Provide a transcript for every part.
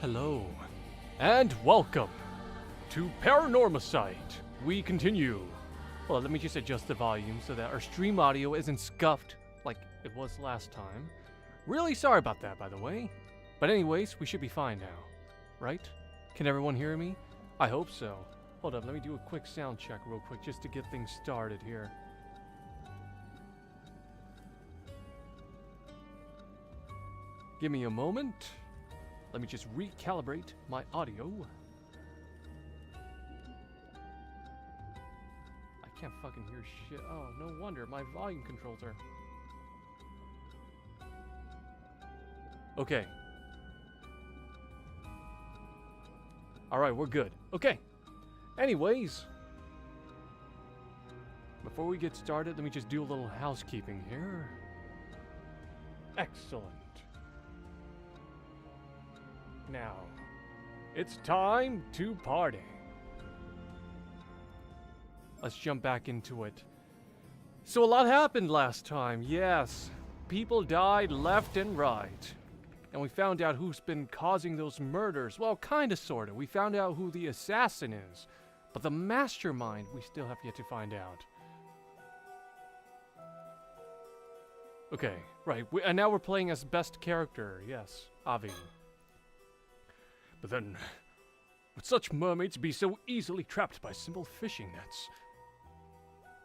Hello, and welcome to PARANORMASIGHT. We continue. Well, let me just adjust the volume so that our stream audio isn't scuffed like it was last time. Really sorry about that, by the way. But anyways, we should be fine now, right? Can everyone hear me? I hope so. Hold up, let me do a quick sound check real quick just to get things started here. Give me a moment. Let me just recalibrate my audio. I can't fucking hear shit. Oh, no wonder. My volume controls are... Okay. Alright, we're good. Okay. Anyways. Before we get started, let me just do a little housekeeping here. Excellent. Now, it's time to party. Let's jump back into it. So a lot happened last time, yes. People died left and right. And we found out who's been causing those murders. Well, kinda, sorta. We found out who the assassin is. But the mastermind, we still have yet to find out. Okay, right. And now we're playing as best character, yes. Avi. But then, would such mermaids be so easily trapped by simple fishing nets?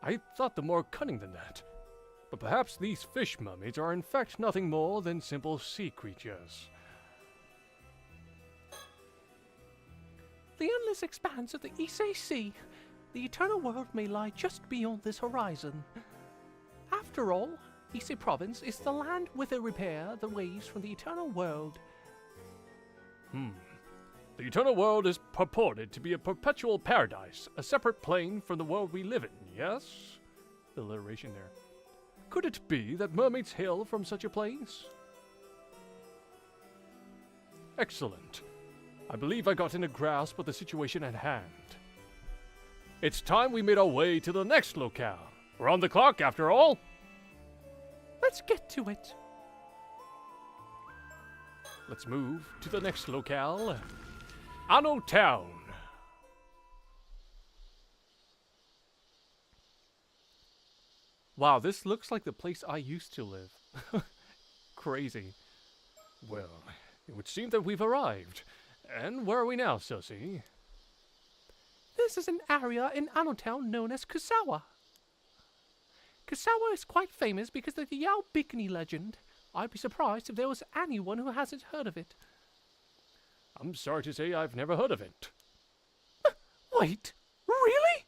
I thought them more cunning than that. But perhaps these fish mermaids are in fact nothing more than simple sea creatures. The endless expanse of the Issei Sea. The eternal world may lie just beyond this horizon. After all, Issei Province is the land whither repair the waves from the eternal world. The eternal world is purported to be a perpetual paradise, a separate plane from the world we live in, yes? The alliteration there. Could it be that mermaids hail from such a place? Excellent. I believe I got in a grasp of the situation at hand. It's time we made our way to the next locale. We're on the clock, after all. Let's get to it. Let's move to the next locale. Anno Town. Wow, this looks like the place I used to live. Crazy. Well, it would seem that we've arrived. And where are we now, Susie? This is an area in Anno Town known as Kusawa. Kusawa is quite famous because of the Yao Bikini legend. I'd be surprised if there was anyone who hasn't heard of it. I'm sorry to say I've never heard of it. Wait, really?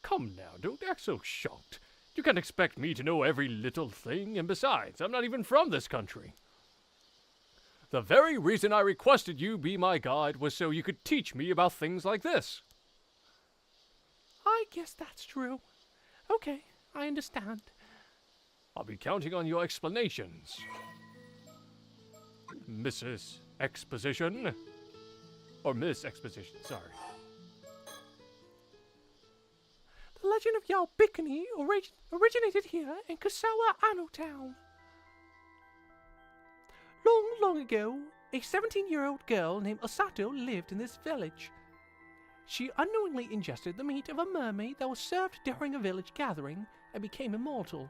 Come now, don't act so shocked. You can't expect me to know every little thing, and besides, I'm not even from this country. The very reason I requested you be my guide was so you could teach me about things like this. I guess that's true. Okay, I understand. I'll be counting on your explanations. Mrs. Exposition? Or Miss Exposition, sorry. The legend of Yao Bikini originated here in Kusawa, Anno Town. Long ago, a 17-year-old girl named Osato lived in this village. She unknowingly ingested the meat of a mermaid that was served during a village gathering and became immortal.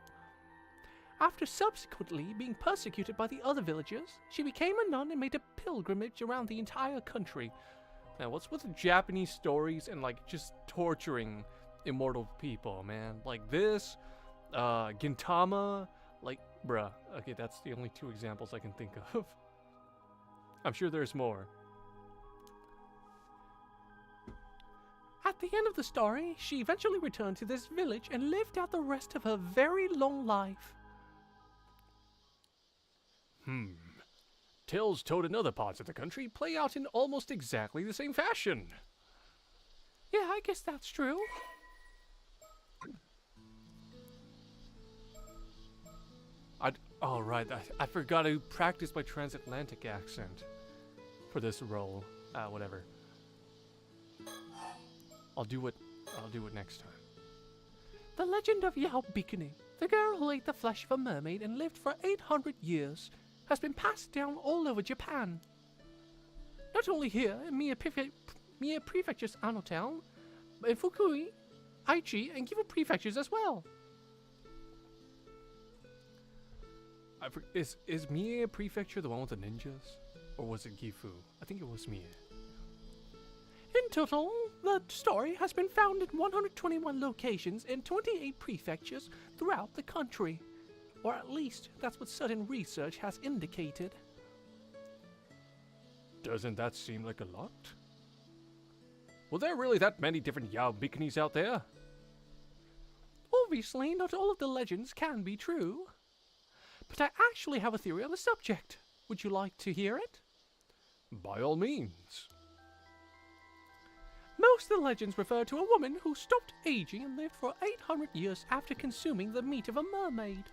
After subsequently being persecuted by the other villagers, she became a nun and made a pilgrimage around the entire country. Now, what's with Japanese stories and, like, just torturing immortal people, man? Like this, Gintama, like, bruh. Okay, that's the only two examples I can think of. I'm sure there's more. At the end of the story, she eventually returned to this village and lived out the rest of her very long life. Tales told in other parts of the country play out in almost exactly the same fashion. Yeah, I guess that's true. I forgot to practice my transatlantic accent for this role. Whatever. I'll do it next time. The legend of Yao Bikini, the girl who ate the flesh of a mermaid and lived for 800 years, has been passed down all over Japan. Not only here in Mie Prefecture's Ano Town, but in Fukui, Aichi, and Gifu Prefectures as well. Is Mie Prefecture the one with the ninjas? Or was it Gifu? I think it was Mie. In total, the story has been found in 121 locations in 28 prefectures throughout the country. Or at least, that's what certain research has indicated. Doesn't that seem like a lot? Were there really that many different Yao bikinis out there? Obviously, not all of the legends can be true. But I actually have a theory on the subject. Would you like to hear it? By all means. Most of the legends refer to a woman who stopped aging and lived for 800 years after consuming the meat of a mermaid.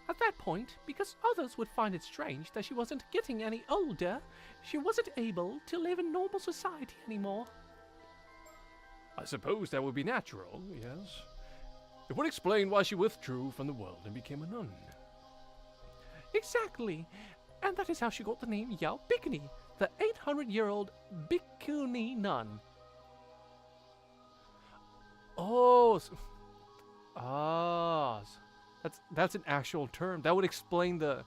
At that point, because others would find it strange that she wasn't getting any older, she wasn't able to live in normal society anymore. I suppose that would be natural, yes. It would explain why she withdrew from the world and became a nun. Exactly, and that is how she got the name Yao Bikini, the 800-year-old Bikini nun. Oh, that's an actual term. That would explain the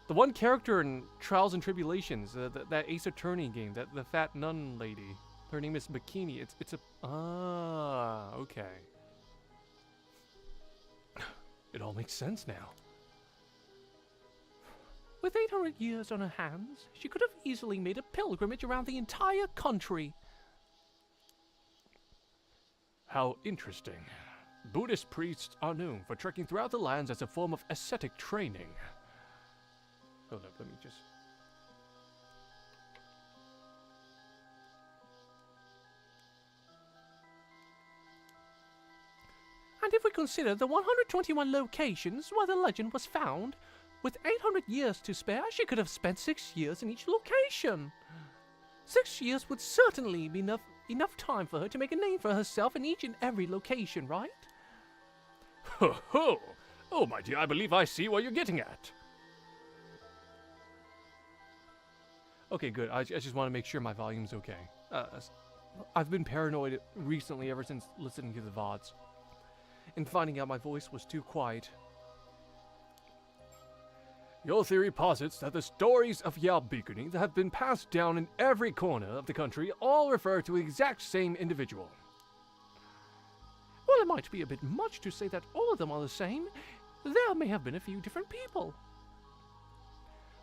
one character in Trials and Tribulations, that Ace Attorney game, the fat nun lady. Her name is Bikini. Okay. It all makes sense now. With 800 years on her hands, she could have easily made a pilgrimage around the entire country. How interesting. Buddhist priests are known for trekking throughout the lands as a form of ascetic training. Hold up, let me just... And if we consider the 121 locations where the legend was found, with 800 years to spare, she could have spent 6 years in each location. 6 years would certainly be enough time for her to make a name for herself in each and every location, right? Ho ho! Oh, my dear, I believe I see what you're getting at. Okay, good. I just want to make sure my volume's okay. I've been paranoid recently ever since listening to the VODs. And finding out my voice was too quiet. Your theory posits that the stories of Yao Bikini that have been passed down in every corner of the country all refer to the exact same individual. Well, it might be a bit much to say that all of them are the same. There may have been a few different people.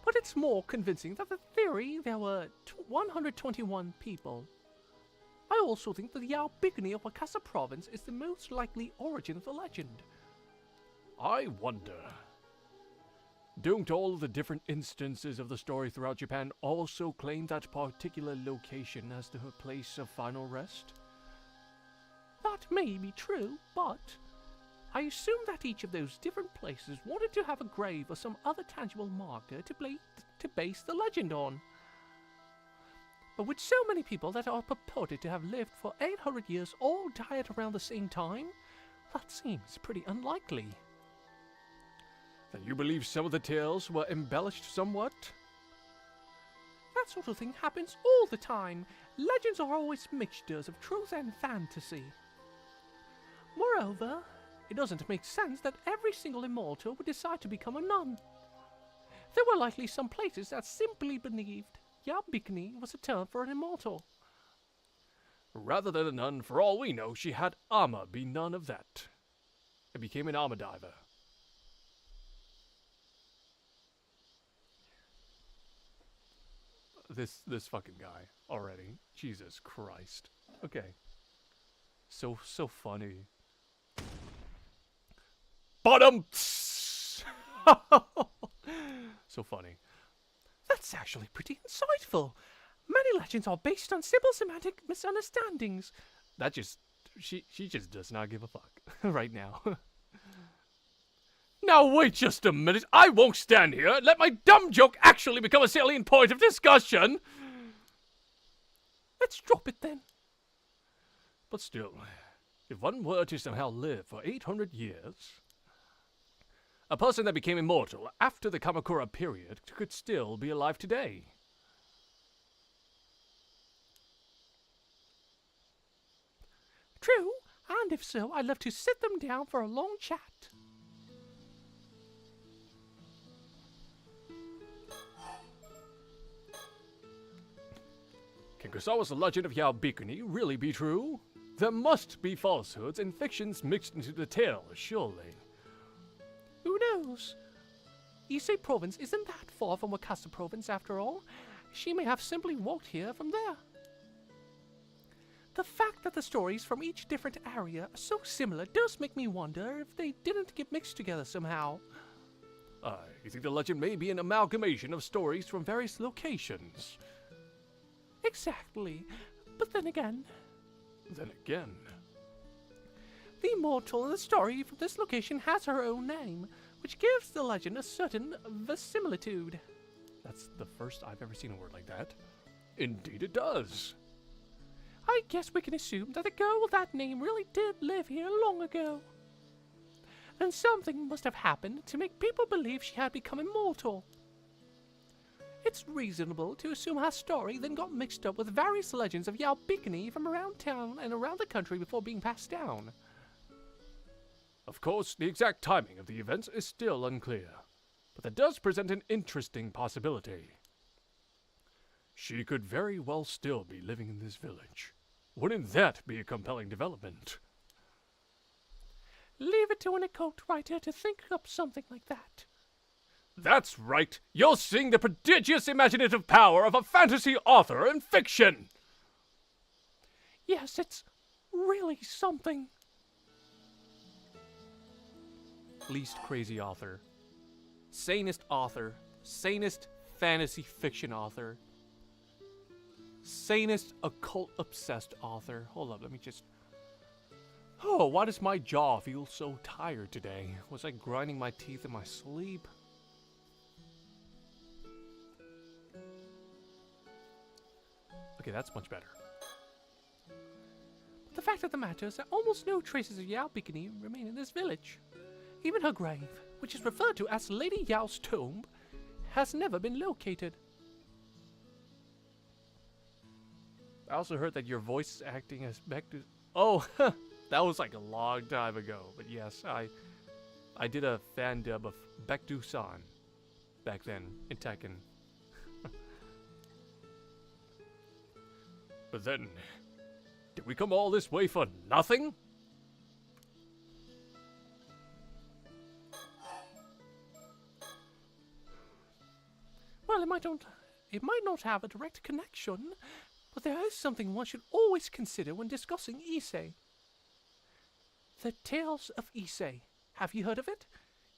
But it's more convincing that the theory there were 121 people. I also think that the Yao Bikini of Wakasa province is the most likely origin of the legend. I wonder. Don't all of the different instances of the story throughout Japan also claim that particular location as the place of final rest? That may be true, but I assume that each of those different places wanted to have a grave or some other tangible marker to base the legend on. But with so many people that are purported to have lived for 800 years all die at around the same time, that seems pretty unlikely. Then you believe some of the tales were embellished somewhat? That sort of thing happens all the time. Legends are always mixtures of truth and fantasy. Moreover, it doesn't make sense that every single immortal would decide to become a nun. There were likely some places that simply believed Yao Bikini was a term for an immortal. Rather than a nun, for all we know, she had Amma be none of that. And became an Amma diver. This fucking guy already. Jesus Christ. Okay. So funny. Bottom. So funny. That's actually pretty insightful. Many legends are based on simple semantic misunderstandings. That just... She just does not give a fuck right now. Now wait just a minute. I won't stand here. Let my dumb joke actually become a salient point of discussion. Let's drop it then. But still, if one were to somehow live for 800 years, a person that became immortal after the Kamakura period could still be alive today. true? And if so, I'd love to sit them down for a long chat. Can Kurosawa's legend of Yaobikuni really be true? There must be falsehoods and fictions mixed into the tale, surely. Who knows? Ise province isn't that far from Wakasa province after all. She may have simply walked here from there. The fact that the stories from each different area are so similar does make me wonder if they didn't get mixed together somehow. You think the legend may be an amalgamation of stories from various locations? Exactly. But then again, the immortal in the story from this location has her own name, which gives the legend a certain verisimilitude. That's the first I've ever seen a word like that. Indeed it does. I guess we can assume that the girl with that name really did live here long ago. And something must have happened to make people believe she had become immortal. It's reasonable to assume her story then got mixed up with various legends of Yaobikuni from around town and around the country before being passed down. Of course, the exact timing of the events is still unclear, but that does present an interesting possibility. She could very well still be living in this village. Wouldn't that be a compelling development? Leave it to an occult writer to think up something like that. That's right! You're seeing the prodigious imaginative power of a fantasy author in fiction! Yes, it's really something. Least crazy author. Sanest author. Sanest fantasy fiction author. Sanest occult-obsessed author. Hold up, let me just... Oh, why does my jaw feel so tired today? Was I grinding my teeth in my sleep? Okay, that's much better. But the fact of the matter is that almost no traces of Yaobikuni remain in this village. Even her grave, which is referred to as Lady Yao's tomb, has never been located. I also heard that your voice is acting as Baekdu... Oh, that was like a long time ago. But yes, I did a fan dub of Baekdu-san back then in Tekken. But then, did we come all this way for nothing? Well, it might not have a direct connection, but there is something one should always consider when discussing Issei. The Tales of Issei. Have you heard of it?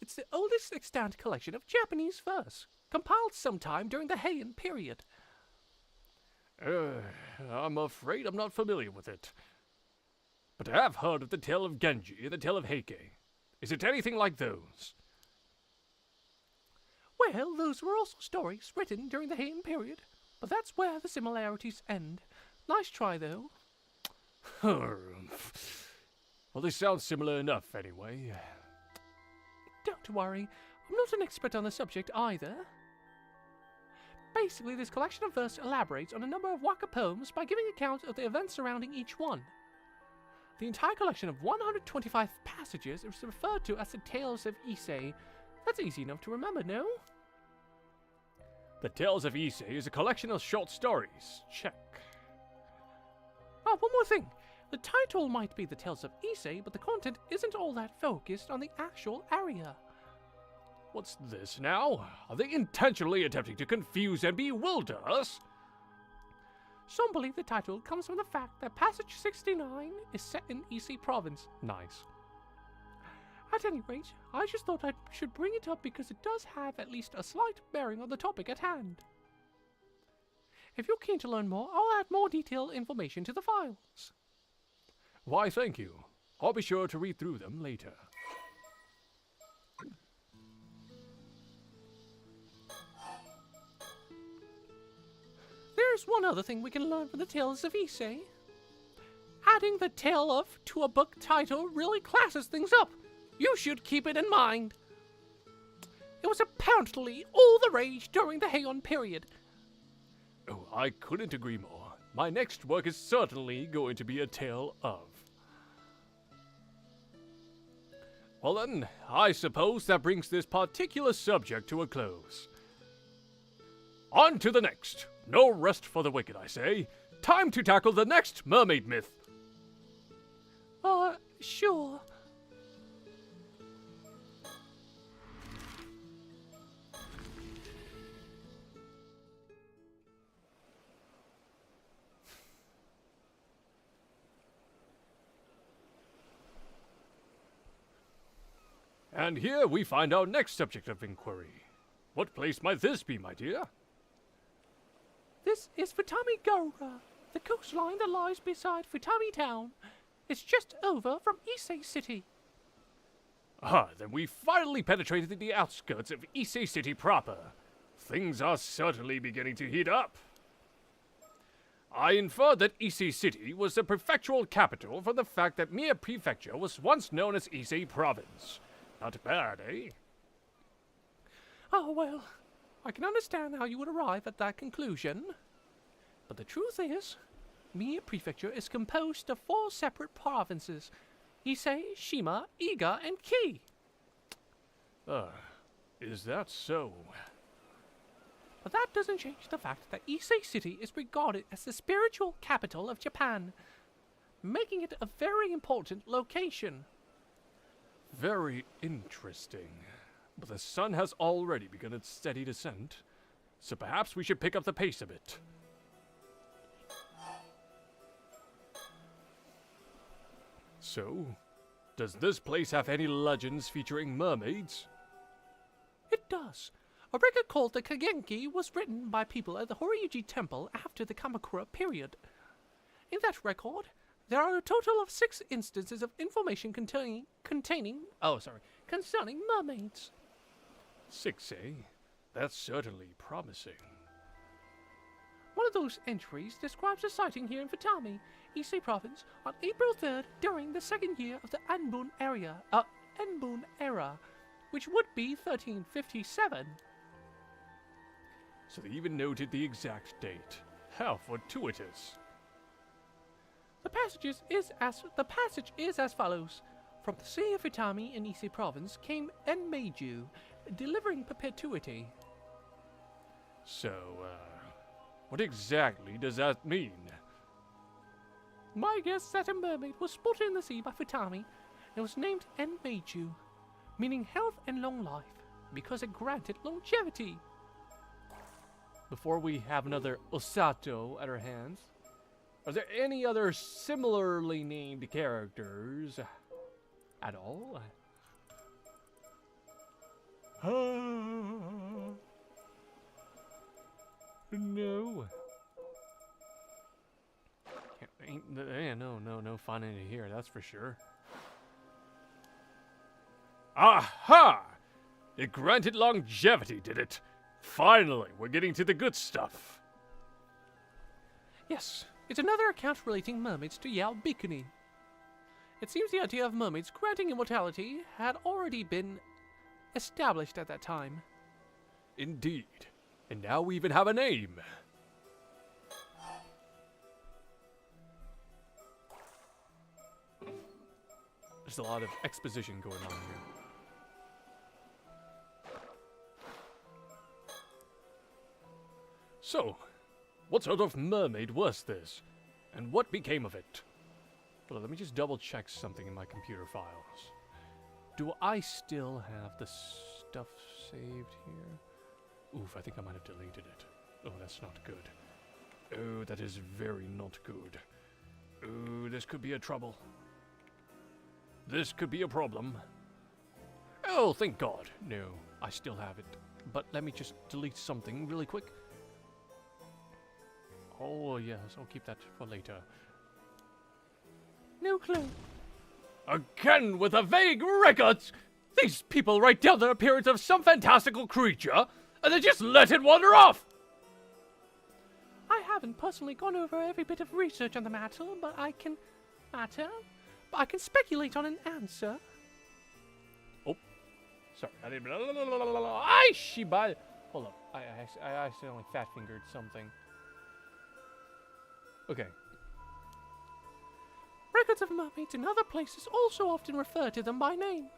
It's the oldest extant collection of Japanese verse, compiled sometime during the Heian period. I'm afraid I'm not familiar with it. But I have heard of the tale of Genji and the tale of Heike. Is it anything like those? Well, those were also stories written during the Heian period, but that's where the similarities end. Nice try, though. Well, they sound similar enough, anyway. Don't worry, I'm not an expert on the subject either. Basically, this collection of verse elaborates on a number of waka poems by giving account of the events surrounding each one. The entire collection of 125 passages is referred to as the Tales of Issei. That's easy enough to remember, no? The Tales of Issei is a collection of short stories. Check. Oh, one more thing. The title might be the Tales of Issei, but the content isn't all that focused on the actual area. What's this now? Are they intentionally attempting to confuse and bewilder us? Some believe the title comes from the fact that passage 69 is set in Issei province. Nice. At any rate, I just thought I should bring it up because it does have at least a slight bearing on the topic at hand. If you're keen to learn more, I'll add more detailed information to the files. Why, thank you. I'll be sure to read through them later. There's one other thing we can learn from the Tales of Issei. Adding the tale of to a book title really classes things up. You should keep it in mind. It was apparently all the rage during the Heian period. Oh, I couldn't agree more. My next work is certainly going to be a tale of. Well then, I suppose that brings this particular subject to a close. On to the next. No rest for the wicked, I say. Time to tackle the next mermaid myth. Sure. And here we find our next subject of inquiry. What place might this be, my dear? This is Futami Gora, the coastline that lies beside Futami Town. It's just over from Issei City. Ah, then we finally penetrated the outskirts of Issei City proper. Things are certainly beginning to heat up. I inferred that Issei City was the prefectural capital from the fact that Mie Prefecture was once known as Issei Province. Not bad, eh? Oh, well, I can understand how you would arrive at that conclusion. But the truth is, Mie Prefecture is composed of 4 separate provinces: Issei, Shima, Iga, and Ki. Is that so? But that doesn't change the fact that Issei City is regarded as the spiritual capital of Japan, making it a very important location. Very interesting. But the sun has already begun its steady descent, so perhaps we should pick up the pace a bit. So, does this place have any legends featuring mermaids? It does. A record called the Kagenki was written by people at the Horyuji Temple after the Kamakura period. In that record, there are a total of 6 instances of information concerning mermaids. 6, eh? That's certainly promising. One of those entries describes a sighting here in Futami, Issei Province, on April 3rd during the 2nd year of the Anbun era, which would be 1357. So they even noted the exact date. How fortuitous. The passage is as follows. From the sea of Futami in Issei Province came Enmeiju, delivering perpetuity. So, what exactly does that mean? My guess is that a mermaid was spotted in the sea by Futami and was named Enmeiju, meaning health and long life, because it granted longevity. Before we have another Osato at our hands, are there any other similarly named characters at all? No. No fun in here, that's for sure. Aha! It granted longevity, did it? Finally, we're getting to the good stuff. Yes, it's another account relating mermaids to Yao Bikini. It seems the idea of mermaids granting immortality had already been established at that time. Indeed. And now we even have a name. There's a lot of exposition going on here. So, what sort of mermaid was this? And what became of it? Well, let me just double check something in my computer files. Do I still have the stuff saved here? Oof, I think I might have deleted it. Oh, that's not good. Oh, that is very not good. Oh, this could be a trouble. This could be a problem. Oh, thank God. No, I still have it. But let me just delete something really quick. Oh, yes, I'll keep that for later. No clue. Again with the vague records! These people write down the appearance of some fantastical creature, and they just let it wander off! I haven't personally gone over every bit of research on the matter, but I can speculate on an answer. Oh, sorry, I didn't. I shiba. Hold up, I accidentally fat-fingered something. Okay. Records of mermaids in other places also often refer to them by name.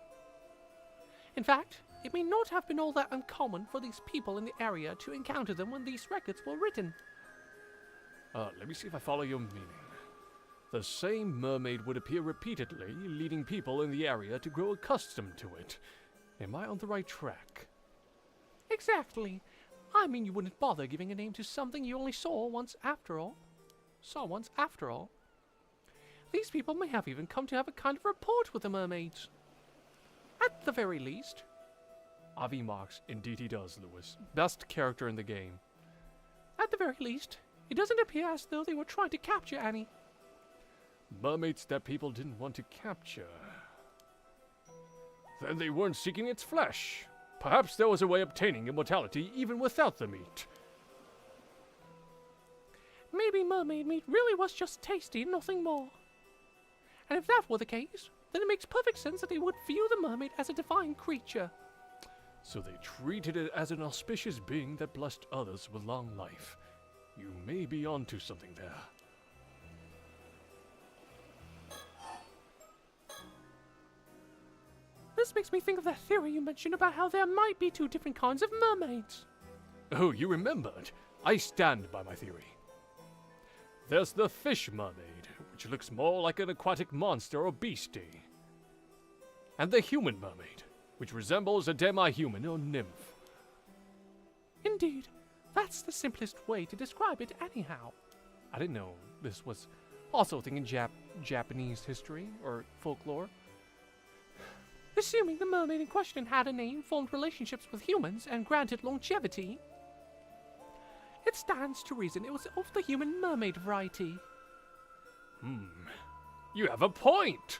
In fact, it may not have been all that uncommon for these people in the area to encounter them when these records were written. Let me see if I follow your meaning. The same mermaid would appear repeatedly, leading people in the area to grow accustomed to it. Am I on the right track? Exactly. I mean, you wouldn't bother giving a name to something you only saw once after all. These people may have even come to have a kind of rapport with the mermaids. At the very least. Avi marks, indeed he does, Lewis. Best character in the game. At the very least, it doesn't appear as though they were trying to capture Annie. Mermaids that people didn't want to capture. Then they weren't seeking its flesh. Perhaps there was a way of obtaining immortality even without the meat. Maybe mermaid meat really was just tasty and nothing more. And if that were the case, then it makes perfect sense that they would view the mermaid as a divine creature. So they treated it as an auspicious being that blessed others with long life. You may be onto something there. This makes me think of that theory you mentioned about how there might be two different kinds of mermaids. Oh, you remembered. I stand by my theory. There's the fish mermaid, which looks more like an aquatic monster or beastie. And the human mermaid, which resembles a demi-human or nymph. Indeed, that's the simplest way to describe it anyhow. I didn't know this was also thinking Japanese history or folklore. Assuming the mermaid in question had a name, formed relationships with humans, and granted longevity, it stands to reason it was of the human mermaid variety. You have a point!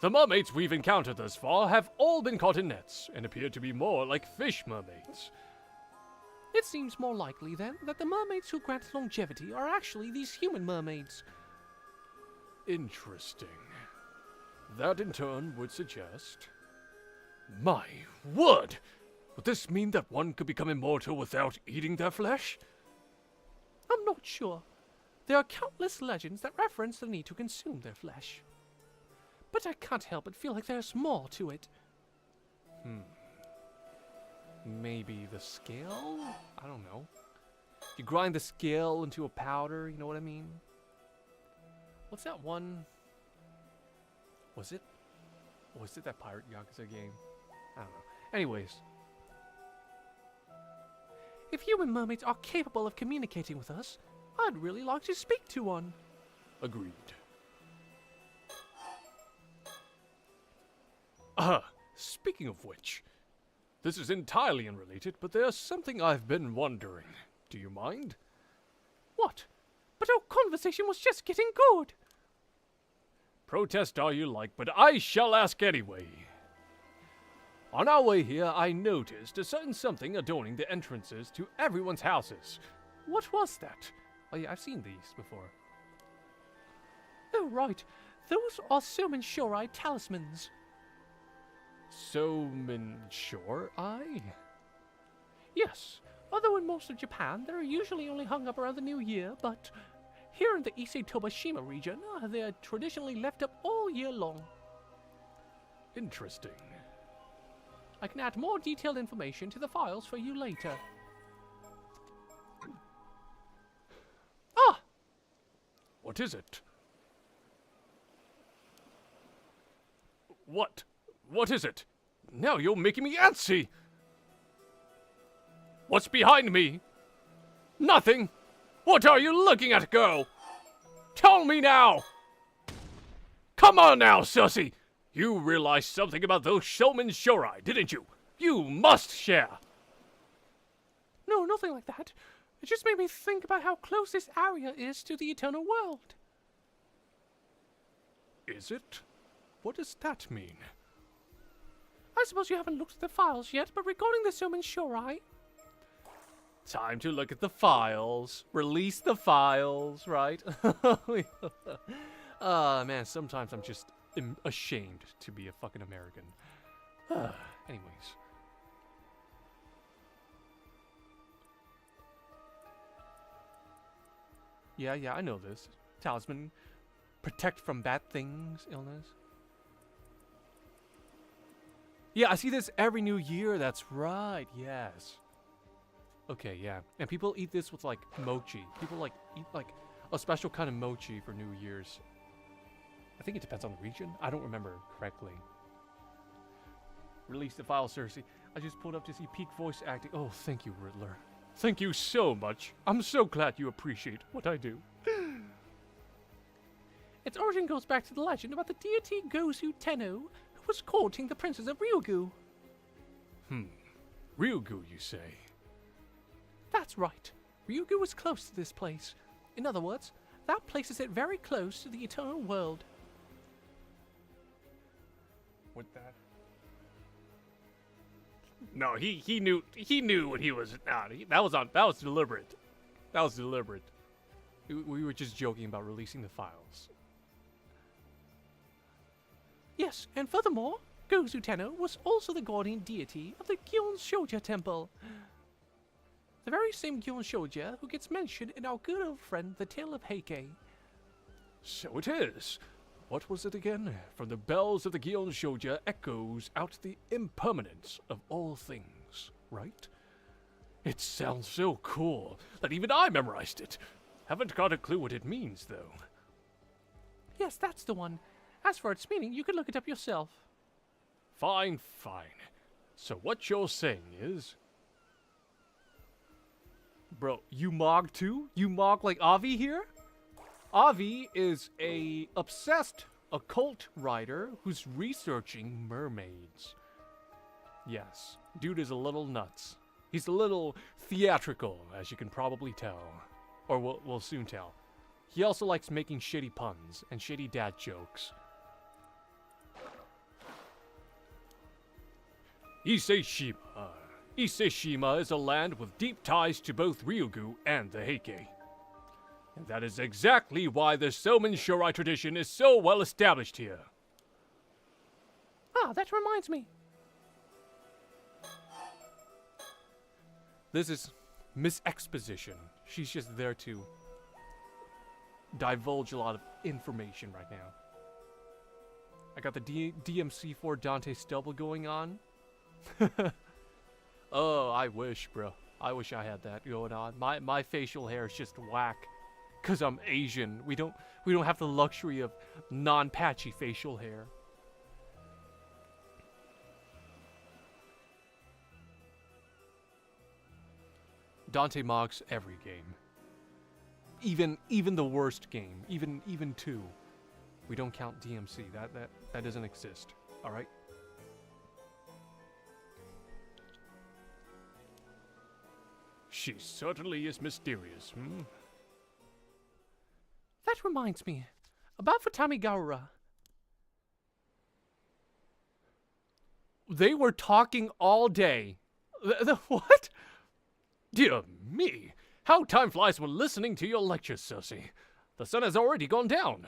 The mermaids we've encountered thus far have all been caught in nets, and appear to be more like fish mermaids. It seems more likely, then, that the mermaids who grant longevity are actually these human mermaids. Interesting. That in turn would suggest... My word! Would this mean that one could become immortal without eating their flesh? I'm not sure. There are countless legends that reference the need to consume their flesh. But I can't help but feel like there's more to it. Maybe the scale? I don't know. You grind the scale into a powder, you know what I mean? What's that one? Was it that Pirate Yakuza game? I don't know. Anyways. If human mermaids are capable of communicating with us, I'd really like to speak to one. Agreed. Speaking of which, this is entirely unrelated, but there's something I've been wondering. Do you mind? What? But our conversation was just getting good. Protest all you like, but I shall ask anyway. On our way here, I noticed a certain something adorning the entrances to everyone's houses. What was that? Oh yeah, I've seen these before. Oh, right. Those are Somen Shorai talismans. Somen Shorai? Yes, although in most of Japan, they're usually only hung up around the new year, but here in the Ise Tobashima region, they're traditionally left up all year long. Interesting. I can add more detailed information to the files for you later. Ah! What is it? What? What is it? Now you're making me antsy! What's behind me? Nothing! What are you looking at, girl? Tell me now! Come on now, Sussy! You realized something about those Somen Shorai, didn't you? You must share! No, nothing like that. It just made me think about how close this area is to the eternal world. Is it? What does that mean? I suppose you haven't looked at the files yet, but regarding the Somen Shorai... Time to look at the files. Release the files, right? Man, sometimes I'm just ashamed to be a fucking American. Anyways. Yeah, I know this. Talisman. Protect from bad things, illness. Yeah, I see this every new year. That's right. Yes. Okay, yeah. And people eat this with, like, mochi. People, like, eat, like, a special kind of mochi for New Year's. I think it depends on the region. I don't remember correctly. Release the file, Cersei. I just pulled up to see peak voice acting. Oh, thank you, Riddler. Thank you so much. I'm so glad you appreciate what I do. Its origin goes back to the legend about the deity Gozu Tenno, who was courting the princess of Ryugu. Ryugu, you say? That's right. Ryugu was close to this place. In other words, that places it very close to the eternal world. What that? No, he knew what he was. That was deliberate. That was deliberate. We were just joking about releasing the files. Yes, and furthermore, Gozu Tenno was also the guardian deity of the Gyon Shoja temple. The very same Gyon Shoja who gets mentioned in our good old friend, The Tale of Heike. So it is. What was it again? From the bells of the Gyon Shoja echoes out the impermanence of all things, right? It sounds so cool that even I memorized it. Haven't got a clue what it means, though. Yes, that's the one. As for its meaning, you can look it up yourself. Fine, fine. So what you're saying is... Bro, you mog too? You mog like Avi here? Avi is a obsessed occult writer who's researching mermaids. Yes, dude is a little nuts. He's a little theatrical, as you can probably tell. Or we'll soon tell. He also likes making shitty puns and shitty dad jokes. Ise-shima. Ise-shima is a land with deep ties to both Ryugu and the Heike. And that is exactly why the Somen Shorai tradition is so well established here. Ah, that reminds me. This is Miss Exposition. She's just there to divulge a lot of information right now. I got the DMC4 Dante stubble going on. Oh, I wish, bro. I wish I had that going on. My facial hair is just whack. Cause I'm Asian. We don't have the luxury of non-patchy facial hair. Dante mogs every game. Even the worst game. Even 2. We don't count DMC. That doesn't exist. Alright? She certainly is mysterious, hmm? That reminds me. About Futami Gaura. They were talking all day. What? Dear me. How time flies when listening to your lectures, Cersei. The sun has already gone down.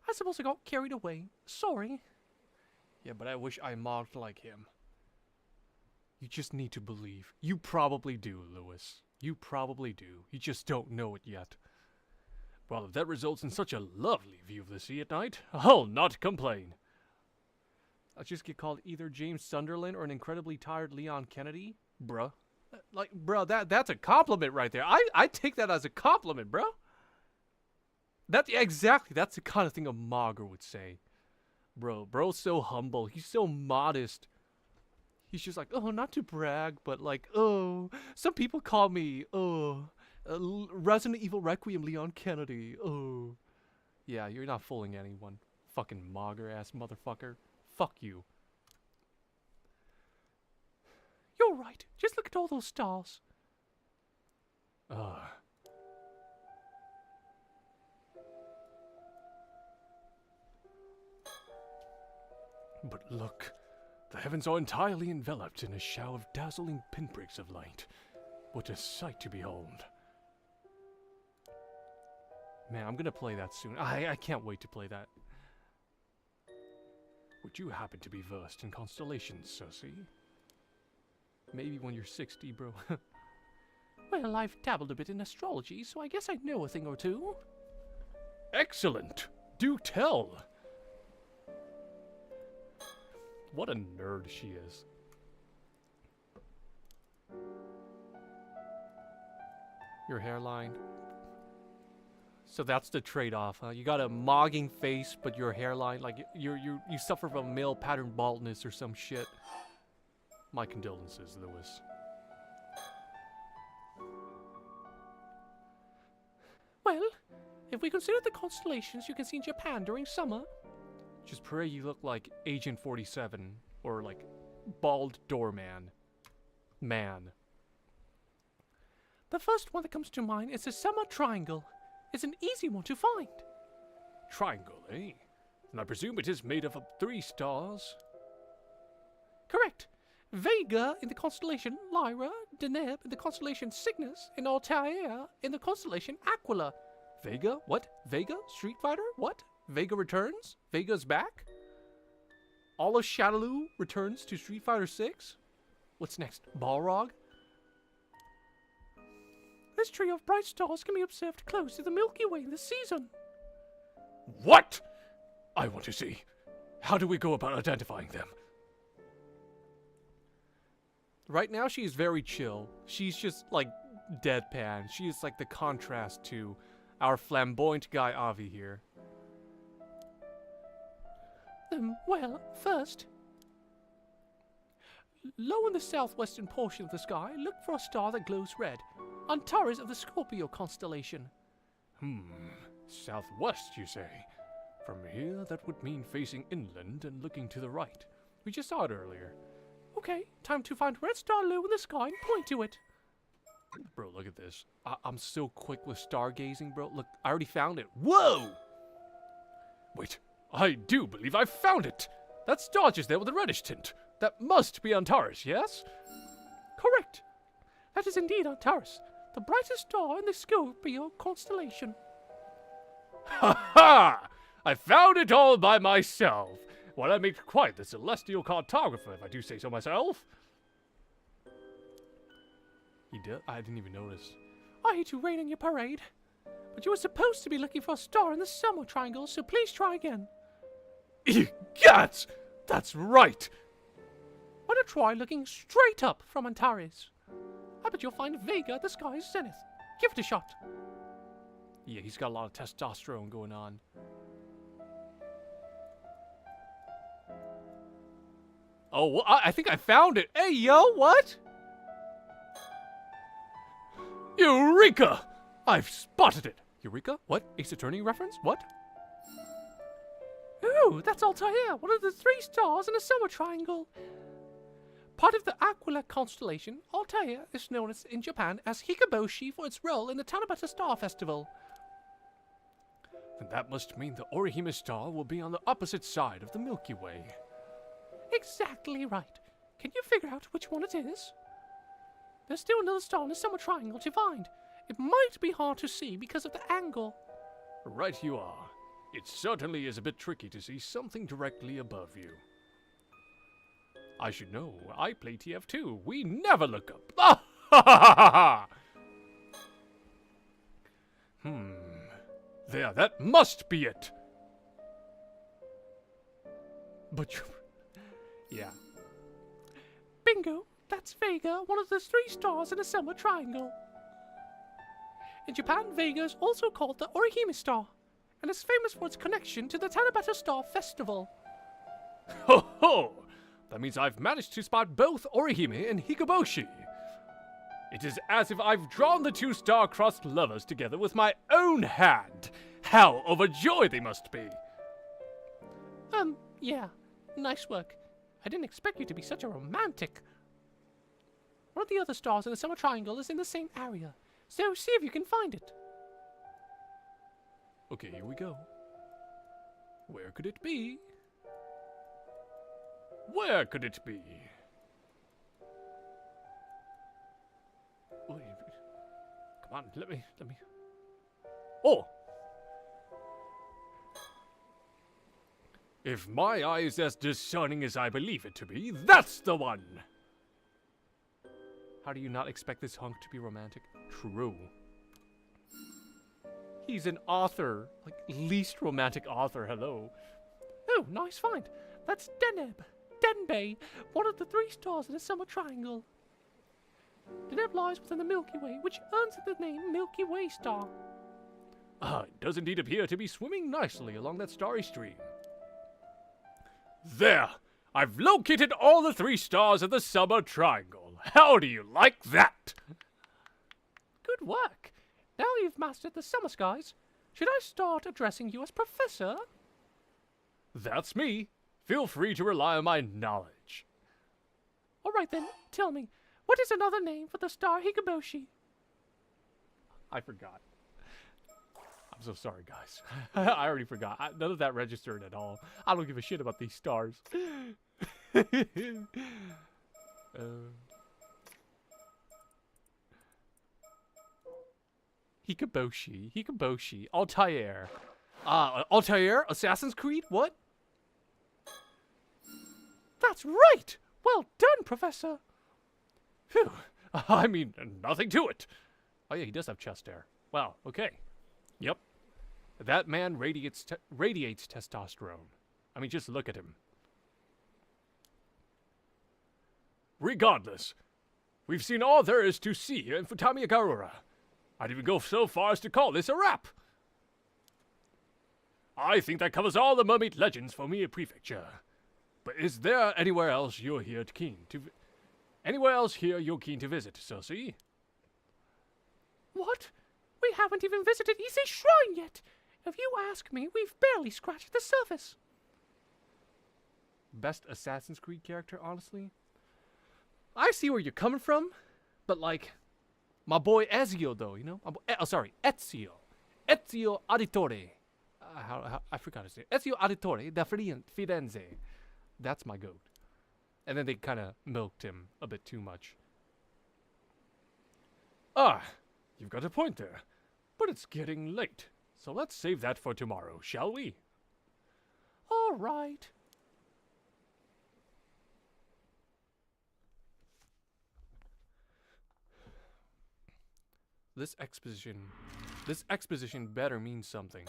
I suppose I got carried away. Sorry. Yeah, but I wish I mocked like him. You just need to believe. You probably do, Lewis. You probably do. You just don't know it yet. Well, if that results in such a lovely view of the sea at night, I'll not complain. I'll just get called either James Sunderland or an incredibly tired Leon Kennedy. Bruh. That's a compliment right there. I take that as a compliment, bro. Exactly. That's the kind of thing a mogger would say. Bro's so humble. He's so modest. He's just like, oh, not to brag, but like, oh, some people call me, Resident Evil Requiem Leon Kennedy, oh. Yeah, you're not fooling anyone. Fucking mogger-ass motherfucker. Fuck you. You're right. Just look at all those stars. But look. The heavens are entirely enveloped in a shower of dazzling pinpricks of light. What a sight to behold. Man, I'm gonna play that soon. I can't wait to play that. Would you happen to be versed in constellations, Cersei? Maybe when you're 60, bro. Well, I've dabbled a bit in astrology, so I guess I know a thing or two. Excellent! Do tell! What a nerd she is. Your hairline. So that's the trade-off, huh? You got a mogging face, but your hairline, like you suffer from male pattern baldness or some shit. My condolences, Lewis. Well, if we consider the constellations you can see in Japan during summer... Just pray you look like Agent 47, or like Bald Doorman. Man. The first one that comes to mind is the Summer Triangle. It's an easy one to find. Triangle, eh? And I presume it is made up of 3 stars? Correct. Vega in the constellation Lyra, Deneb in the constellation Cygnus, and Altair in the constellation Aquila. Vega? What? Vega? Street Fighter? What? Vega returns? Vega's back? All of Shadaloo returns to Street Fighter 6? What's next? Balrog? This trio of bright stars can be observed close to the Milky Way this season. What? I want to see. How do we go about identifying them? Right now, she's very chill. She's just, like, deadpan. She's like the contrast to our flamboyant guy, Avi, here. Well, first, low in the southwestern portion of the sky, look for a star that glows red. Antares of the Scorpio constellation. Southwest, you say? From here, that would mean facing inland and looking to the right. We just saw it earlier. Okay, time to find red star low in the sky and point to it. Bro, look at this. I'm so quick with stargazing, bro. Look, I already found it. Whoa! Wait, I do believe I found it! That star just there with a reddish tint. That must be Antares, yes? Correct. That is indeed Antares, the brightest star in the Scorpio constellation. Ha ha! I found it all by myself. Well, I make quite the celestial cartographer, if I do say so myself. You did? I didn't even notice. I hate to rain on your parade, but you were supposed to be looking for a star in the summer triangle, so please try again. Egats! That's right! Why don't try looking straight up from Antares? I bet you'll find Vega at the sky's zenith. Give it a shot. Yeah, he's got a lot of testosterone going on. Oh, well, I think I found it. Hey, yo, what? Eureka! I've spotted it. Eureka? What? Ace Attorney reference? What? Ooh, that's Altair, one of the 3 stars in a summer triangle. Part of the Aquila constellation, Altair is known in Japan as Hikaboshi for its role in the Tanabata Star Festival. Then that must mean the Orihime star will be on the opposite side of the Milky Way. Exactly right. Can you figure out which one it is? There's still another star in the summer triangle to find. It might be hard to see because of the angle. Right you are. It certainly is a bit tricky to see something directly above you. I should know. I play TF2. We never look up. Ah, ha, ha, ha, ha. There, that must be it. But you... Yeah. Bingo! That's Vega, one of the 3 stars in a summer triangle. In Japan, Vega is also called the Orihime star, and is famous for its connection to the Tanabata Star Festival. Ho ho! That means I've managed to spot both Orihime and Hikaboshi. It is as if I've drawn the 2 star-crossed lovers together with my own hand. How overjoyed they must be. Yeah. Nice work. I didn't expect you to be such a romantic. One of the other stars in the summer triangle is in the same area, so see if you can find it. Okay, here we go. Where could it be? Where could it be? Come on, let me... Oh! If my eye is as discerning as I believe it to be, that's the one! How do you not expect this hunk to be romantic? True. He's an author. Like, least romantic author, hello. Oh, nice find. That's Deneb. Denbei, one of the 3 stars in the Summer Triangle. The neb lies within the Milky Way, which earns it the name Milky Way star. It does indeed appear to be swimming nicely along that starry stream. There! I've located all the 3 stars of the Summer Triangle. How do you like that? Good work. Now you've mastered the summer skies, should I start addressing you as Professor? That's me. Feel free to rely on my knowledge. All right then, tell me, what is another name for the star Higuraboshi? I forgot. I'm so sorry, guys. I already forgot. None of that registered at all. I don't give a shit about these stars. Higuraboshi, Altair. Altair, Assassin's Creed, what? That's right! Well done, Professor! Phew. I mean, nothing to it. Oh yeah, he does have chest hair. Wow, okay. Yep. That man radiates testosterone. I mean, just look at him. Regardless, we've seen all there is to see in Futami Garura. I'd even go so far as to call this a wrap. I think that covers all the mermaid legends for Mia Prefecture. But is there anywhere else you're keen to visit, Cersei? What? We haven't even visited Issei Shrine yet! If you ask me, we've barely scratched the surface. Best Assassin's Creed character, honestly? I see where you're coming from, but like, my boy Ezio, though, you know? Ezio. Ezio Auditore. I forgot his name. Ezio Auditore da Firenze. That's my goat. And then they kind of milked him a bit too much. You've got a point there. But it's getting late. So let's save that for tomorrow, shall we? All right. This exposition better mean something.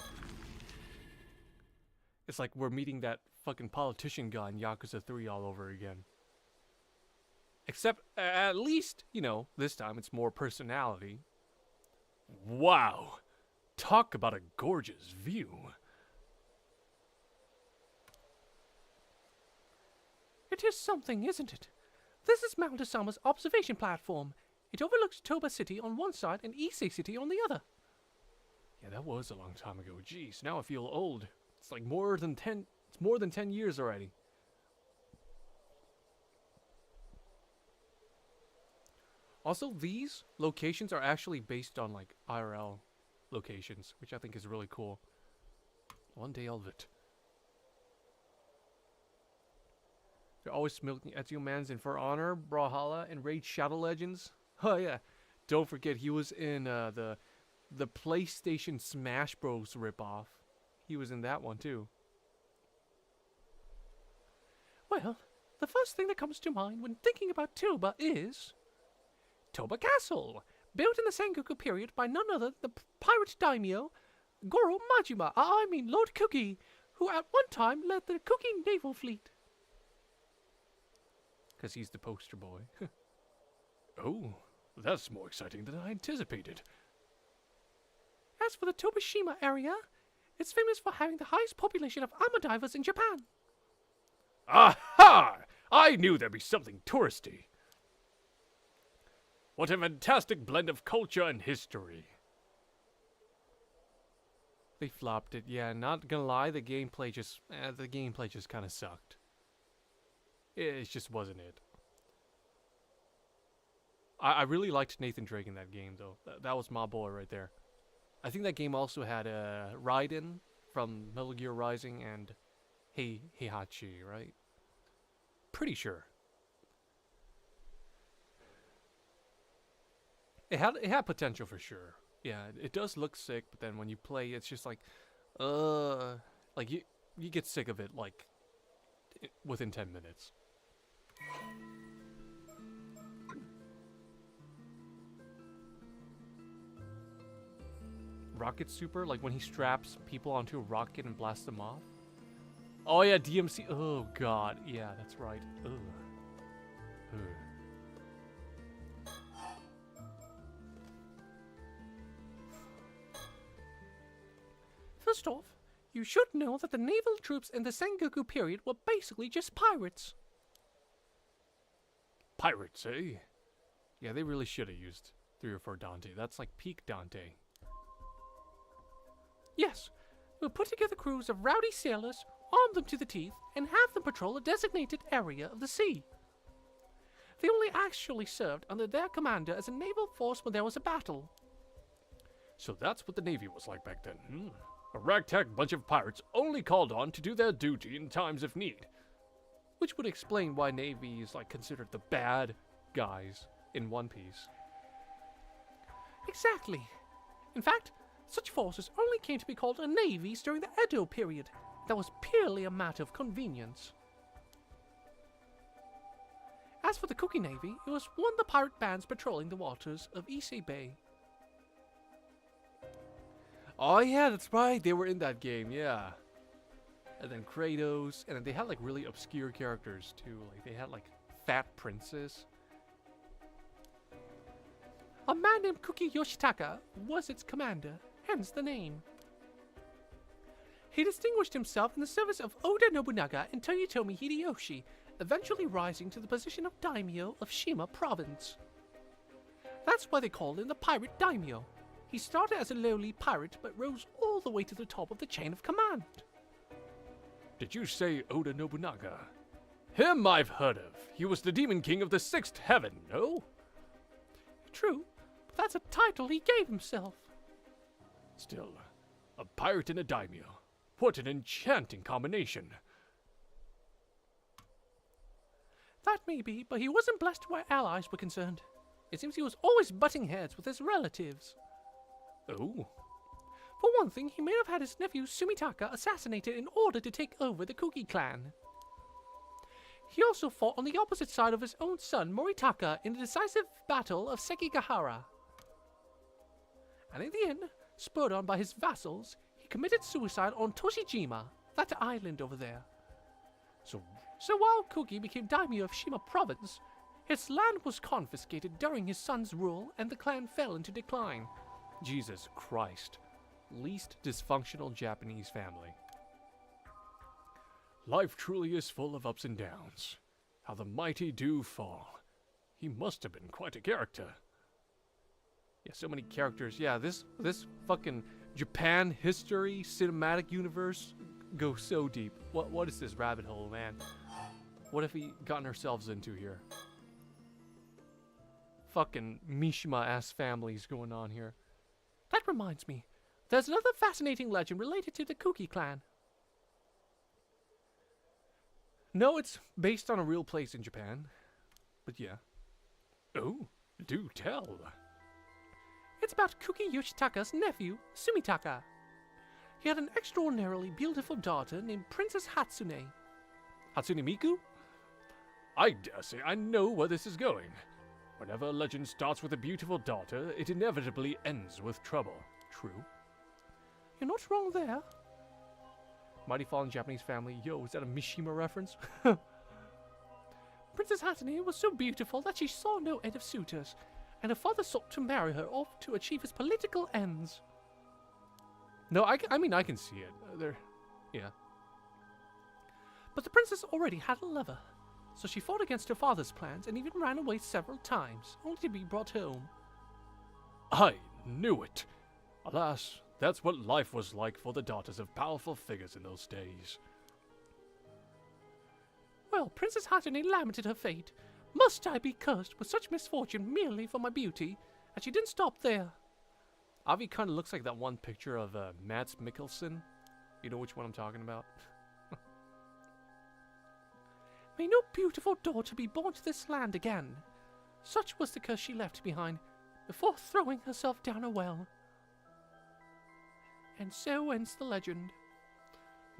It's like we're meeting that fucking politician guy in Yakuza 3 all over again. Except, at least, you know, this time it's more personality. Wow! Talk about a gorgeous view. It is something, isn't it? This is Mount Osama's observation platform. It overlooks Toba City on one side and Issei City on the other. Yeah, that was a long time ago. Jeez, now I feel old. It's like more than 10 years already. Also, these locations are actually based on like IRL locations, which I think is really cool. One day I'll have it. They're always milking Ezio Mans in For Honor, Brawlhalla, and Raid Shadow Legends. Oh yeah, don't forget he was in the PlayStation Smash Bros. Ripoff. He was in that one too. Well, the first thing that comes to mind when thinking about Toba is Toba Castle, built in the Sengoku period by none other than the pirate daimyo Goro Majima, Lord Cookie, who at one time led the Cookie naval fleet. Because he's the poster boy. Oh, that's more exciting than I anticipated. As for the Tobishima area, it's famous for having the highest population of armor divers in Japan. Aha! I knew there'd be something touristy. What a fantastic blend of culture and history. They flopped it. Yeah, not gonna lie, the gameplay just kind of sucked. It just wasn't it. I really liked Nathan Drake in that game, though. That was my boy right there. I think that game also had Raiden from Metal Gear Rising and Heihachi, right? Pretty sure. It had potential for sure. Yeah, it does look sick, but then when you play, it's just like you get sick of it like within 10 minutes. Rocket Super, like when he straps people onto a rocket and blasts them off. Oh yeah, DMC. Oh god, yeah, that's right. Ugh. Ugh. First off, you should know that the naval troops in the Sengoku period were basically just pirates. Pirates, eh? Yeah, they really should have used 3 or 4 Dante. That's like peak Dante. Yes, we'll put together crews of rowdy sailors, arm them to the teeth, and have them patrol a designated area of the sea. They only actually served under their commander as a naval force when there was a battle. So that's what the Navy was like back then. A ragtag bunch of pirates only called on to do their duty in times of need. Which would explain why Navy is like considered the bad guys in One Piece. Exactly. In fact, such forces only came to be called a navies during the Edo period. That was purely a matter of convenience. As for the Cookie Navy, it was one of the pirate bands patrolling the waters of Ise Bay. Oh yeah, that's right. They were in that game, yeah. And then Kratos, and then they had like really obscure characters too. Like they had like Fat Princess. A man named Cookie Yoshitaka was its commander, hence the name. He distinguished himself in the service of Oda Nobunaga and Toyotomi Hideyoshi, eventually rising to the position of daimyo of Shima province. That's why they called him the Pirate Daimyo. He started as a lowly pirate, but rose all the way to the top of the chain of command. Did you say Oda Nobunaga? Him I've heard of. He was the Demon King of the 6th Heaven, no? True, but that's a title he gave himself. Still, a pirate and a daimyo. What an enchanting combination. That may be, but he wasn't blessed where allies were concerned. It seems he was always butting heads with his relatives. Oh? For one thing, he may have had his nephew Sumitaka assassinated in order to take over the Kuki clan. He also fought on the opposite side of his own son Moritaka in the decisive battle of Sekigahara. And in the end, spurred on by his vassals, he committed suicide on Toshijima, that island over there. So while Kuki became daimyo of Shima province, his land was confiscated during his son's rule and the clan fell into decline. Jesus Christ. Least dysfunctional Japanese family. Life truly is full of ups and downs. How the mighty do fall. He must have been quite a character. Yeah, so many characters. Yeah, this fucking Japan history cinematic universe goes so deep. What is this rabbit hole, man? What have we gotten ourselves into here? Fucking Mishima-ass families going on here. That reminds me. There's another fascinating legend related to the Kuki clan. No, it's based on a real place in Japan. But yeah. Oh, do tell. It's about Kuki Yoshitaka's nephew, Sumitaka. He had an extraordinarily beautiful daughter named Princess Hatsune. Hatsune Miku? I dare say I know where this is going. Whenever a legend starts with a beautiful daughter, it inevitably ends with trouble. True. You're not wrong there. Mighty Fallen Japanese Family. Yo, is that a Mishima reference? Princess Hatsune was so beautiful that she saw no end of suitors, and her father sought to marry her off to achieve his political ends. No, I mean, I can see it. Yeah. But the princess already had a lover, so she fought against her father's plans and even ran away several times, only to be brought home. I knew it. Alas, that's what life was like for the daughters of powerful figures in those days. Well, Princess Hatsune lamented her fate. Must I be cursed with such misfortune merely for my beauty? And she didn't stop there. Avi kind of looks like that one picture of Mads Mikkelsen. You know which one I'm talking about? May no beautiful daughter be born to this land again. Such was the curse she left behind, before throwing herself down a well. And so ends the legend.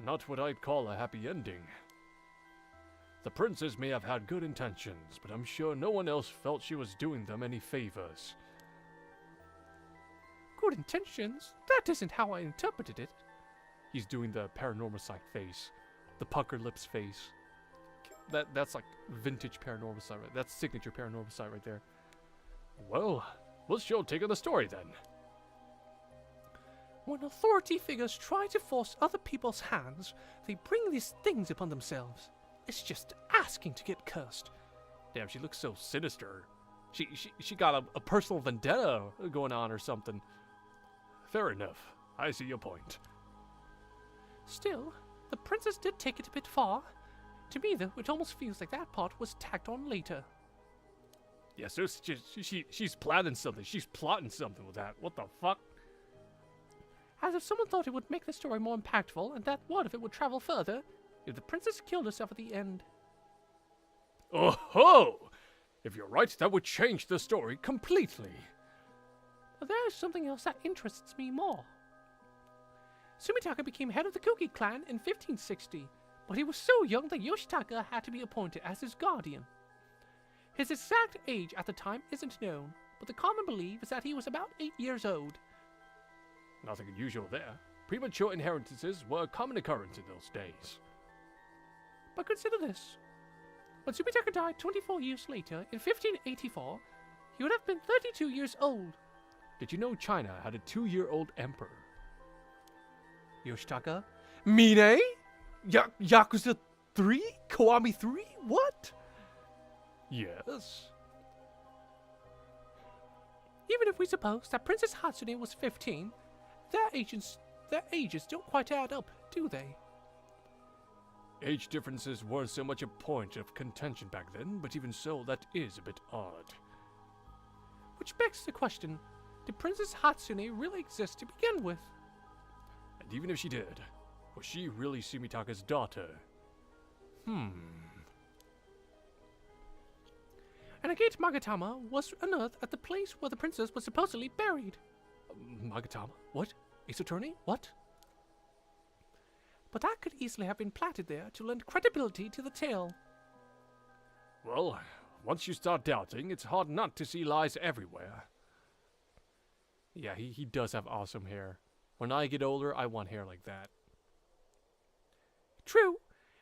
Not what I'd call a happy ending. The princess may have had good intentions, but I'm sure no one else felt she was doing them any favors. Good intentions? That isn't how I interpreted it. He's doing the Paranormasight face. The pucker lips face. That's like vintage Paranormasight, right? That's signature Paranormasight right there. Well, what's your take on the story then? When authority figures try to force other people's hands, they bring these things upon themselves. It's just asking to get cursed. Damn, she looks so sinister. She got a personal vendetta going on or something. Fair enough. I see your point. Still, the princess did take it a bit far. To me, though, it almost feels like that part was tacked on later. Yeah, so she's planning something. She's plotting something with that. What the fuck? As if someone thought it would make the story more impactful, and that what if it would travel further if the princess killed herself at the end. Oh ho! If you're right, that would change the story completely. But there is something else that interests me more. Sumitaka became head of the Kuki clan in 1560, but he was so young that Yoshitaka had to be appointed as his guardian. His exact age at the time isn't known, but the common belief is that he was about 8 years old. Nothing unusual there. Premature inheritances were a common occurrence in those days. But consider this. When Sumitaka died 24 years later, in 1584, he would have been 32 years old. Did you know China had a 2-year-old emperor? Yoshitaka? Mine? Yakuza 3? Kiwami 3? What? Yes. Even if we suppose that Princess Hatsune was 15, their ages don't quite add up, do they? Age differences weren't so much a point of contention back then, but even so, that is a bit odd. Which begs the question, did Princess Hatsune really exist to begin with? And even if she did, was she really Sumitaka's daughter? An agate Magatama was unearthed at the place where the princess was supposedly buried. Magatama? What? Ace Attorney? What? But that could easily have been planted there to lend credibility to the tale. Well, once you start doubting, it's hard not to see lies everywhere. Yeah, he does have awesome hair. When I get older, I want hair like that. True,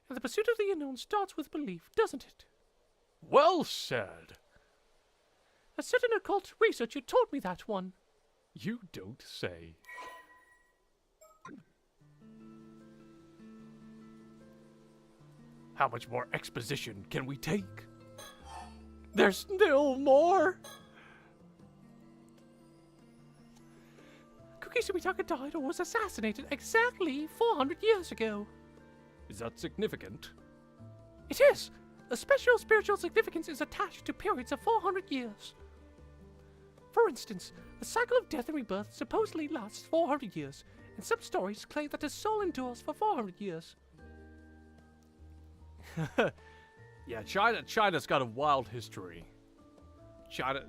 and the pursuit of the unknown starts with belief, doesn't it? Well said. A certain occult researcher told me that one. You don't say. How much more exposition can we take? There's still more! Kuki Sumitaka died or was assassinated exactly 400 years ago. Is that significant? It is! A special spiritual significance is attached to periods of 400 years. For instance, the cycle of death and rebirth supposedly lasts 400 years, and some stories claim that the soul endures for 400 years. Yeah, China's got a wild history. China,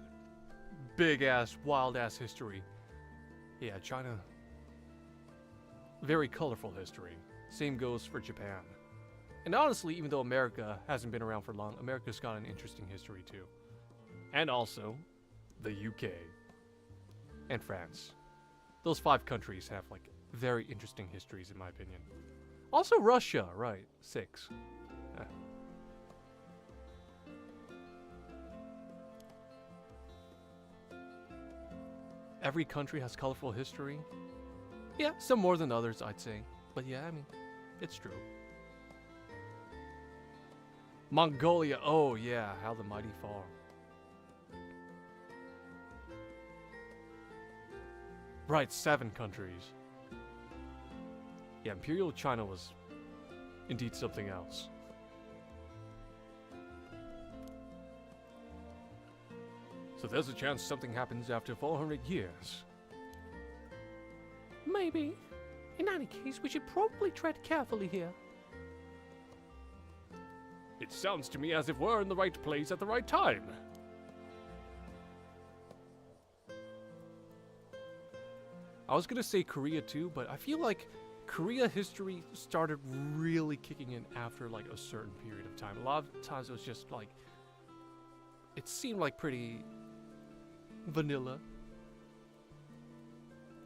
big ass, wild ass history. Yeah, China, very colorful history. Same goes for Japan. And honestly, even though America hasn't been around for long, America's got an interesting history too. And also, the UK and France. Those 5 countries have like very interesting histories in my opinion. Also Russia, right, 6. Every country has colorful history. Yeah, some more than others, I'd say. But yeah, I mean, it's true. Mongolia, oh yeah, how the mighty fall. Right, 7 countries. Yeah, Imperial China was indeed something else. So there's a chance something happens after 400 years. Maybe. In any case, we should probably tread carefully here. It sounds to me as if we're in the right place at the right time. I was gonna say Korea too, but I feel like Korea history started really kicking in after like a certain period of time. A lot of times it was just like, it seemed like pretty vanilla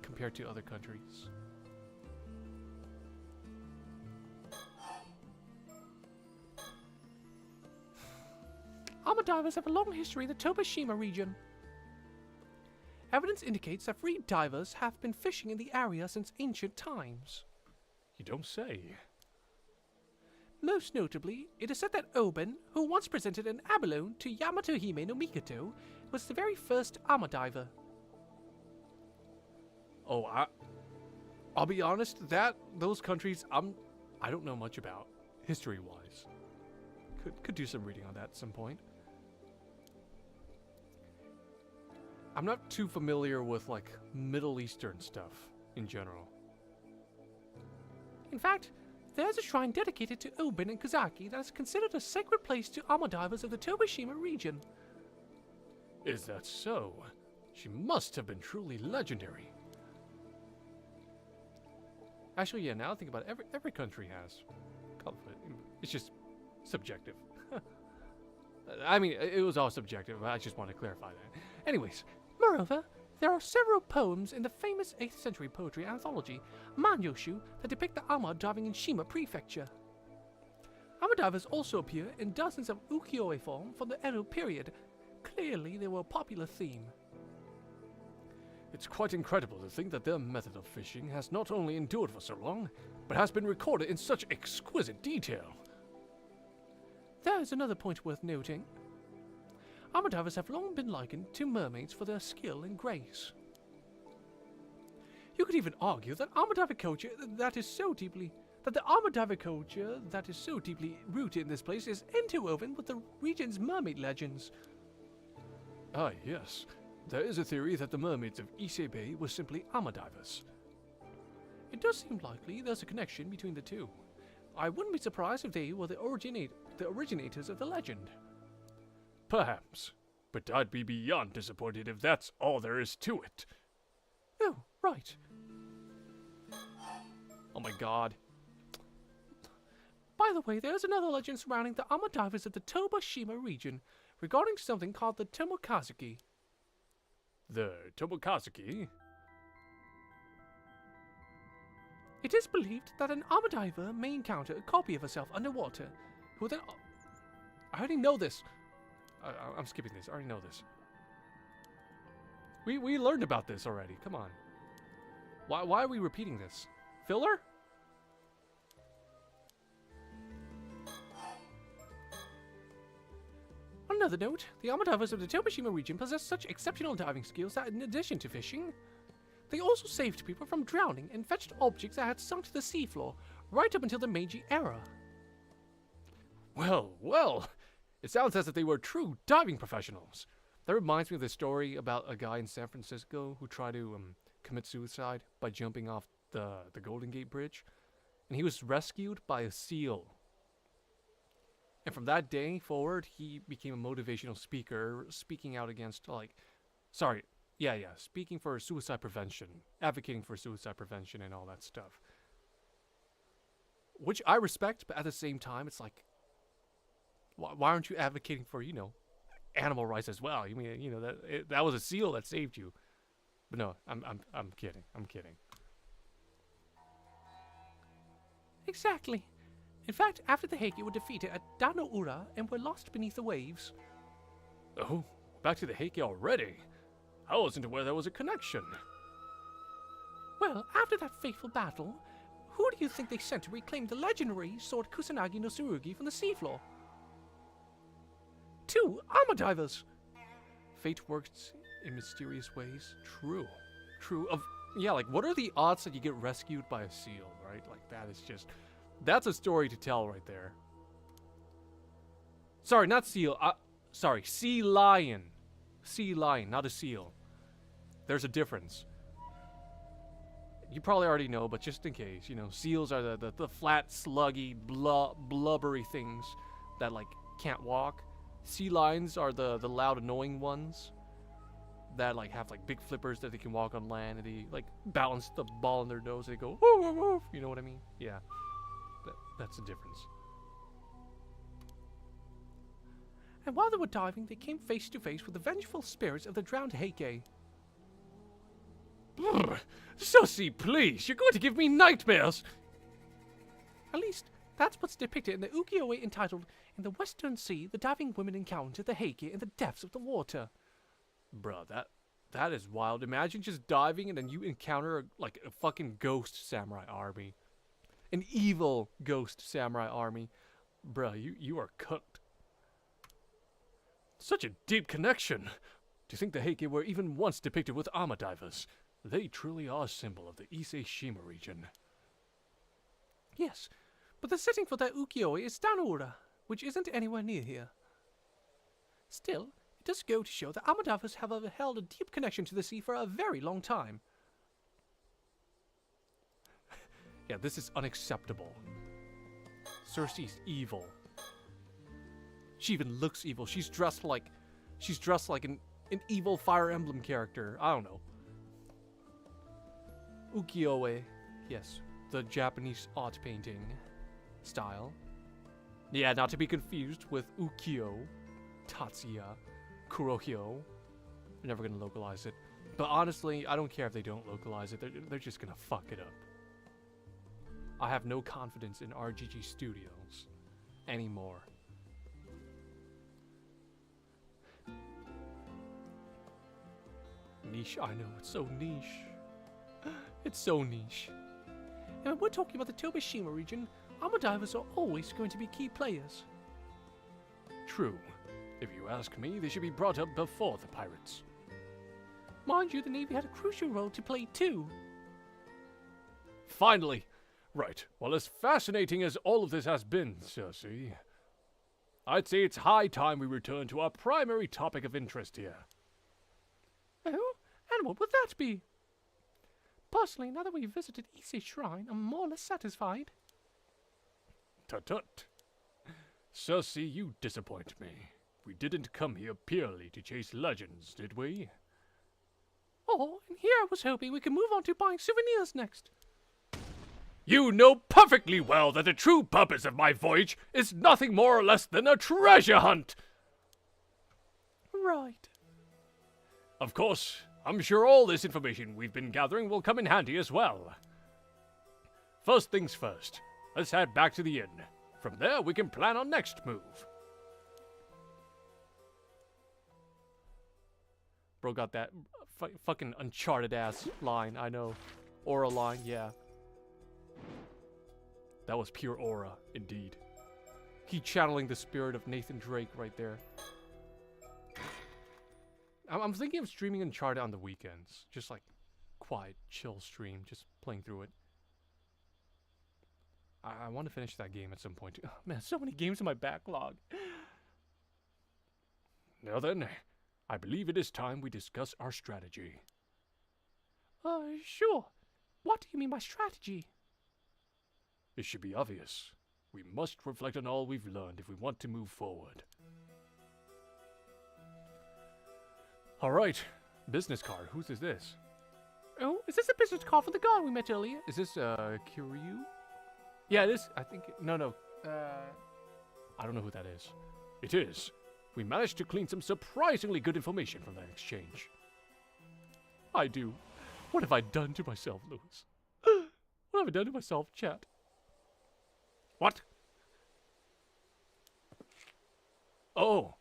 compared to other countries. Ama divers have a long history in the Tobashima region. Evidence indicates that free divers have been fishing in the area since ancient times. You don't say. Most notably, it is said that Oben, who once presented an abalone to Yamato Hime no Mikoto, was the very first Ama diver. Oh, I'll be honest, those countries, I don't know much about, history-wise. Could do some reading on that at some point. I'm not too familiar with, like, Middle Eastern stuff in general. In fact, there's a shrine dedicated to Oben in Kazaki that is considered a sacred place to Ama divers of the Tobashima region. Is that so? She must have been truly legendary. Actually, yeah, now I think about it, every country has. It's just subjective. I mean, it was all subjective, but I just want to clarify that. Anyways. Moreover, there are several poems in the famous 8th century poetry anthology, Manyoshu, that depict the Ama diving in Shima Prefecture. Ama divers also appear in dozens of ukiyo-e form from the Edo period. Clearly, they were a popular theme. It's quite incredible to think that their method of fishing has not only endured for so long, but has been recorded in such exquisite detail. There is another point worth noting. Ama divers have long been likened to mermaids for their skill and grace. You could even argue that the Ama diver culture that is so deeply rooted in this place is interwoven with the region's mermaid legends. Ah, yes. There is a theory that the mermaids of Ise Bay were simply Ama divers. It does seem likely there's a connection between the two. I wouldn't be surprised if they were the originators of the legend. Perhaps, but I'd be beyond disappointed if that's all there is to it. Oh, right. Oh my god. By the way, there's another legend surrounding the Ama divers of the Tobashima region, regarding something called the Tomokazuki. The Tomokazuki? It is believed that an Ama diver may encounter a copy of herself underwater, who then... I already know this. I'm skipping this. I already know this. We learned about this already. Come on. Why are we repeating this? Filler? On another note, the Ama divers of the Tobashima region possess such exceptional diving skills that in addition to fishing, they also saved people from drowning and fetched objects that had sunk to the seafloor right up until the Meiji era. Well, well. It sounds as if they were true diving professionals. That reminds me of the story about a guy in San Francisco who tried to commit suicide by jumping off the Golden Gate Bridge. And he was rescued by a seal. And from that day forward, he became a motivational speaker, speaking out against, speaking for suicide prevention, advocating for suicide prevention and all that stuff. Which I respect, but at the same time, it's like, why aren't you advocating for, animal rights as well? You mean, that was a seal that saved you. But no, I'm kidding. I'm kidding. Exactly. In fact, after the Heike were defeated at Danoura and were lost beneath the waves. Oh, back to the Heike already? I wasn't aware there was a connection. Well, after that fateful battle, who do you think they sent to reclaim the legendary sword Kusanagi no Tsurugi from the seafloor? 2 Ama divers! Fate works in mysterious ways. True. What are the odds that you get rescued by a seal, right? Like, that's a story to tell right there. Sorry, not seal. Sea lion. Sea lion, not a seal. There's a difference. You probably already know, but just in case, seals are the flat, sluggy, blubbery things that, can't walk. Sea lions are the loud, annoying ones that have big flippers that they can walk on land, and they balance the ball in their nose and they go woof, woof, woof. You know what I mean? Yeah, that's the difference. And while they were diving, they came face to face with the vengeful spirits of the drowned Heike. Susie, please, you're going to give me nightmares. At least, that's what's depicted in the ukiyo-e entitled In the Western Sea, the diving women encounter the Heike in the depths of the water. Bruh, that is wild. Imagine just diving and then you encounter like a fucking ghost samurai army. An evil ghost samurai army. Bruh, you are cooked. Such a deep connection. To think the Heike were even once depicted with armor divers. They truly are a symbol of the Ise-Shima region. Yes, but the setting for their ukiyo-e is Danura, which isn't anywhere near here. Still, it does go to show that armor divers have held a deep connection to the sea for a very long time. Yeah, this is unacceptable. Cersei's evil. She even looks evil. She's dressed like an evil Fire Emblem character. I don't know. Ukiyo-e. Yes, the Japanese art painting style. Yeah, not to be confused with ukiyo, tatsuya, kurohyo. They're never gonna localize it. But honestly, I don't care if they don't localize it. They're just gonna fuck it up. I have no confidence in RGG Studios anymore. Niche, I know, it's so niche. It's so niche. And when we're talking about the Tobishima region, armor divers are always going to be key players. True. If you ask me, they should be brought up before the pirates. Mind you, the Navy had a crucial role to play too. Finally! Right, well, as fascinating as all of this has been, Cersei, I'd say it's high time we return to our primary topic of interest here. Oh, and what would that be? Personally, now that we've visited Ise Shrine, I'm more or less satisfied. Tut-tut. Cersei, you disappoint me. We didn't come here purely to chase legends, did we? Oh, and here I was hoping we could move on to buying souvenirs next. You know perfectly well that the true purpose of my voyage is nothing more or less than a treasure hunt! Right. Of course, I'm sure all this information we've been gathering will come in handy as well. First things first, let's head back to the inn. From there, we can plan our next move. Bro got that fucking Uncharted-ass line, I know. Aura line, yeah. That was pure aura, indeed. He channeling the spirit of Nathan Drake right there. I'm thinking of streaming Uncharted on the weekends. Just like, quiet, chill stream, just playing through it. I want to finish that game at some point. Oh, man, so many games in my backlog. Now then, I believe it is time we discuss our strategy. Sure. What do you mean by strategy? It should be obvious. We must reflect on all we've learned if we want to move forward. Alright, business card. Whose is this? Oh, is this a business card for the guy we met earlier? Is this, Kiryu? Yeah, it is. I think... No. I don't know who that is. It is. We managed to clean some surprisingly good information from that exchange. I do. What have I done to myself, Lewis? What have I done to myself, chat? What? Oh.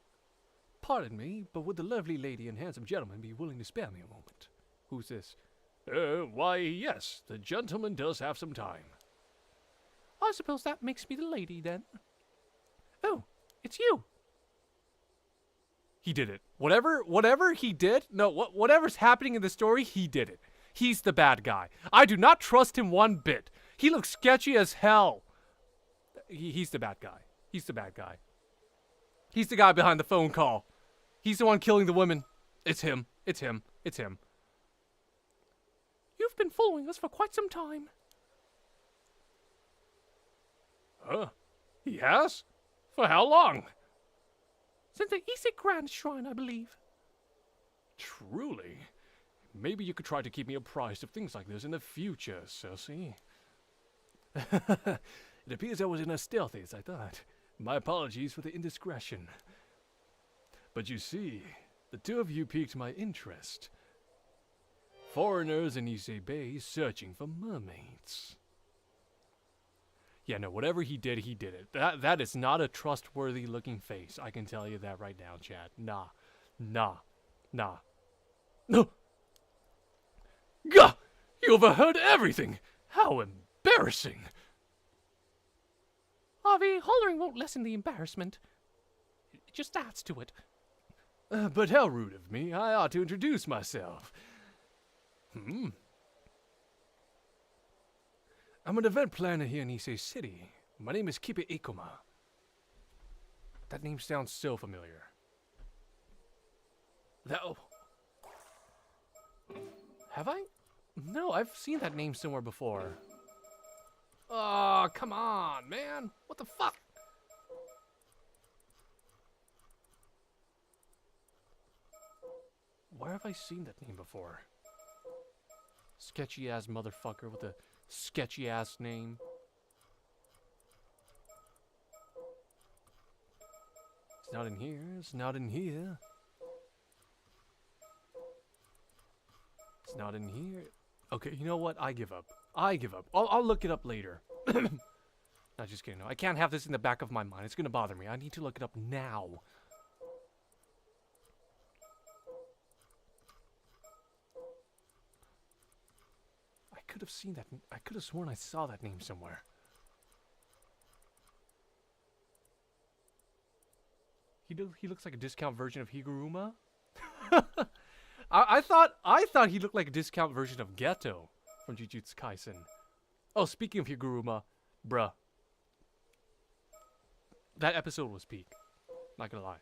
Pardon me, but would the lovely lady and handsome gentleman be willing to spare me a moment? Who's this? Why, yes, the gentleman does have some time. I suppose that makes me the lady, then. Oh, it's you. He did it. Whatever he did, no, whatever's happening in the story, he did it. He's the bad guy. I do not trust him one bit. He looks sketchy as hell. He's the bad guy. He's the bad guy. He's the guy behind the phone call. He's the one killing the women. It's him. It's him. It's him. You've been following us for quite some time. Huh? He has? For how long? Since the Ise Grand Shrine, I believe. Truly? Maybe you could try to keep me apprised of things like this in the future, Cersei. It appears I was in as stealthy as I thought. My apologies for the indiscretion. But you see, the two of you piqued my interest. Foreigners in Ise Bay searching for mermaids. Yeah, no, whatever he did it. That is not a trustworthy looking face. I can tell you that right now, Chad. Nah. Nah. Nah. No. Gah! You overheard everything! How embarrassing! Harvey, hollering won't lessen the embarrassment. It just adds to it. But how rude of me. I ought to introduce myself. I'm an event planner here in Issei City. My name is Kipe Ikoma. That name sounds so familiar. Have I? No, I've seen that name somewhere before. Oh, come on, man. What the fuck? Where have I seen that name before? Sketchy ass motherfucker with a sketchy ass name. It's not in here. It's not in here. It's not in here. Okay, you know what? I give up. I give up. I'll look it up later. Not just kidding. No, I can't have this in the back of my mind. It's gonna bother me. I need to look it up now. I could have seen that. I could have sworn I saw that name somewhere. He looks like a discount version of Higuruma. I thought he looked like a discount version of Geto from Jujutsu Kaisen. Oh, speaking of Higuruma, bruh. That episode was peak. Not gonna lie.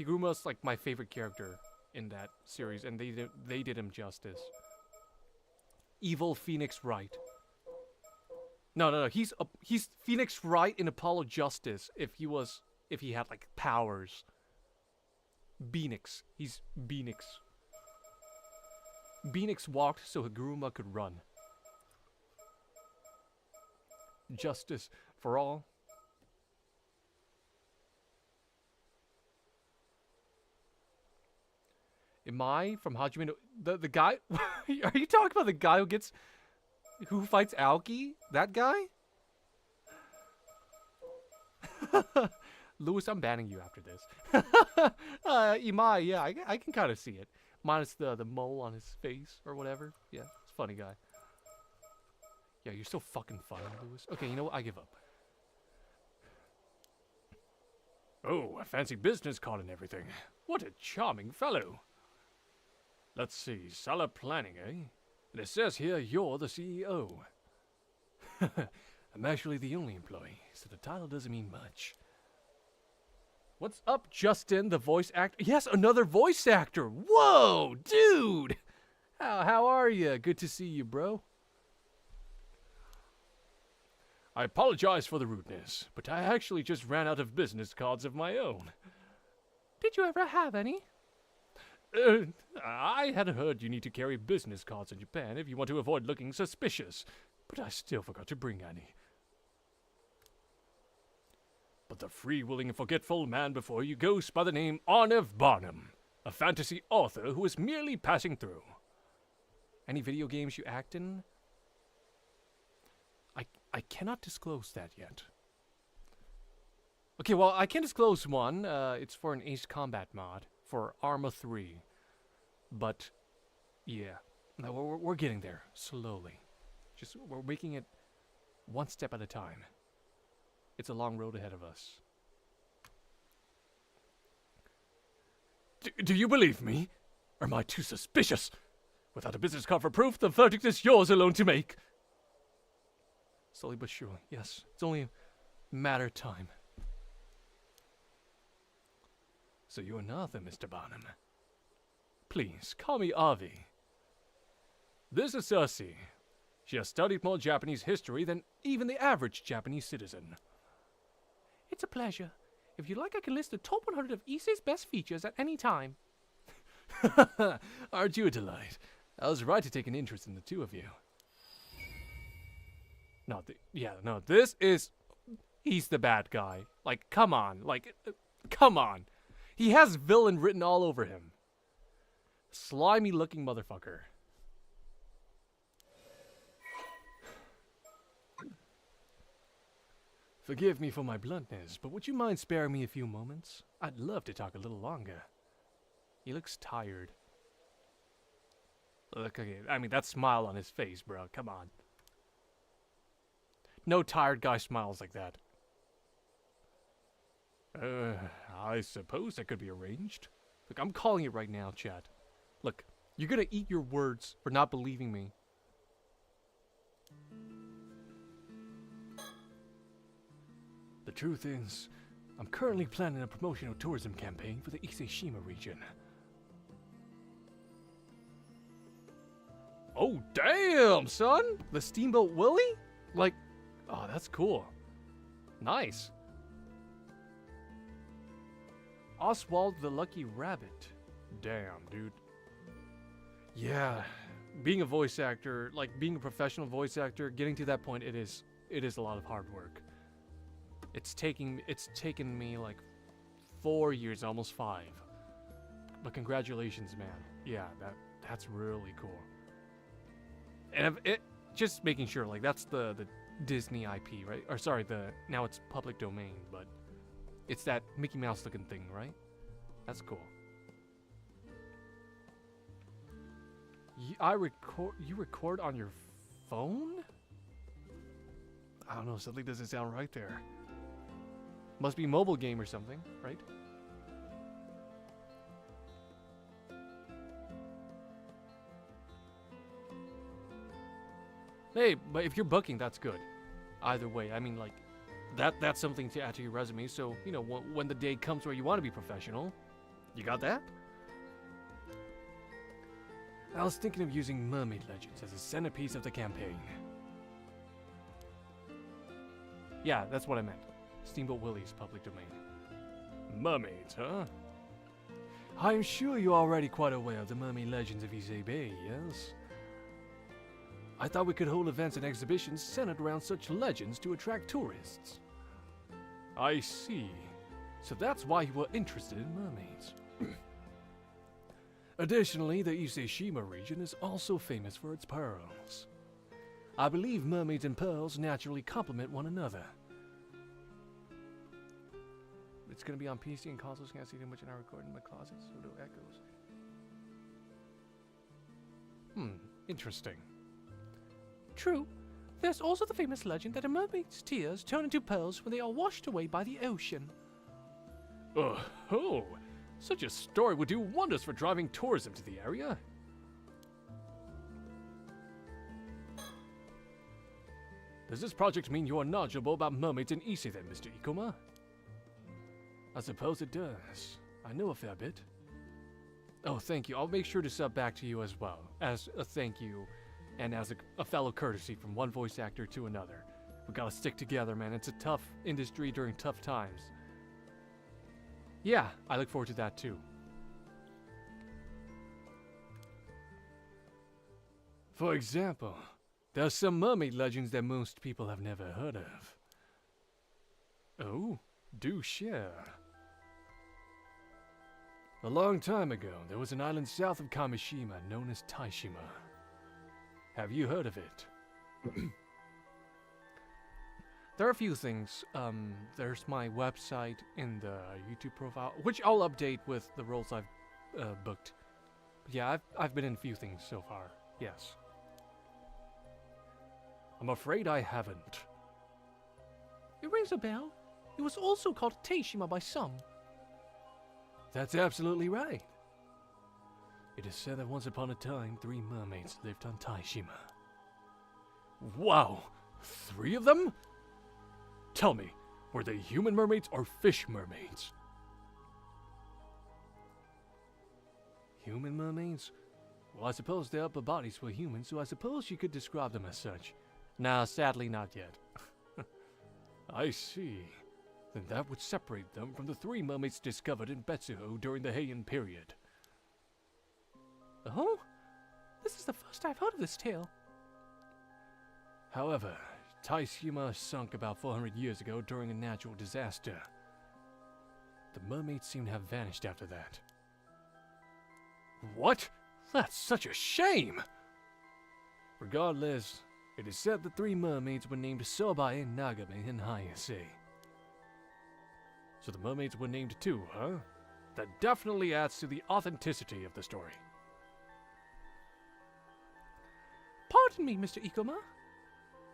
Higuruma's like my favorite character in that series, and they did him justice. Evil Phoenix Wright. No. He's Phoenix Wright in Apollo Justice if he had like powers. Beanix. He's Beanix. Beanix walked so Higuruma could run. Justice for all. Am I from Hajime no... The guy... Are you talking about the guy who fights Aoki? That guy? Lewis, I'm banning you after this. Imai, yeah, I can kind of see it. Minus the mole on his face or whatever. Yeah, it's a funny guy. Yeah, you're so fucking funny, Lewis. Okay, you know what? I give up. Oh, a fancy business card and everything. What a charming fellow. Let's see, salad planning, eh? And it says here you're the CEO. I'm actually the only employee, so the title doesn't mean much. What's up, Justin, the voice actor? Yes, another voice actor. Whoa, dude. How are you? Good to see you, bro. I apologize for the rudeness, but I actually just ran out of business cards of my own. Did you ever have any? I had heard you need to carry business cards in Japan if you want to avoid looking suspicious, but I still forgot to bring any. But the free-willing and forgetful man before you goes by the name Arnev Barnum, a fantasy author who is merely passing through. Any video games you act in? I cannot disclose that yet. Okay, well, I can disclose one. It's for an Ace Combat mod for Arma 3. But, yeah, no, we're getting there slowly. Just, we're making it one step at a time. It's a long road ahead of us. Do you believe me? Or am I too suspicious? Without a business card for proof, the verdict is yours alone to make. Slowly but surely, yes. It's only a matter of time. So you're nothing, Mr. Barnum. Please, call me Avi. This is Cersei. She has studied more Japanese history than even the average Japanese citizen. It's a pleasure. If you'd like, I can list the top 100 of Issei's best features at any time. Aren't you a delight? I was right to take an interest in the two of you. No, this is... He's the bad guy. Like, come on. Come on. He has villain written all over him. Slimy looking Forgive me for my bluntness, but would you mind sparing me a few moments? I'd love to talk a little longer. He looks tired. Look, okay, I mean, that smile on his face, bro. Come on. No tired guy smiles like that. I suppose that could be arranged. Look, I'm calling it right now, chat. Look, you're gonna eat your words for not believing me. The truth is, I'm currently planning a promotional tourism campaign for the Ise-Shima region. Oh, damn, son! The Steamboat Willie? Like, oh, that's cool. Nice. Oswald the Lucky Rabbit. Damn, dude. Yeah, being a voice actor, like being a professional voice actor, getting to that point, it is a lot of hard work. It's taken me like 4 years, almost 5. But congratulations, man. Yeah, that's really cool. And just making sure, like, that's the Disney IP, right? Or sorry, now it's public domain, but it's that Mickey Mouse looking thing, right? That's cool. You record on your phone? I don't know, something doesn't sound right there. Must be mobile game or something, right? Hey, but if you're booking, that's good. Either way, I mean, like, that's something to add to your resume, so, you know, when the day comes where you want to be professional, you got that? I was thinking of using Mermaid Legends as a centerpiece of the campaign. Yeah, that's what I meant. Steamboat Willie's public domain. Mermaids, huh? I'm sure you're already quite aware of the Mermaid Legends of Ise Bay, yes? I thought we could hold events and exhibitions centered around such legends to attract tourists. I see. So that's why you were interested in mermaids. Additionally, the Ise-Shima region is also famous for its pearls. I believe mermaids and pearls naturally complement one another. It's gonna be on PC and consoles. Can't see too much in our recording in my closet. Pseudo echoes. Interesting. True. There's also the famous legend that a mermaid's tears turn into pearls when they are washed away by the ocean. Oh, such a story would do wonders for driving tourism to the area. Does this project mean you are knowledgeable about mermaids in Ise then, Mr. Ikoma? I suppose it does. I know a fair bit. Oh, thank you. I'll make sure to sub back to you as well, as a thank you, and as a fellow courtesy from one voice actor to another. We gotta stick together, man. It's a tough industry during tough times. Yeah, I look forward to that too. For example, there are some mermaid legends that most people have never heard of. Oh, do share. A long time ago, there was an island south of Kamishima known as Taishima. Have you heard of it? There are a few things. There's my website in the YouTube profile, which I'll update with the roles I've booked. But yeah, I've been in a few things so far. Yes. I'm afraid I haven't. It rings a bell. It was also called Taishima by some. That's absolutely right. It is said that once upon a time, 3 mermaids lived on Taishima. Wow! 3 of them? Tell me, were they human mermaids or fish mermaids? Human mermaids? Well, I suppose their upper bodies were human, so I suppose you could describe them as such. Nah, sadly not yet. I see. Then that would separate them from the 3 mermaids discovered in Betsuho during the Heian period. Oh? This is the first I've heard of this tale. However, Taishima sunk about 400 years ago during a natural disaster. The mermaids seem to have vanished after that. What? That's such a shame! Regardless, it is said the 3 mermaids were named Sobae, Nagame, and Hayase. So the mermaids were named too, huh? That definitely adds to the authenticity of the story. Pardon me, Mr. Ikoma.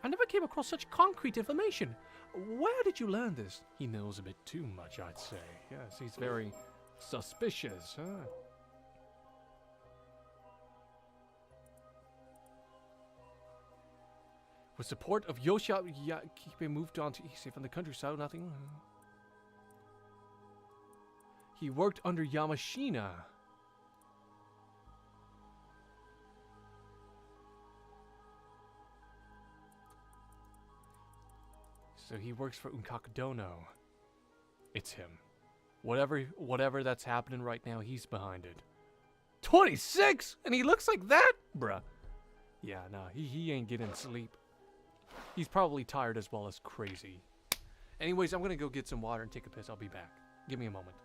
I never came across such concrete information. Where did you learn this? He knows a bit too much, I'd say. Yes, he's very suspicious, huh? With support of Yoshiakibe moved on to Ise from the countryside, nothing. He worked under Yamashina. So he works for Unkakudono. It's him. Whatever that's happening right now, he's behind it. 26? And he looks like that? Bruh. Yeah, nah, he ain't getting sleep. He's probably tired as well as crazy. Anyways, I'm gonna go get some water and take a piss. I'll be back. Give me a moment.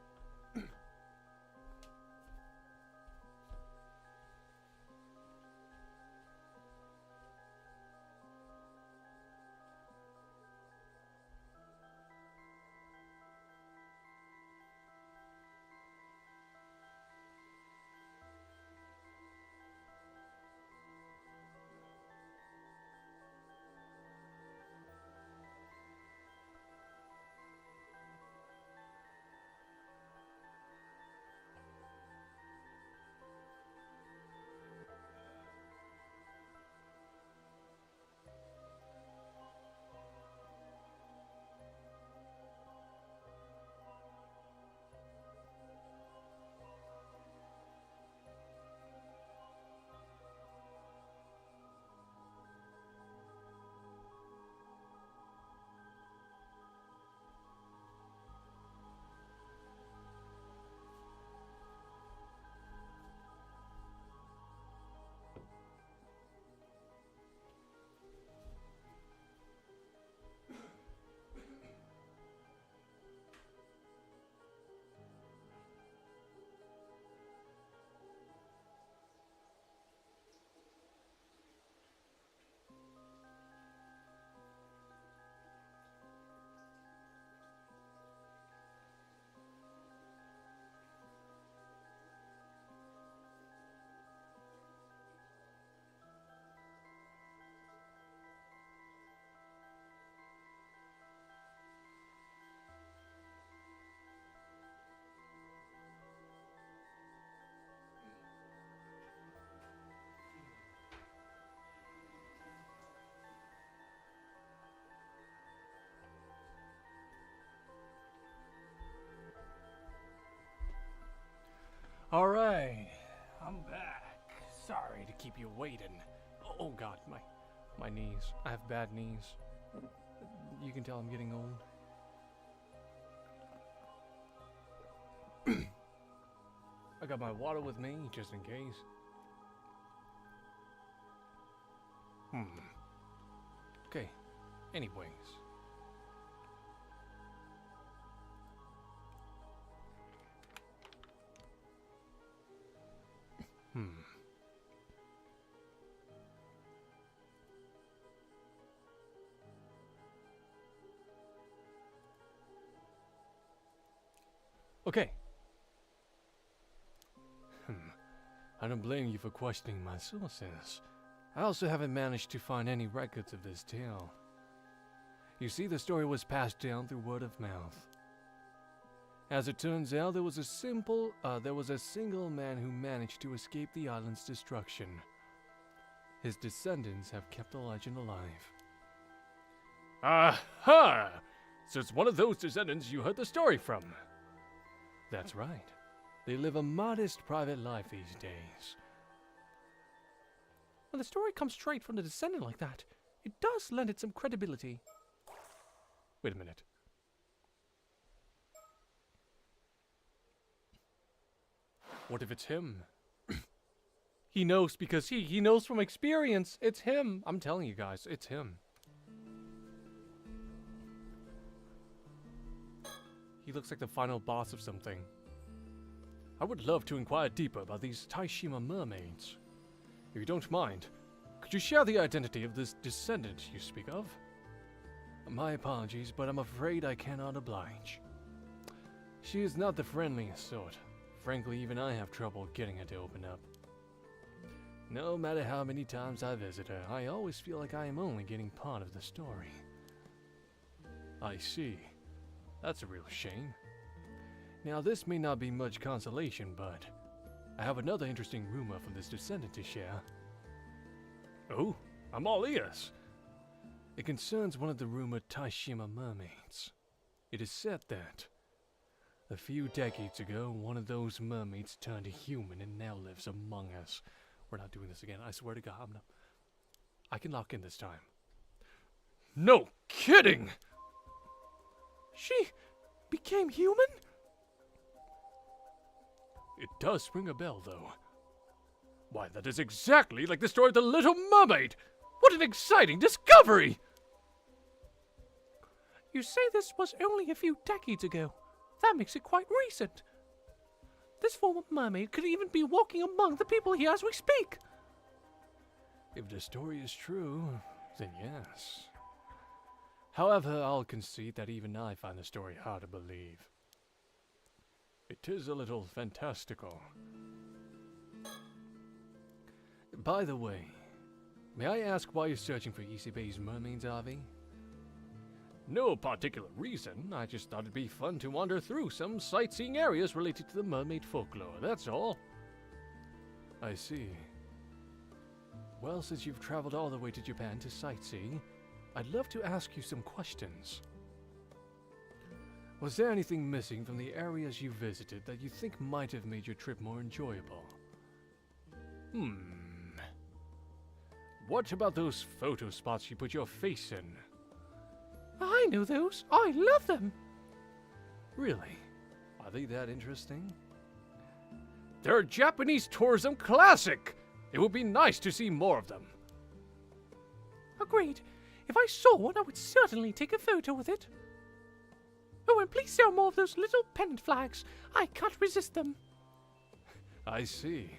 Alright, I'm back. Sorry to keep you waiting. Oh god, my knees. I have bad knees. You can tell I'm getting old. I got my water with me, just in case. Okay, anyways. Okay. I don't blame you for questioning my sources. I also haven't managed to find any records of this tale. You see, the story was passed down through word of mouth. As it turns out, there was a single man who managed to escape the island's destruction. His descendants have kept the legend alive. Aha! So it's one of those descendants you heard the story from. That's right. They live a modest private life these days. When the story comes straight from the descendant like that, it does lend it some credibility. Wait a minute. What if it's him? He knows because he knows from experience. It's him. I'm telling you guys, it's him. He looks like the final boss of something. I would love to inquire deeper about these Taishima mermaids. If you don't mind, could you share the identity of this descendant you speak of? My apologies, but I'm afraid I cannot oblige. She is not the friendliest sort. Frankly, even I have trouble getting her to open up. No matter how many times I visit her, I always feel like I am only getting part of the story. I see. That's a real shame. Now, this may not be much consolation, but I have another interesting rumor from this descendant to share. Oh, I'm all ears. It concerns one of the rumored Taishima mermaids. It is said that a few decades ago, one of those mermaids turned human and now lives among us. We're not doing this again. I swear to God, I can lock in this time. No kidding! She became human? It does ring a bell, though. Why, that is exactly like the story of the Little Mermaid! What an exciting discovery! You say this was only a few decades ago. That makes it quite recent. This form of mermaid could even be walking among the people here as we speak. If the story is true, then yes. However, I'll concede that even I find the story hard to believe. It is a little fantastical. By the way, may I ask why you're searching for Isebei's mermaids, Avi? No particular reason. I just thought it'd be fun to wander through some sightseeing areas related to the mermaid folklore, that's all. I see. Well, since you've traveled all the way to Japan to sightsee, I'd love to ask you some questions. Was there anything missing from the areas you visited that you think might have made your trip more enjoyable? What about those photo spots you put your face in? I know those. I love them. Really? Are they that interesting? They're a Japanese tourism classic! It would be nice to see more of them. Agreed. If I saw one, I would certainly take a photo with it. Oh, and please sell more of those little pendant flags. I can't resist them. I see.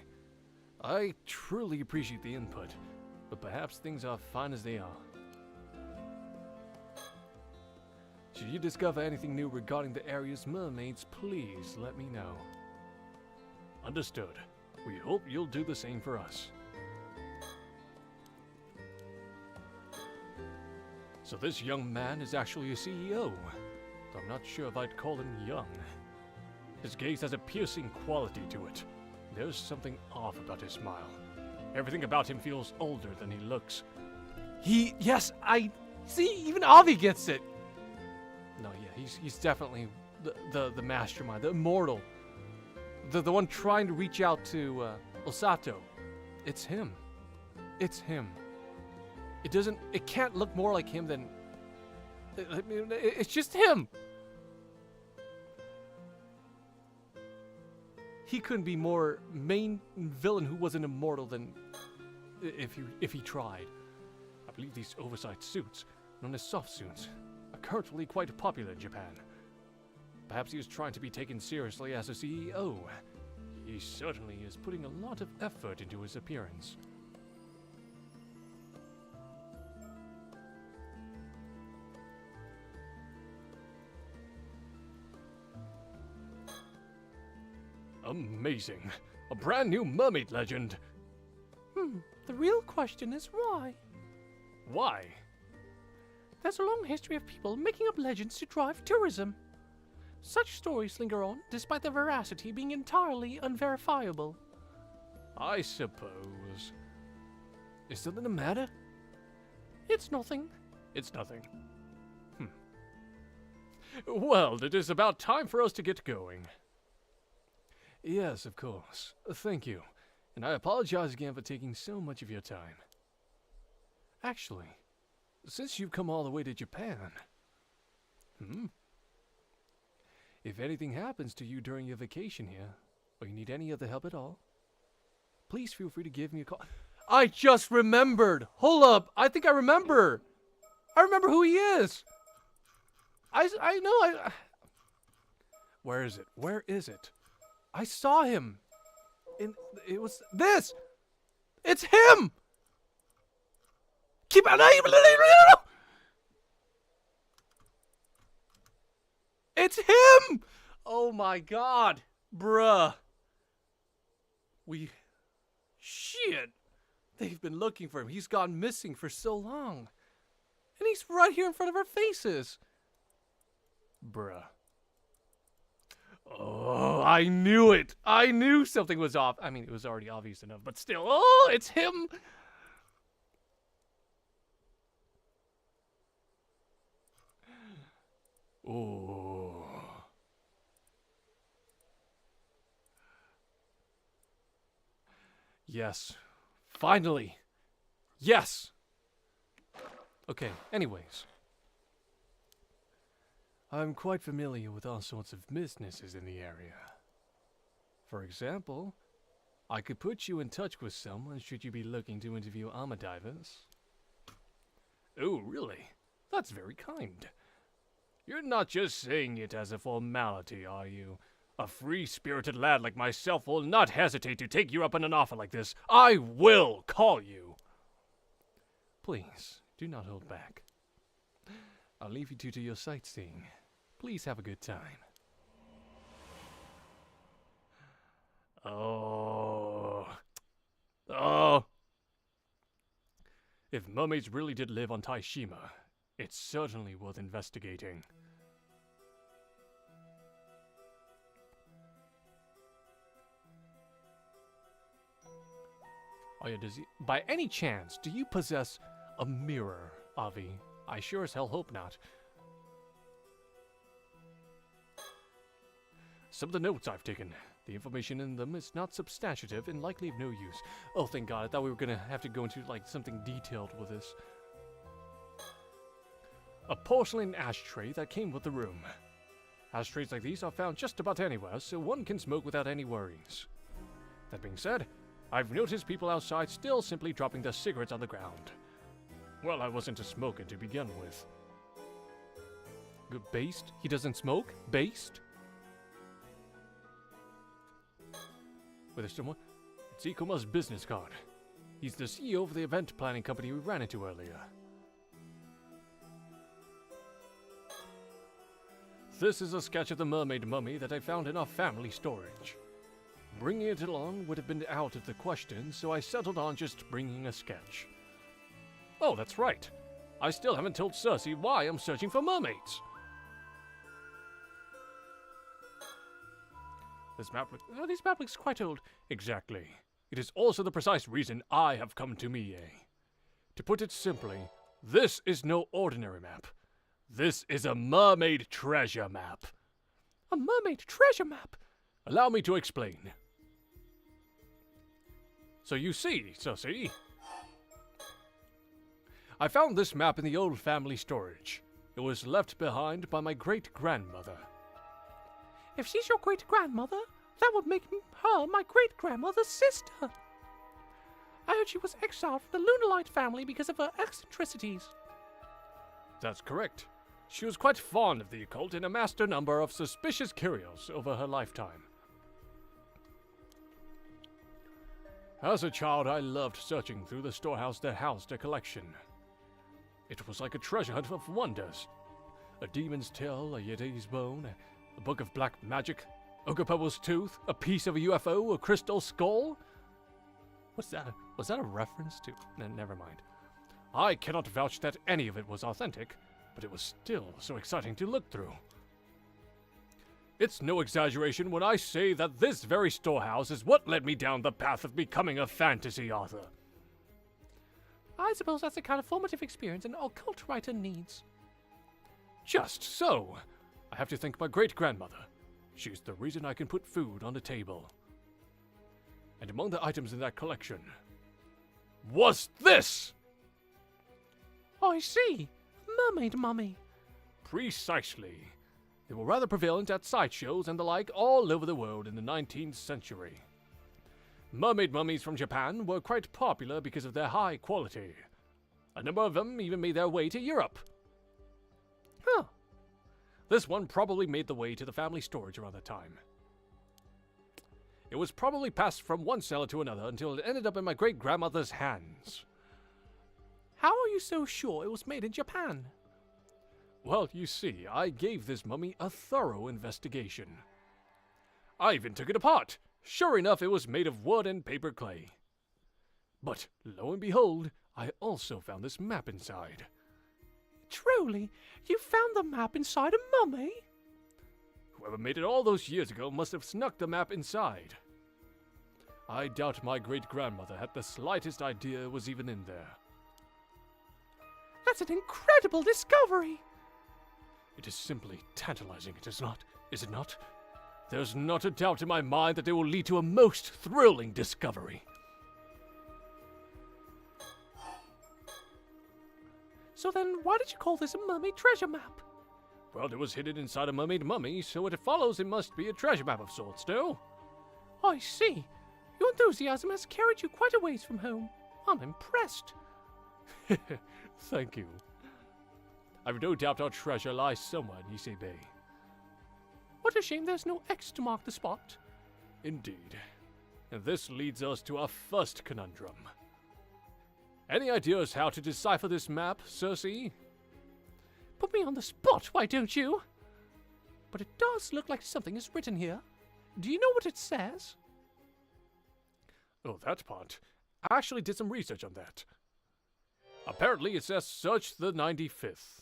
I truly appreciate the input, but perhaps things are fine as they are. Should you discover anything new regarding the area's mermaids, please let me know. Understood. We hope you'll do the same for us. So this young man is actually a CEO. Though I'm not sure if I'd call him young. His gaze has a piercing quality to it. There's something off about his smile. Everything about him feels older than he looks. Yes, I see, even Avi gets it. No, yeah, he's definitely the mastermind, the immortal. The one trying to reach out to Osato. It's him. It's him. It can't look more like him than... It's just him. He couldn't be more main villain who wasn't immortal than if he tried. I believe these oversized suits, known as soft suits, are currently quite popular in Japan. Perhaps he was trying to be taken seriously as a CEO. He certainly is putting a lot of effort into his appearance. Amazing. A brand new mermaid legend. The real question is why? Why? There's a long history of people making up legends to drive tourism. Such stories linger on, despite their veracity being entirely unverifiable. I suppose. Is something the matter? It's nothing. It's nothing. Well, it is about time for us to get going. Yes, of course. Thank you. And I apologize again for taking so much of your time. Actually, since you've come all the way to Japan, if anything happens to you during your vacation here, or you need any other help at all, please feel free to give me a call. I just remembered! Hold up! I think I remember! I remember who he is! I know. Where is it? Where is it? I saw him. It was this. It's him. Keep on. It's him. Oh my god! Bruh! Shit! They've been looking for him. He's gone missing for so long. And he's right here in front of our faces. Bruh. Oh, I knew it! I knew something was off. I mean, it was already obvious enough, but still. Oh, it's him! Oh. Yes. Finally. Yes! Okay, anyways. I'm quite familiar with all sorts of businesses in the area. For example, I could put you in touch with someone should you be looking to interview armor divers. Oh, really? That's very kind. You're not just saying it as a formality, are you? A free-spirited lad like myself will not hesitate to take you up on an offer like this. I will call you. Please, do not hold back. I'll leave you two to your sightseeing. Please have a good time. Oh. Oh. If mermaids really did live on Taishima, it's certainly worth investigating. Oh yeah, by any chance, do you possess a mirror, Avi? I sure as hell hope not. Some of the notes I've taken, the information in them is not substantive and likely of no use. Oh, thank God, I thought we were gonna have to go into, like, something detailed with this. A porcelain ashtray that came with the room. Ashtrays like these are found just about anywhere, so one can smoke without any worries. That being said, I've noticed people outside still simply dropping their cigarettes on the ground. Well, I wasn't a smoker to begin with. Good based? He doesn't smoke? Based? Wait, there's someone? It's Ikuma's business card. He's the CEO of the event planning company we ran into earlier. This is a sketch of the mermaid mummy that I found in our family storage. Bringing it along would have been out of the question, so I settled on just bringing a sketch. Oh, that's right. I still haven't told Cersei why I'm searching for mermaids. This map looks quite old. Exactly. It is also the precise reason I have come to Mie. To put it simply, this is no ordinary map. This is a mermaid treasure map. A mermaid treasure map? Allow me to explain. So you see, Cersei, I found this map in the old family storage. It was left behind by my great-grandmother. If she's your great-grandmother, that would make her my great-grandmother's sister. I heard she was exiled from the Lunalite family because of her eccentricities. That's correct. She was quite fond of the occult and amassed a number of suspicious curios over her lifetime. As a child, I loved searching through the storehouse that housed her collection. It was like a treasure hunt of wonders. A demon's tail, a yeti's bone, a book of black magic, Ogopobo's tooth, a piece of a UFO, a crystal skull. Was that a reference to? Never mind. I cannot vouch that any of it was authentic, but it was still so exciting to look through. It's no exaggeration when I say that this very storehouse is what led me down the path of becoming a fantasy author. I suppose that's the kind of formative experience an occult writer needs. Just so. I have to thank my great-grandmother. She's the reason I can put food on the table. And among the items in that collection was this! I see. Mermaid mummy. Precisely. They were rather prevalent at sideshows and the like all over the world in the 19th century. Mermaid mummies from Japan were quite popular because of their high quality. A number of them even made their way to Europe. Huh. This one probably made the way to the family storage around that time. It was probably passed from one seller to another until it ended up in my great-grandmother's hands. How are you so sure it was made in Japan? Well, you see, I gave this mummy a thorough investigation. I even took it apart. Sure enough, it was made of wood and paper clay. But lo and behold, I also found this map inside. Truly, you found the map inside a mummy? Whoever made it all those years ago must have snuck the map inside. I doubt my great-grandmother had the slightest idea it was even in there. That's an incredible discovery! It is simply tantalizing, is it not? There's not a doubt in my mind that it will lead to a most thrilling discovery. So then, why did you call this a mermaid treasure map? Well, it was hidden inside a mermaid mummy, so it follows it must be a treasure map of sorts, no? I see. Your enthusiasm has carried you quite a ways from home. I'm impressed. Thank you. I've no doubt our treasure lies somewhere in Issei Bay. What a shame there's no X to mark the spot. Indeed. And this leads us to our first conundrum. Any ideas how to decipher this map, Cersei? Put me on the spot, why don't you? But it does look like something is written here. Do you know what it says? Oh, that part. I actually did some research on that. Apparently it says search the 95th.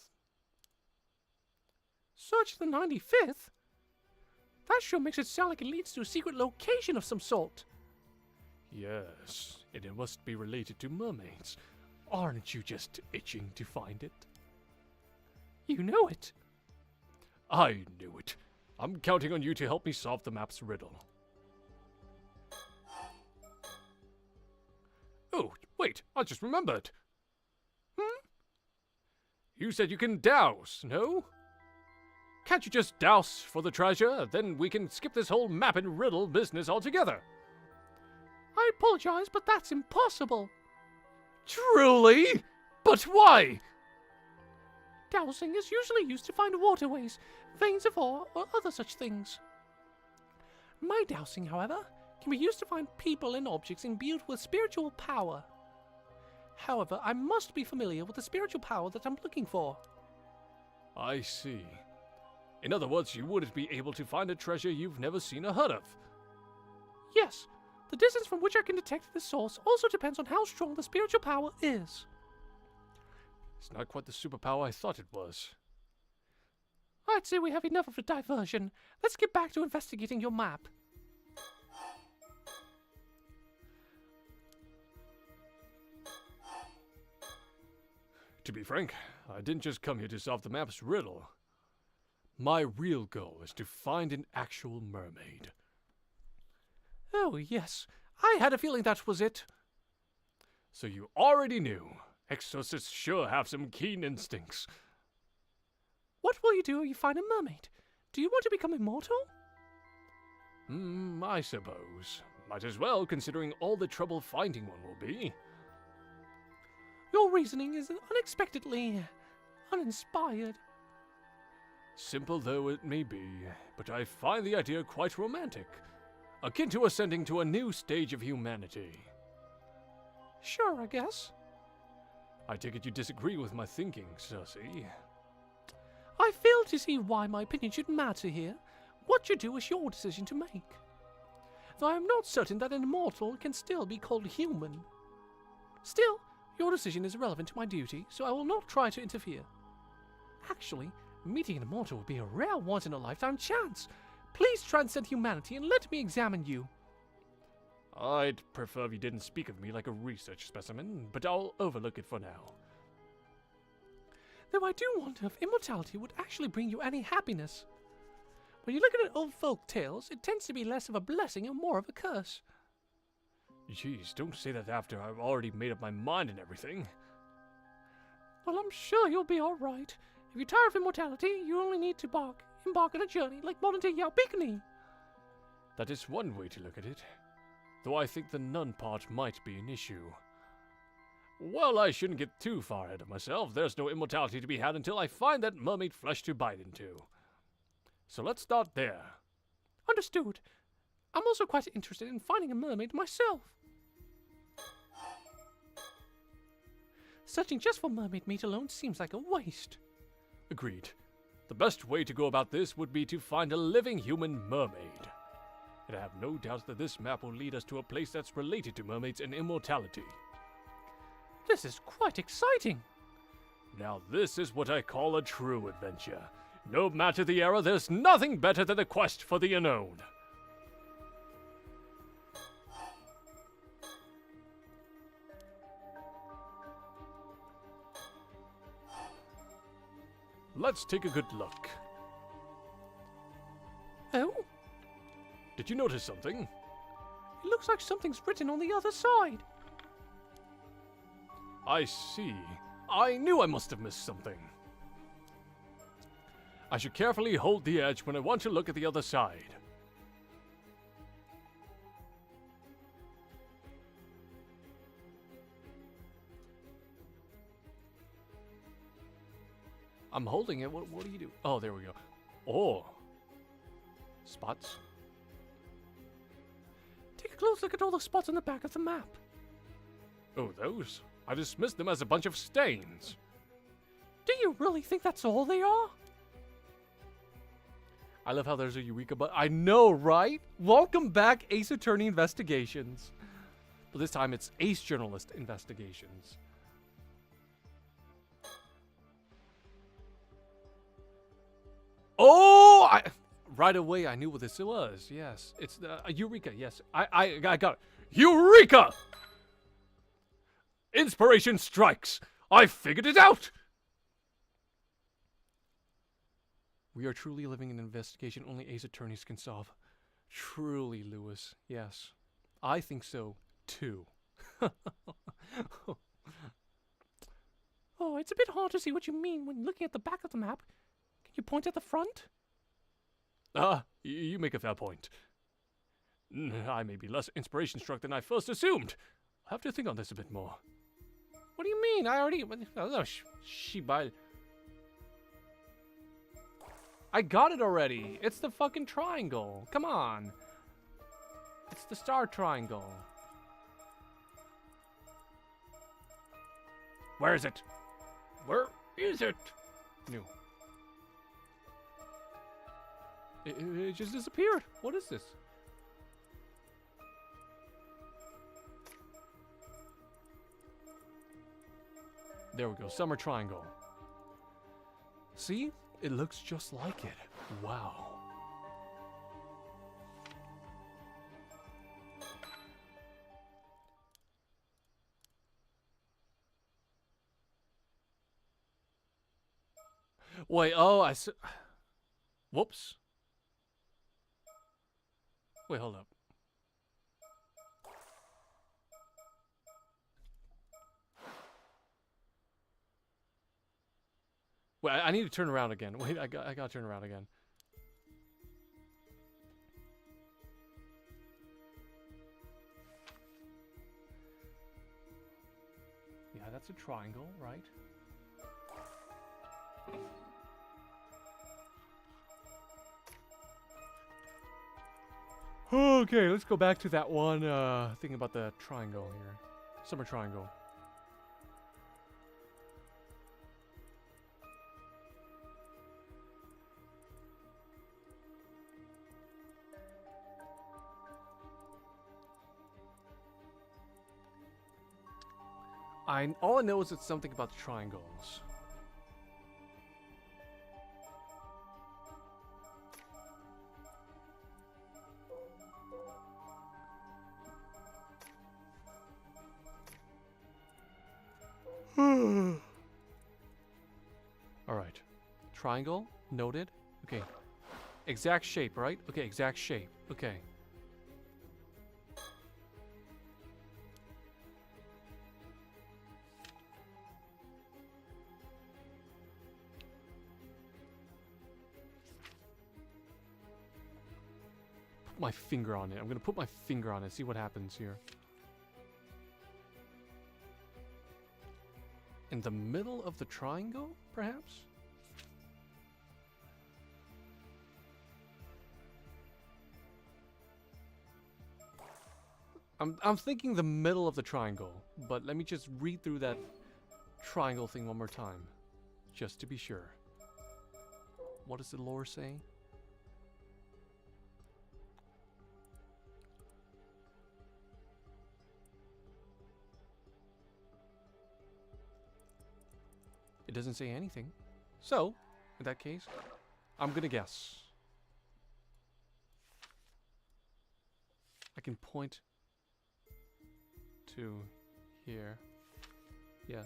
Search the 95th? That sure makes it sound like it leads to a secret location of some sort. Yes, and it must be related to mermaids. Aren't you just itching to find it? You know it. I knew it. I'm counting on you to help me solve the map's riddle. Oh, wait, I just remembered. You said you can douse, no? Can't you just douse for the treasure? Then we can skip this whole map and riddle business altogether. I apologize, but that's impossible. Truly? But why? Dowsing is usually used to find waterways, veins of ore, or other such things. My dowsing, however, can be used to find people and objects imbued with spiritual power. However, I must be familiar with the spiritual power that I'm looking for. I see. In other words, you wouldn't be able to find a treasure you've never seen or heard of. Yes, the distance from which I can detect the source also depends on how strong the spiritual power is. It's not quite the superpower I thought it was. I'd say we have enough of a diversion. Let's get back to investigating your map. To be frank, I didn't just come here to solve the map's riddle. My real goal is to find an actual mermaid. Oh, yes. I had a feeling that was it. So you already knew. Exorcists sure have some keen instincts. What will you do if you find a mermaid? Do you want to become immortal? I suppose. Might as well, considering all the trouble finding one will be. Your reasoning is unexpectedly uninspired. Simple though it may be, but I find the idea quite romantic. Akin to ascending to a new stage of humanity. Sure, I guess. I take it you disagree with my thinking, Cersei. I fail to see why my opinion should matter here. What you do is your decision to make. Though I am not certain that an immortal can still be called human. Still, your decision is relevant to my duty, so I will not try to interfere. Actually, meeting an immortal would be a rare once-in-a-lifetime chance. Please transcend humanity and let me examine you. I'd prefer if you didn't speak of me like a research specimen, but I'll overlook it for now. Though I do wonder if immortality would actually bring you any happiness. When you look at old folk tales, it tends to be less of a blessing and more of a curse. Jeez, don't say that after I've already made up my mind and everything. Well, I'm sure you'll be alright. If you're tired of immortality, you only need to embark on a journey like modern-day Yaubikini. That is one way to look at it. Though I think the nun part might be an issue. Well, I shouldn't get too far ahead of myself. There's no immortality to be had until I find that mermaid flesh to bite into. So let's start there. Understood. I'm also quite interested in finding a mermaid myself. Searching just for mermaid meat alone seems like a waste. Agreed. The best way to go about this would be to find a living human mermaid. and I have no doubt that this map will lead us to a place that's related to mermaids and immortality. This is quite exciting. Now this is what I call a true adventure. No matter the era, there's nothing better than the quest for the unknown. Let's take a good look. Oh, Did you notice something? it looks like something's written on the other side. I see. I knew I must have missed something. I should carefully hold the edge when I want to look at the other side. I'm holding it. What do you do? Oh, there we go. Oh. Spots. Take a close look at all the spots on the back of the map. Oh, those? I dismissed them as a bunch of stains. Do you really think that's all they are? I love how there's a Eureka button. I know, right? Welcome back, Ace Attorney Investigations. But this time it's Ace Journalist Investigations. Oh! Right away I knew what this was. Yes, it's the Eureka. Yes, I got it. Eureka! Inspiration strikes. I figured it out. We are truly living in an investigation only Ace Attorneys can solve. Truly, Lewis. Yes, I think so too. Oh, it's a bit hard to see what you mean when looking at the back of the map. Can you point at the front? You make a fair point. I may be less inspiration struck than I first assumed. I'll have to think on this a bit more. What do you mean? I already... Oh, I got it already. It's the fucking triangle. Come on. It's the star triangle. Where is it? Where is it? No. It just disappeared. What is this? There we go. Summer triangle. See? It looks just like it. Wow. Wait, oh, whoops. Wait, hold up. Wait, I need to turn around again. Wait, I gotta turn around again. Yeah, that's a triangle, right? Okay, let's go back to that one thing about the triangle here. Summer triangle. All I know is it's something about the triangles. Alright. Triangle, noted. Okay. Exact shape, right? Okay, exact shape. Okay. Put my finger on it. I'm gonna put my finger on it, see what happens here. In the middle of the triangle, perhaps? I'm thinking the middle of the triangle, but let me just read through that triangle thing one more time, just to be sure. What does the lore say? It doesn't say anything. So, in that case, I'm gonna guess. I can point to here. Yes.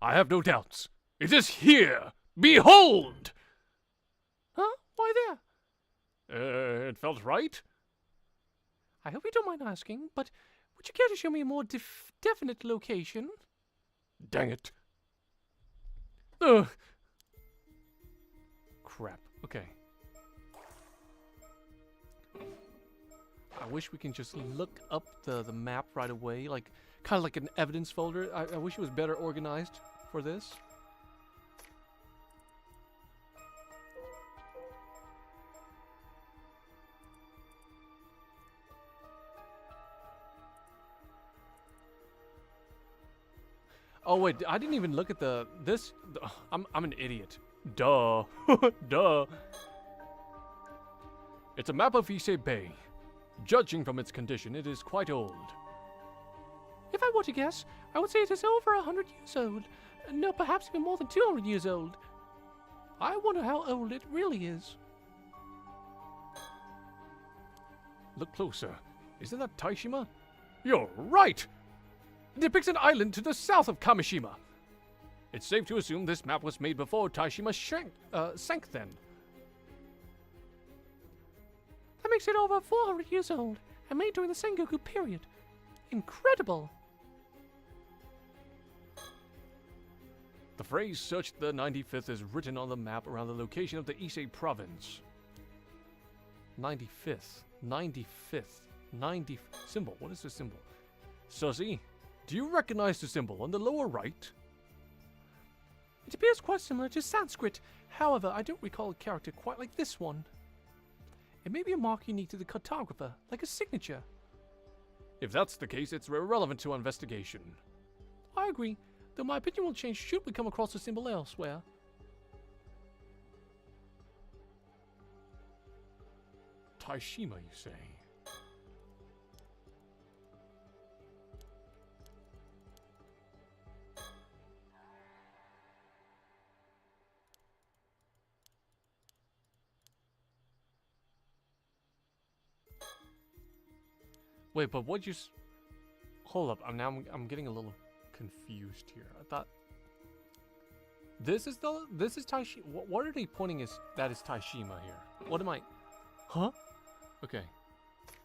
I have no doubts. It is here. Behold! Huh? Why there? It felt right. I hope you don't mind asking, but would you care to show me a more definite location? Dang it. Ugh. Crap. Okay. I wish we can just look up the map right away, like kind of like an evidence folder. I wish it was better organized for this. Oh wait, I didn't even look at this. I'm an idiot. Duh. Duh. It's a map of Issei Bay. Judging from its condition, it is quite old. If I were to guess, I would say it is over 100 years old. No, perhaps even more than 200 years old. I wonder how old it really is. Look closer. Isn't that Taishima? You're right! It depicts an island to the south of Kamishima. It's safe to assume this map was made before Taishima sank then. That makes it over 400 years old, and made during the Sengoku period. Incredible! The phrase "search the 95th" is written on the map around the location of the Issei province. 95th. 95th. 90th. Symbol. What is the symbol? Suzy, do you recognize the symbol on the lower right? It appears quite similar to Sanskrit. However, I don't recall a character quite like this one. It may be a mark unique to the cartographer, like a signature. If that's the case, it's irrelevant to our investigation. I agree, though my opinion will change should we come across the symbol elsewhere. Taishima, you say? Wait, but what you hold up, I'm getting a little confused here. I thought this is Taishima. What are they pointing as that is Taishima here? What am I? Huh? Okay.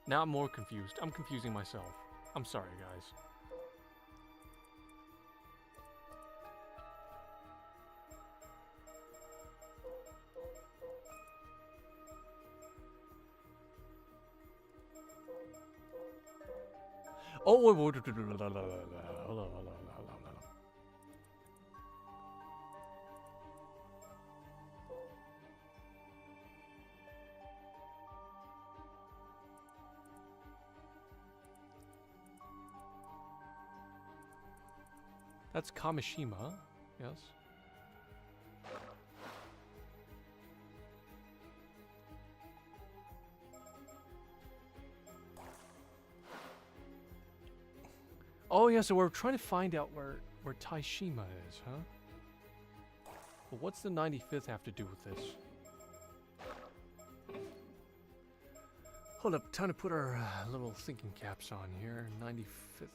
Now I'm more confused. I'm confusing myself. I'm sorry, guys. Oh, wait, hold on. That's Kamishima, yes. Oh yeah, so we're trying to find out where Taishima is, huh? But what's the 95th have to do with this? Hold up, time to put our little thinking caps on here. 95th.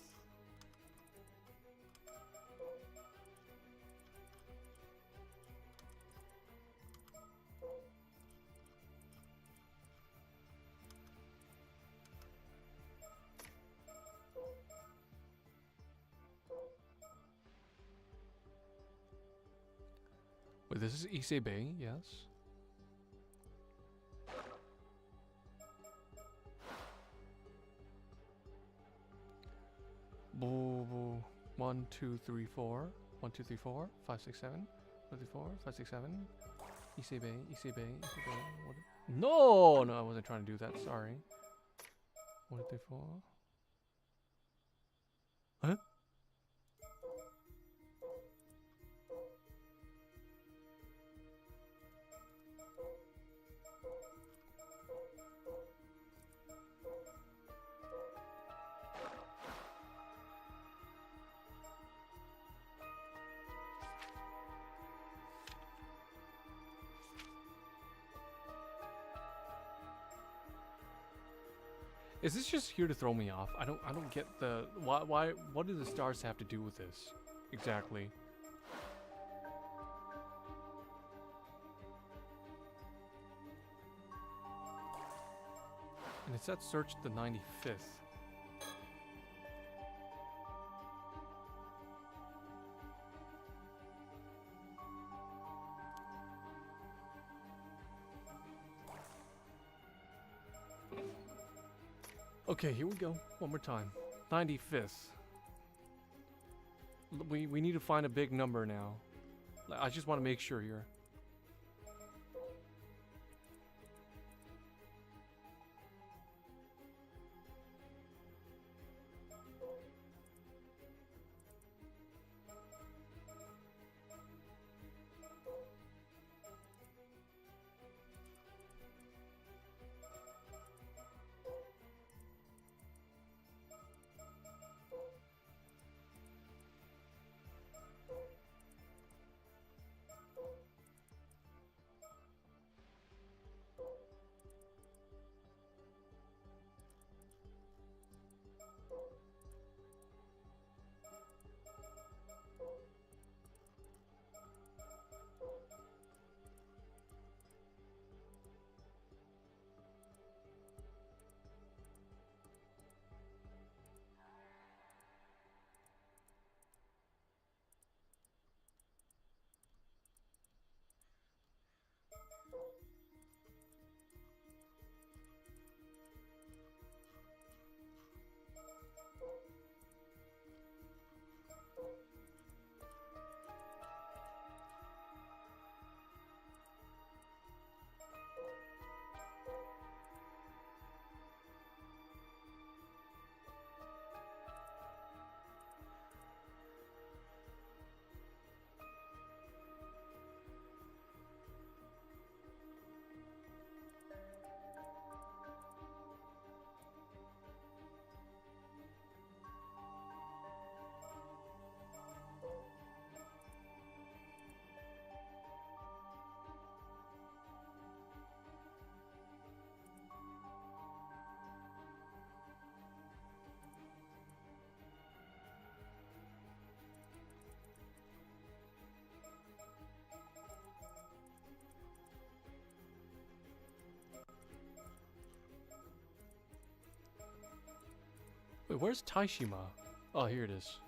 Wait, this is Issei Bay, yes. Boo, boo. 1, 2, 3, 4. 1, 2, 3, 4. 5, 6, 7. 1, 2, 3, 4. 5, 6, 7. Issei Bay, Issei Bay, Issei Bay. What? No, I wasn't trying to do that. Sorry. 1, 2, 3, 4. Huh? Is this just here to throw me off? I don't get the why what do the stars have to do with this exactly? And it said search the 95th. Okay, here we go. One more time. 95th. We need to find a big number now. I just want to make sure here. Wait, where's Taishima? Oh, here it is.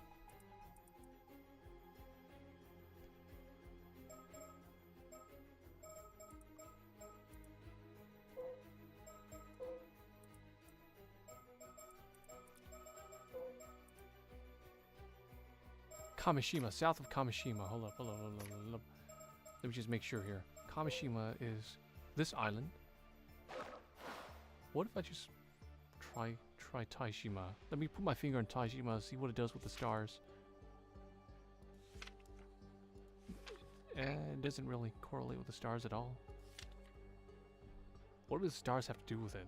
Kamishima, south of Kamishima. Hold up. Let me just make sure here. Kamishima is this island. What if I just try Taishima? Let me put my finger on Taishima, see what it does with the stars. It doesn't really correlate with the stars at all. What do the stars have to do with it?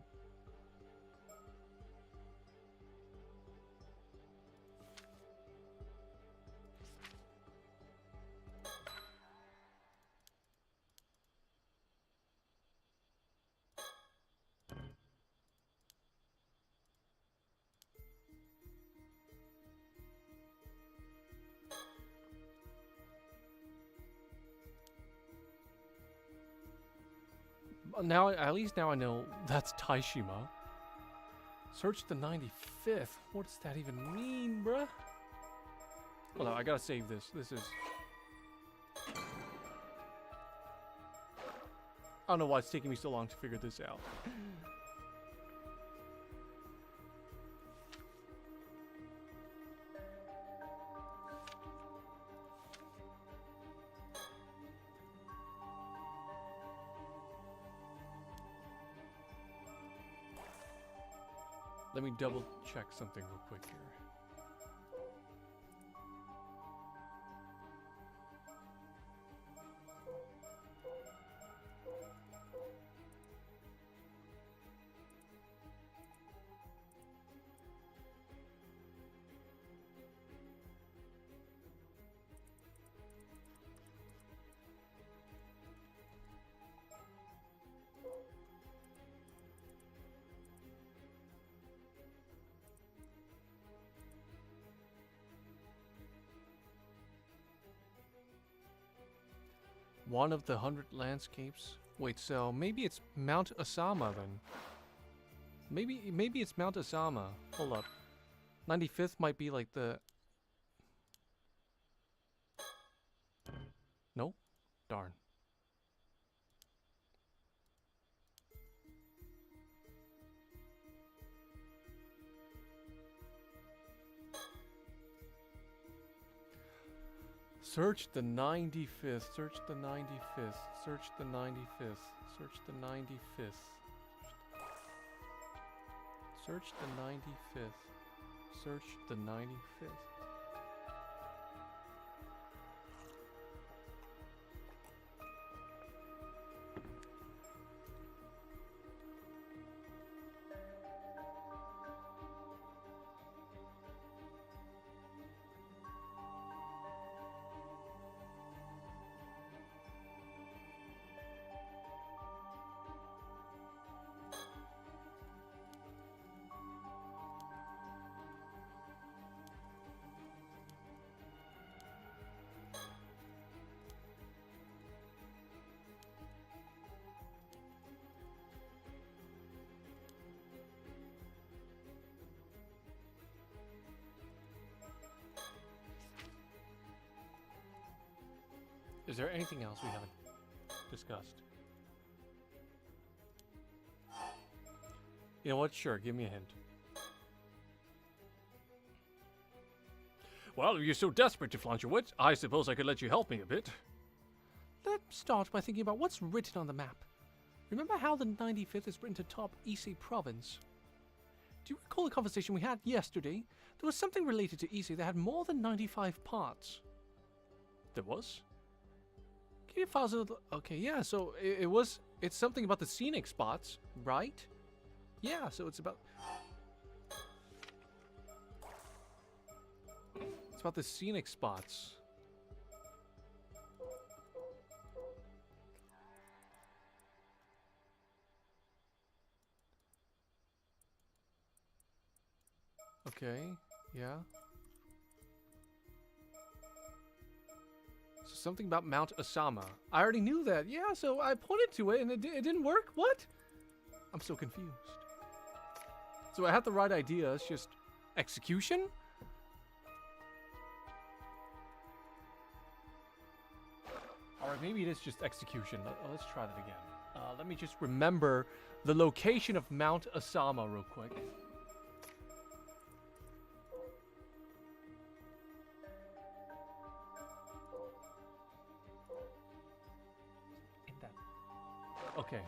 Now, at least now I know that's Taishima. Search the 95th. What does that even mean, bruh? Hold on, I gotta save this. This is... I don't know why it's taking me so long to figure this out. Let me double check something real quick here. One of the 100 landscapes. Wait, so maybe it's Mount Asama then. Maybe it's Mount Asama. Hold up. 95th might be like the... No? Darn. Search the 95th. Search the 95th. Search the 95th. Search the 95th. Search the 95th. Search the 95th. Is there anything else we haven't discussed? You know what? Sure, give me a hint. Well, if you're so desperate to flaunt your wits, I suppose I could let you help me a bit. Let's start by thinking about what's written on the map. Remember how the 95th is written to top Ise province? Do you recall the conversation we had yesterday? There was something related to Ise that had more than 95 parts. There was? Give me files of the... Okay, yeah, so it's something about the scenic spots, right? Yeah, so it's about... It's about the scenic spots. Okay, yeah. So something about Mount Asama. I already knew that. Yeah, so I pointed to it and it didn't work. What? I'm so confused. So I had the right idea. It's just execution? Alright, maybe it is just execution. Let's try that again. Let me just remember the location of Mount Asama real quick. Okay.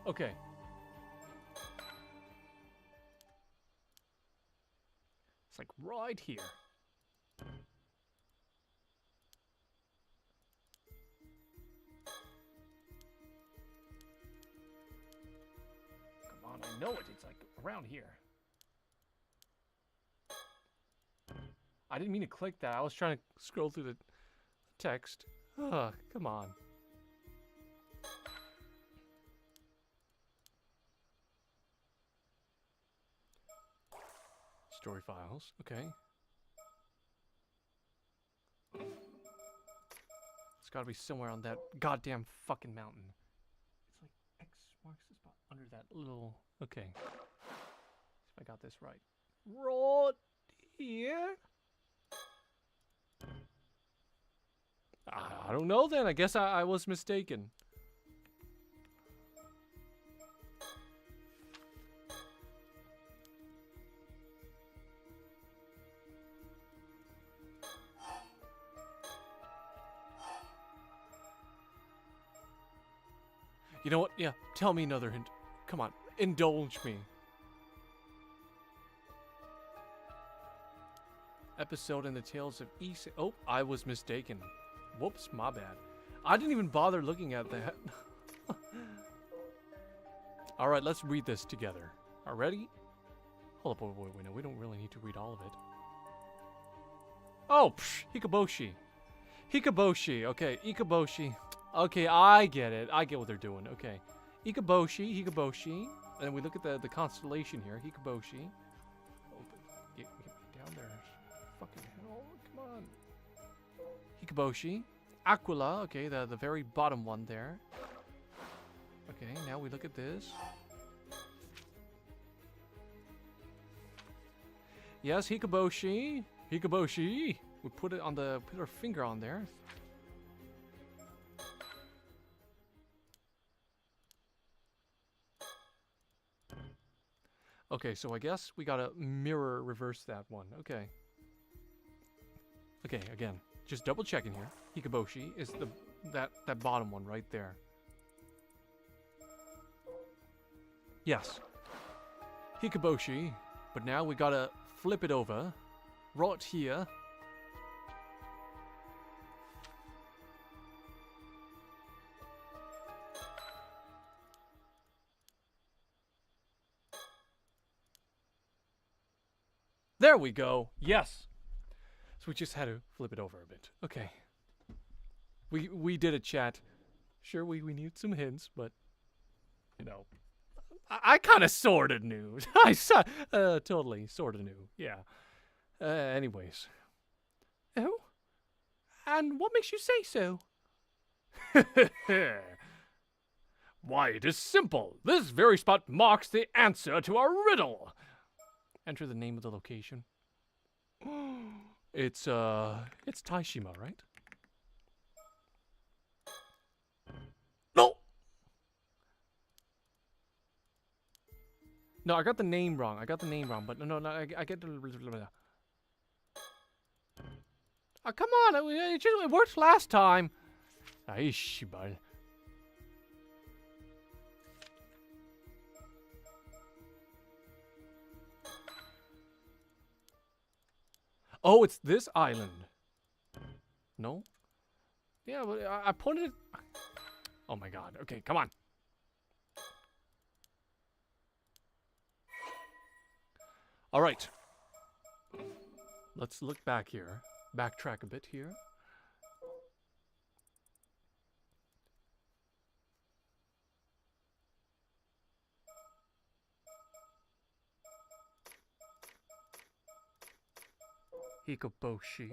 Okay. It's like right here. Come on, I know it. It's like around here. I didn't mean to click that. I was trying to scroll through the text. Ugh, come on. Story files, okay. It's gotta be somewhere on that goddamn fucking mountain. It's like X marks the spot under that little... Okay. See if I got this right. Right here? I don't know then. I guess I was mistaken. You know what? Yeah, tell me another hint. Come on, indulge me. Episode in the Tales of Ise. Oh, I was mistaken. Whoops, my bad. I didn't even bother looking at that. Alright, let's read this together. Ready? Hold up, wait, no, we don't really need to read all of it. Oh, psh, Hikaboshi. Hikaboshi, okay, Ikaboshi. Okay, I get it. I get what they're doing. Okay. Hikaboshi. And then we look at the constellation here. Hikaboshi. Oh, get down there. Fucking hell. Come on. Hikaboshi. Aquila. Okay, the very bottom one there. Okay, now we look at this. Yes, Hikaboshi. Hikaboshi. We put it on the put our finger on there. Okay, so I guess we gotta mirror reverse that one. Okay. Okay, again, just double checking here. Hikaboshi is that bottom one right there. Yes. Hikaboshi, but now we gotta flip it over. Right here. There we go. Yes. So we just had to flip it over a bit. Okay. We did a chat. Sure, we need some hints, but you know, I kind of sort of knew. I totally sort of knew. Yeah. Anyways. Oh? And what makes you say so? Why, it is simple. This very spot marks the answer to our riddle. Enter the name of the location. It's Taishima, right? No! No, I got the name wrong. But no, I get the... Oh, come on, it worked last time. Aish, bud. Oh, it's this island. No? Yeah, but I pointed it... Oh my god. Okay, come on. Alright. Let's look back here. Backtrack a bit here. Hikoboshi.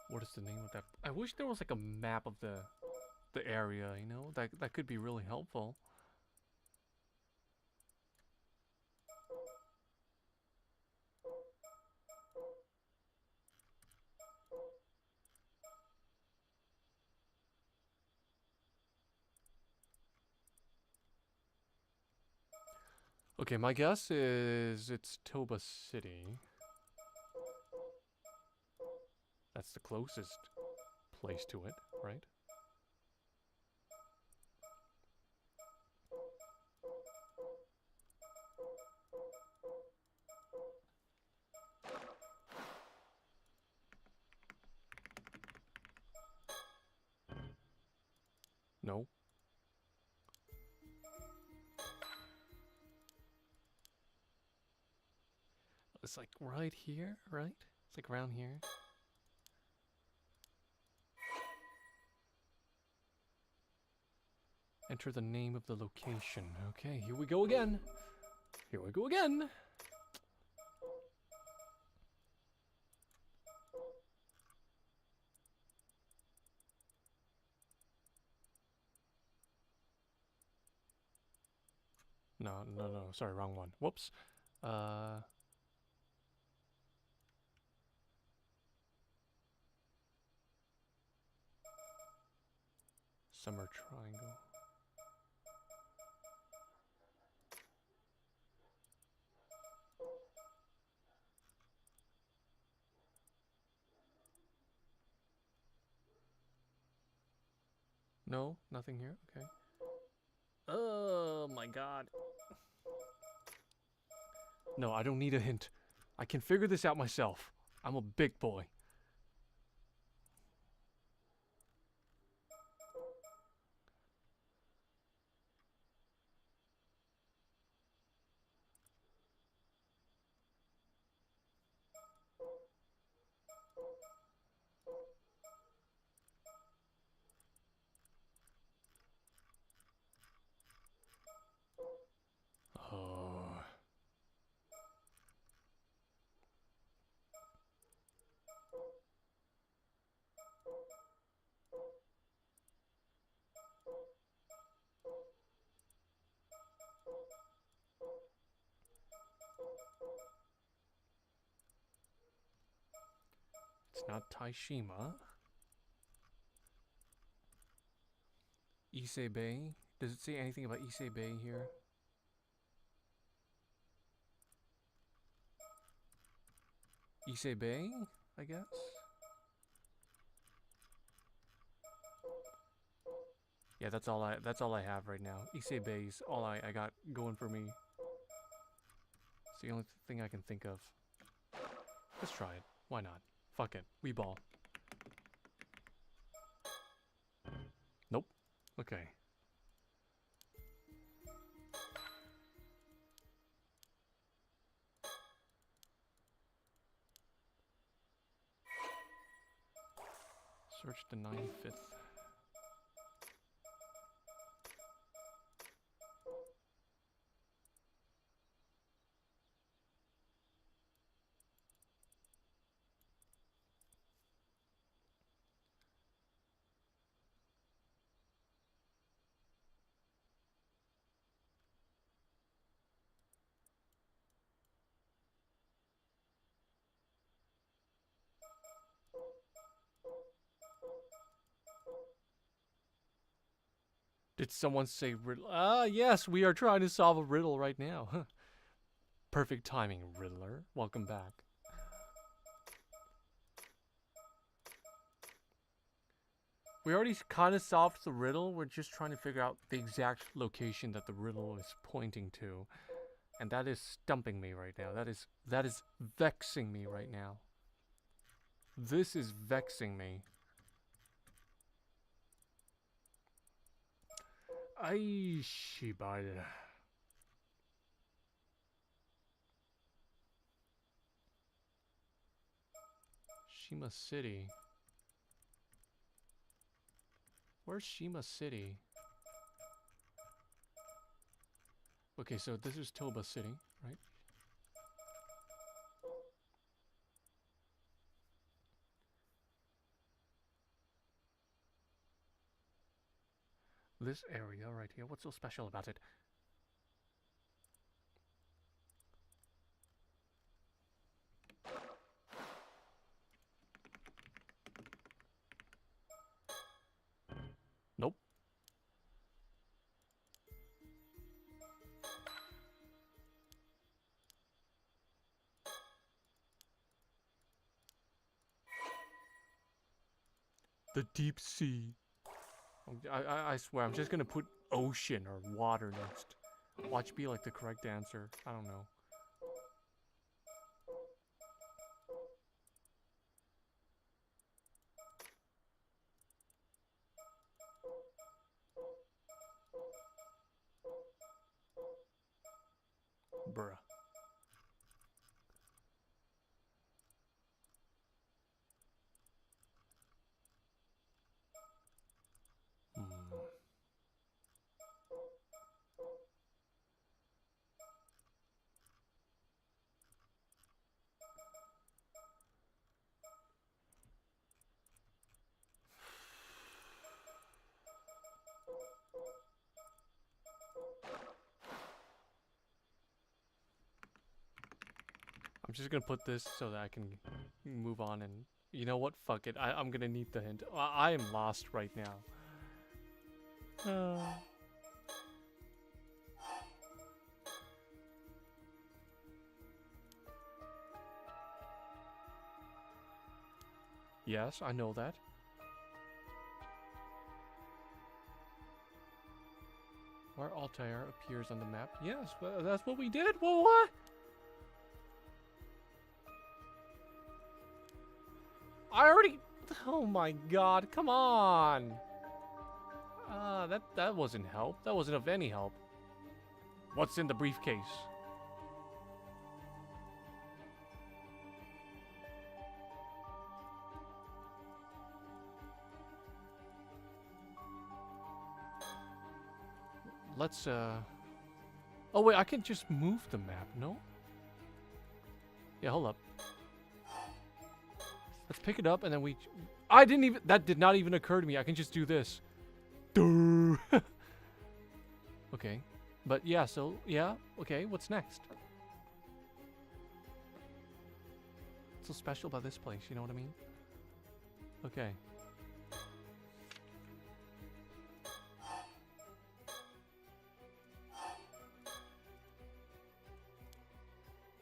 What is the name of that? I wish there was like a map of the area, you know? That could be really helpful. Okay, my guess is it's Toba City. That's the closest place to it, right? No. It's like right here, right? It's like around here. Enter the name of the location. Okay, here we go again. Here we go again. No, sorry, wrong one. Whoops. Summer Triangle. No, nothing here. Okay. Oh my god. No, I don't need a hint. I can figure this out myself. I'm a big boy. It's not Taishima. Ise Bay. Does it say anything about Ise Bay here? Ise Bay, I guess. Yeah, that's all I have right now. Ise Bay's all I got going for me. It's the only thing I can think of. Let's try it. Why not? Fuck it. We ball. Nope. Okay. Search the 95th. Did someone say riddle? Ah, yes, we are trying to solve a riddle right now. Perfect timing, Riddler. Welcome back. We already kind of solved the riddle. We're just trying to figure out the exact location that the riddle is pointing to. And that is stumping me right now. That is vexing me right now. This is vexing me. Ay, shibal. Shima City. Where's Shima City? Okay, so this is Toba City, right? This area right here, what's so special about it? Nope. The deep sea. I swear, I'm just gonna put ocean or water next. Watch be like the correct answer. I don't know. Bruh. I'm just gonna put this so that I can move on and... You know what? Fuck it. I'm gonna need the hint. I am lost right now. Yes, I know that. Where Altair appears on the map. Yes, well, that's what we did. Well, what? I already... Oh my god, come on. That wasn't help. That wasn't of any help. What's in the briefcase? Let's, Oh, wait, I can just move the map, no? Yeah, hold up. Let's pick it up and then we... I didn't even... That did not even occur to me. I can just do this. Okay. But yeah, so... Yeah, okay, what's next? What's so special about this place, you know what I mean? Okay.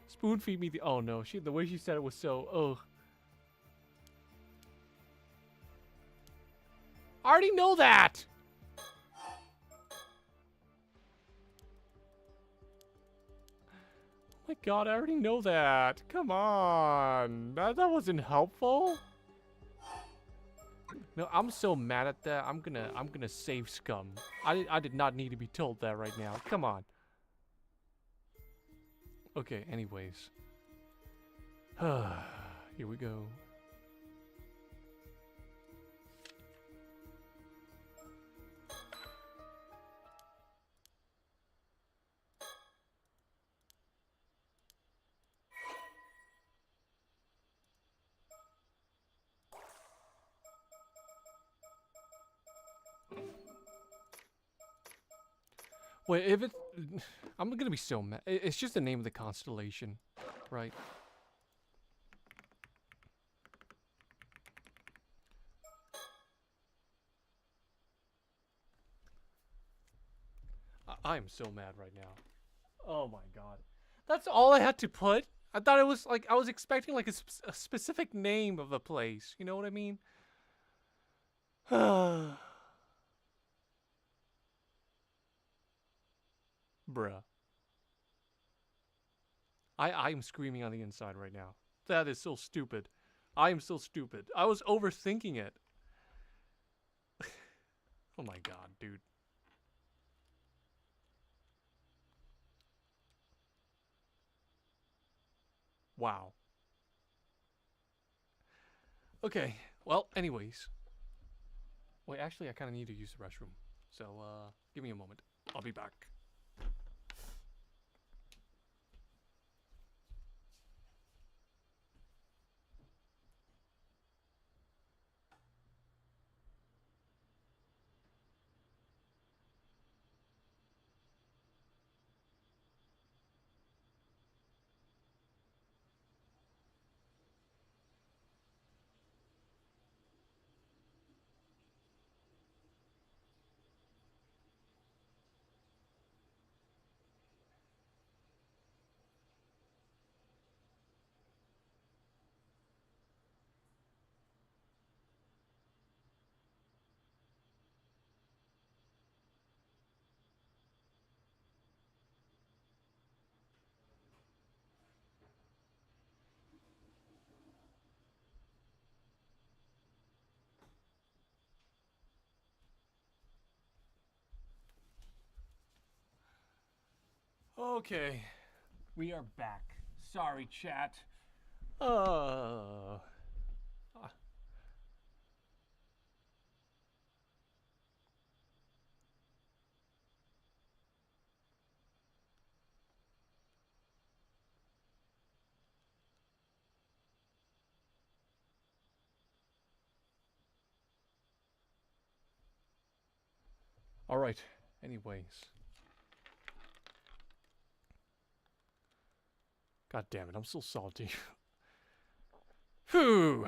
Spoon feed me the. Oh no, the way she said it was so. Ugh. I already know that! Oh my god, I already know that. Come on. That wasn't helpful. No, I'm so mad at that. I'm gonna save scum. I did not need to be told that right now. Come on. Okay, anyways. Here we go. Wait, if it... I'm gonna be so mad. It's just the name of the constellation, right? I'm so mad right now. Oh my god. That's all I had to put? I thought it was like... I was expecting like a specific name of the place. You know what I mean? Bruh. I'm screaming on the inside right now. That is so stupid. I am so stupid. I was overthinking it. Oh my god, dude. Wow. Okay. Well, anyways. Wait, actually, I kind of need to use the restroom. So, give me a moment. I'll be back. Okay, we are back. Sorry, chat. Uh, all right. Anyways. God damn it, I'm so salty. Phew.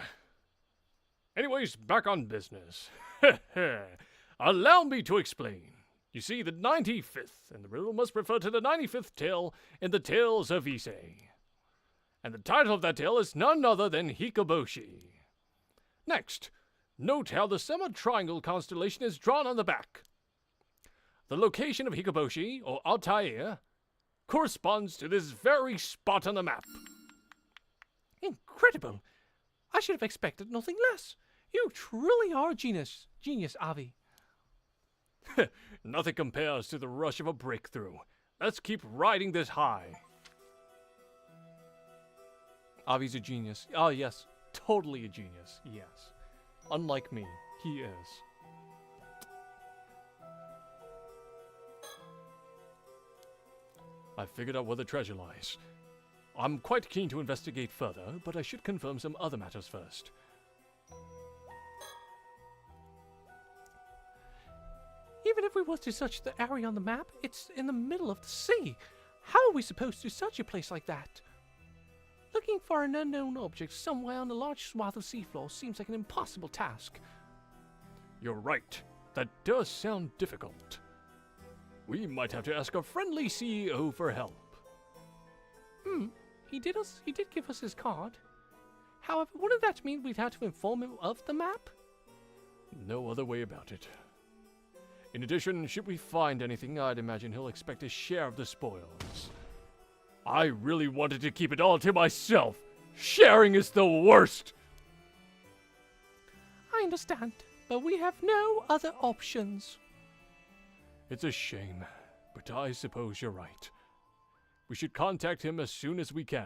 Anyways, back on business. Allow me to explain. You see, the 95th, and the riddle must refer to the 95th tale in the Tales of Issei. And the title of that tale is none other than Hikoboshi. Next, note how the semi-triangle constellation is drawn on the back. The location of Hikoboshi, or Altair, corresponds to this very spot on the map. Incredible! I should have expected nothing less. You truly are a genius, Avi. Nothing compares to the rush of a breakthrough. Let's keep riding this high. Avi's a genius. Oh, yes. Totally a genius. Yes. Unlike me, he is. I figured out where the treasure lies. I'm quite keen to investigate further, but I should confirm some other matters first. Even if we were to search the area on the map, it's in the middle of the sea. How are we supposed to search a place like that? Looking for an unknown object somewhere on a large swath of seafloor seems like an impossible task. You're right. That does sound difficult. We might have to ask a friendly CEO for help. He did give us his card. However, wouldn't that mean we'd have to inform him of the map? No other way about it. In addition, should we find anything, I'd imagine he'll expect his share of the spoils. I really wanted to keep it all to myself. Sharing is the worst. I understand, but we have no other options. It's a shame, but I suppose you're right. We should contact him as soon as we can.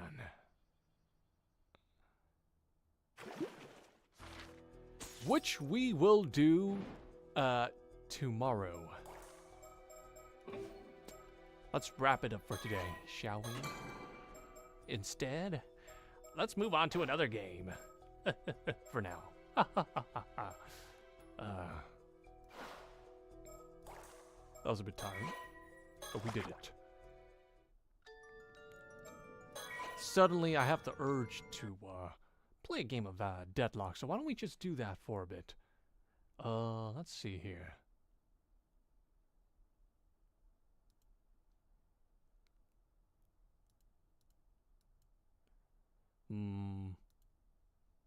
Which we will do, tomorrow. Let's wrap it up for today, shall we? Instead, let's move on to another game. For now. That was a bit tiring, but we did it. Suddenly, I have the urge to play a game of Deadlock, so why don't we just do that for a bit? Let's see here.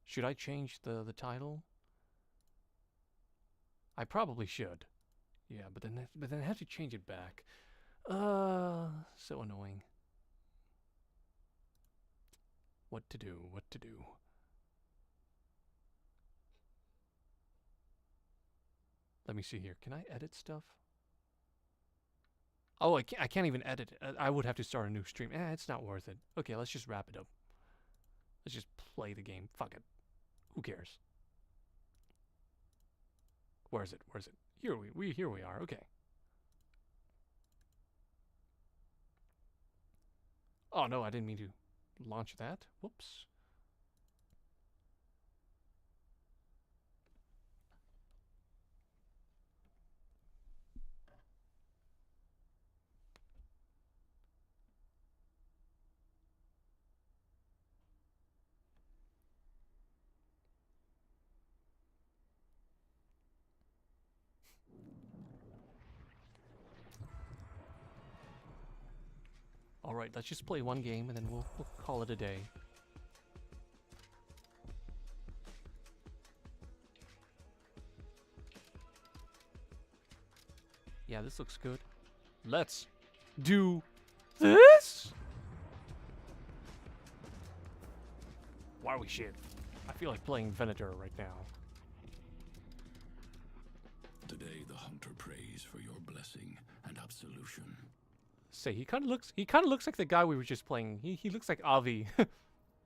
Should I change the title? I probably should. Yeah, but then I have to change it back. So annoying. What to do? What to do? Let me see here. Can I edit stuff? Oh, I can't even edit it. I would have to start a new stream. It's not worth it. Okay, let's just wrap it up. Let's just play the game. Fuck it. Who cares? Where is it? Where is it? Here we are. Okay. Oh no, I didn't mean to launch that. Whoops. Alright, let's just play one game and then we'll call it a day. Yeah, this looks good. Let's do this! Wow, shit. I feel like playing Venator right now. Today the hunter prays for your blessing and absolution. Say, he kind of looks like the guy we were just playing. He looks like Avi,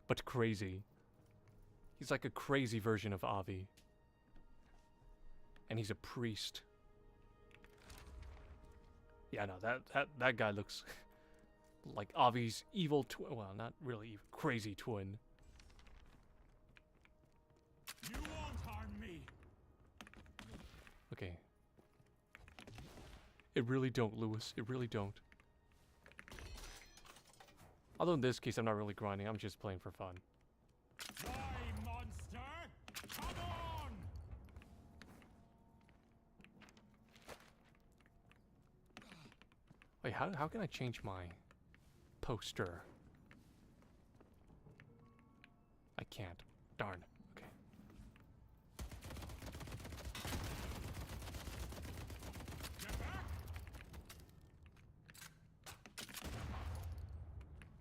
but crazy. He's like a crazy version of Avi. And he's a priest. Yeah, no, that guy looks like Avi's evil twin. Well, not really evil, crazy twin. You won't harm me. Okay. It really don't, Lewis. It really don't. Although in this case, I'm not really grinding. I'm just playing for fun. Why, monster? Come on! Wait, how can I change my poster? I can't. Darn. Okay.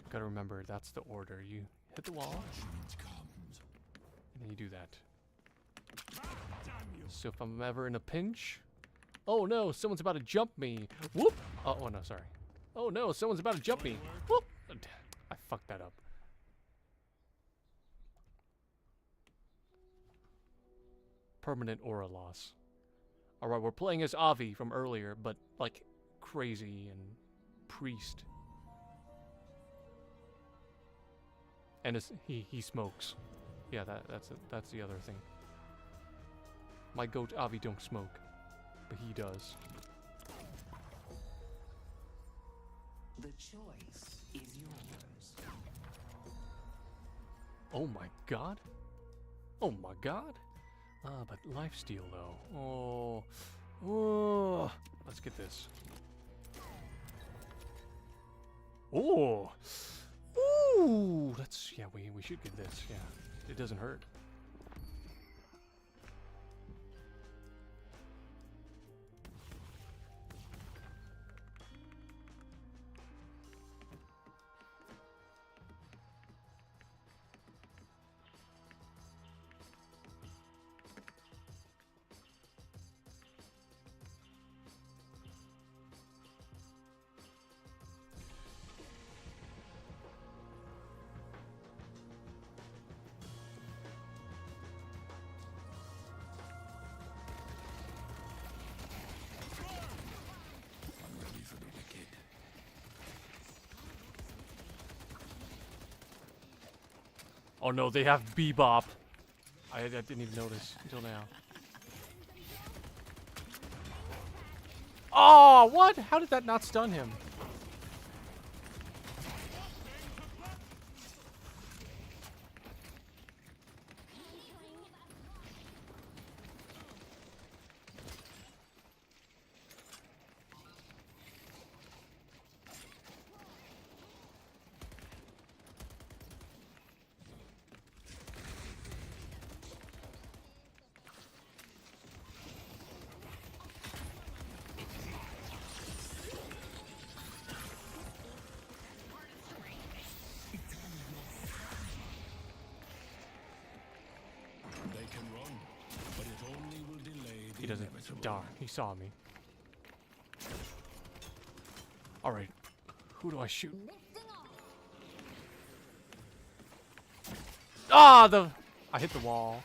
Gotta remember, that's the order. You hit the wall, and then you do that. So if I'm ever in a pinch... Oh no, someone's about to jump me. Whoop! Oh no, sorry. Oh no, someone's about to jump me. Whoop! I fucked that up. Permanent aura loss. Alright, we're playing as Avi from earlier, but like crazy and priest. And he smokes. Yeah, that's the other thing. My goat Avi don't smoke, but he does. The choice is yours. Oh my god. Oh my god. But lifesteal though. Oh. Let's get this. Oh. Ooh. Yeah, we should get this. Yeah. It doesn't hurt. I'm ready for the wicked. Oh no, they have Bebop. I didn't even notice until now. Oh, what? How did that not stun him? They can run, but it only will delay the He doesn't. inevitable. Darn, he saw me. Alright. Who do I shoot? Ah, I hit the wall.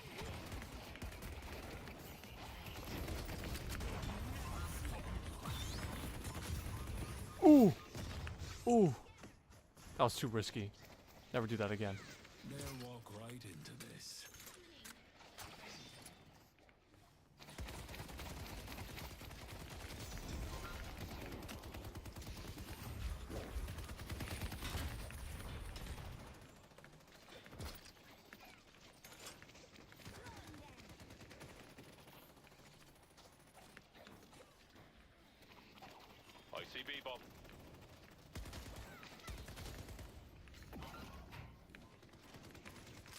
Ooh. Ooh. That was too risky. Never do that again. They'll walk right into this. I see Bebop.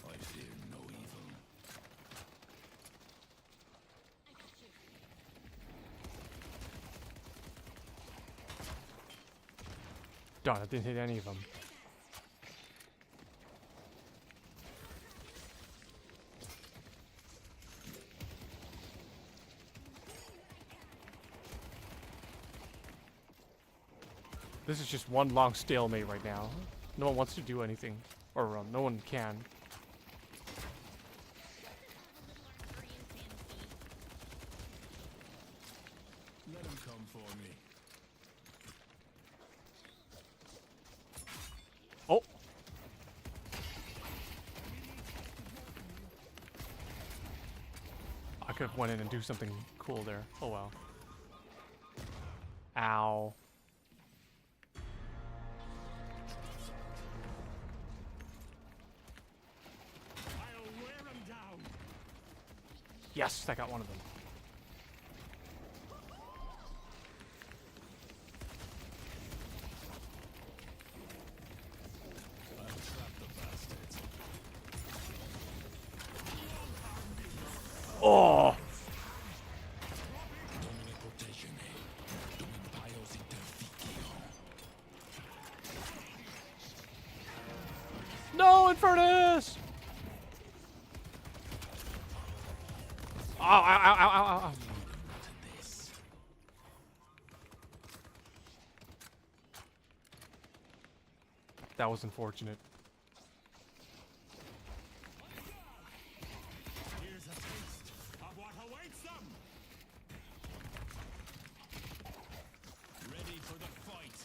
I fear no evil. Darn, I didn't hit any of them. This is just one long stalemate right now. No one wants to do anything. Or no one can. Let him come for me. Oh! I could have went in and do something cool there. Oh well. Ow. I'll wear him down. Yes, I got one of them. I'll trap the bastards. Oh! Domine proteggine. Dum impios interficio. No, Infernus! Ow, ow, ow, ow, ow, ow. To this. That was unfortunate. Here's a taste of what awaits them. Ready for the fight.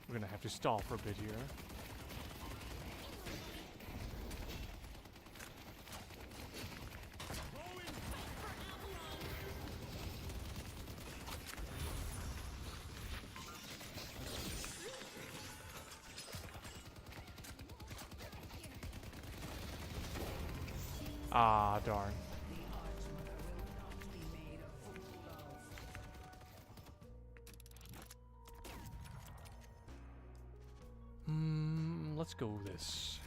We're gonna have to stall for a bit here. Ah, darn. Let's go this.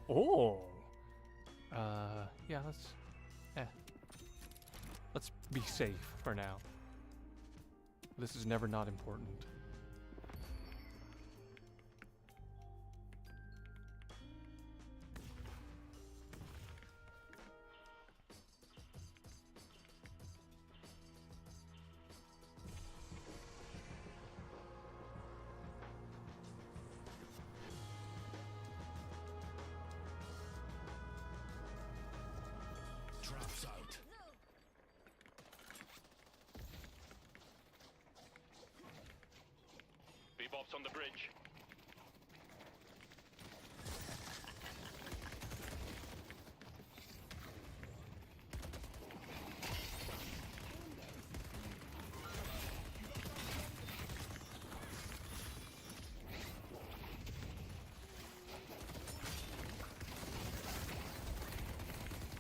Oh. Yeah, let's be safe for now. This is never not important. Traps out. Bebop's on the bridge.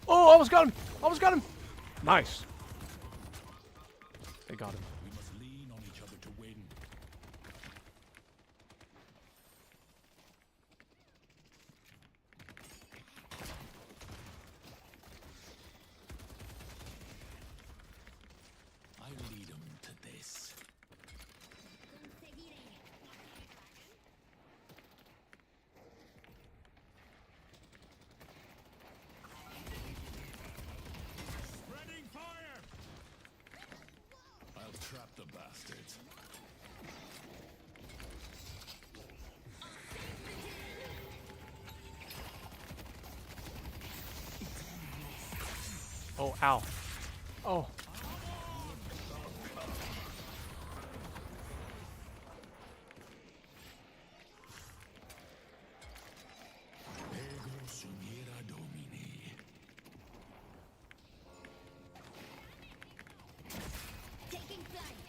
Oh, almost got him! Almost got him! Nice. They got him. We must lean on each other to win. I lead them to this. Spreading fire! I'll trap the bastards. Oh, ow. Oh. Ego sumira domini. Taking flight.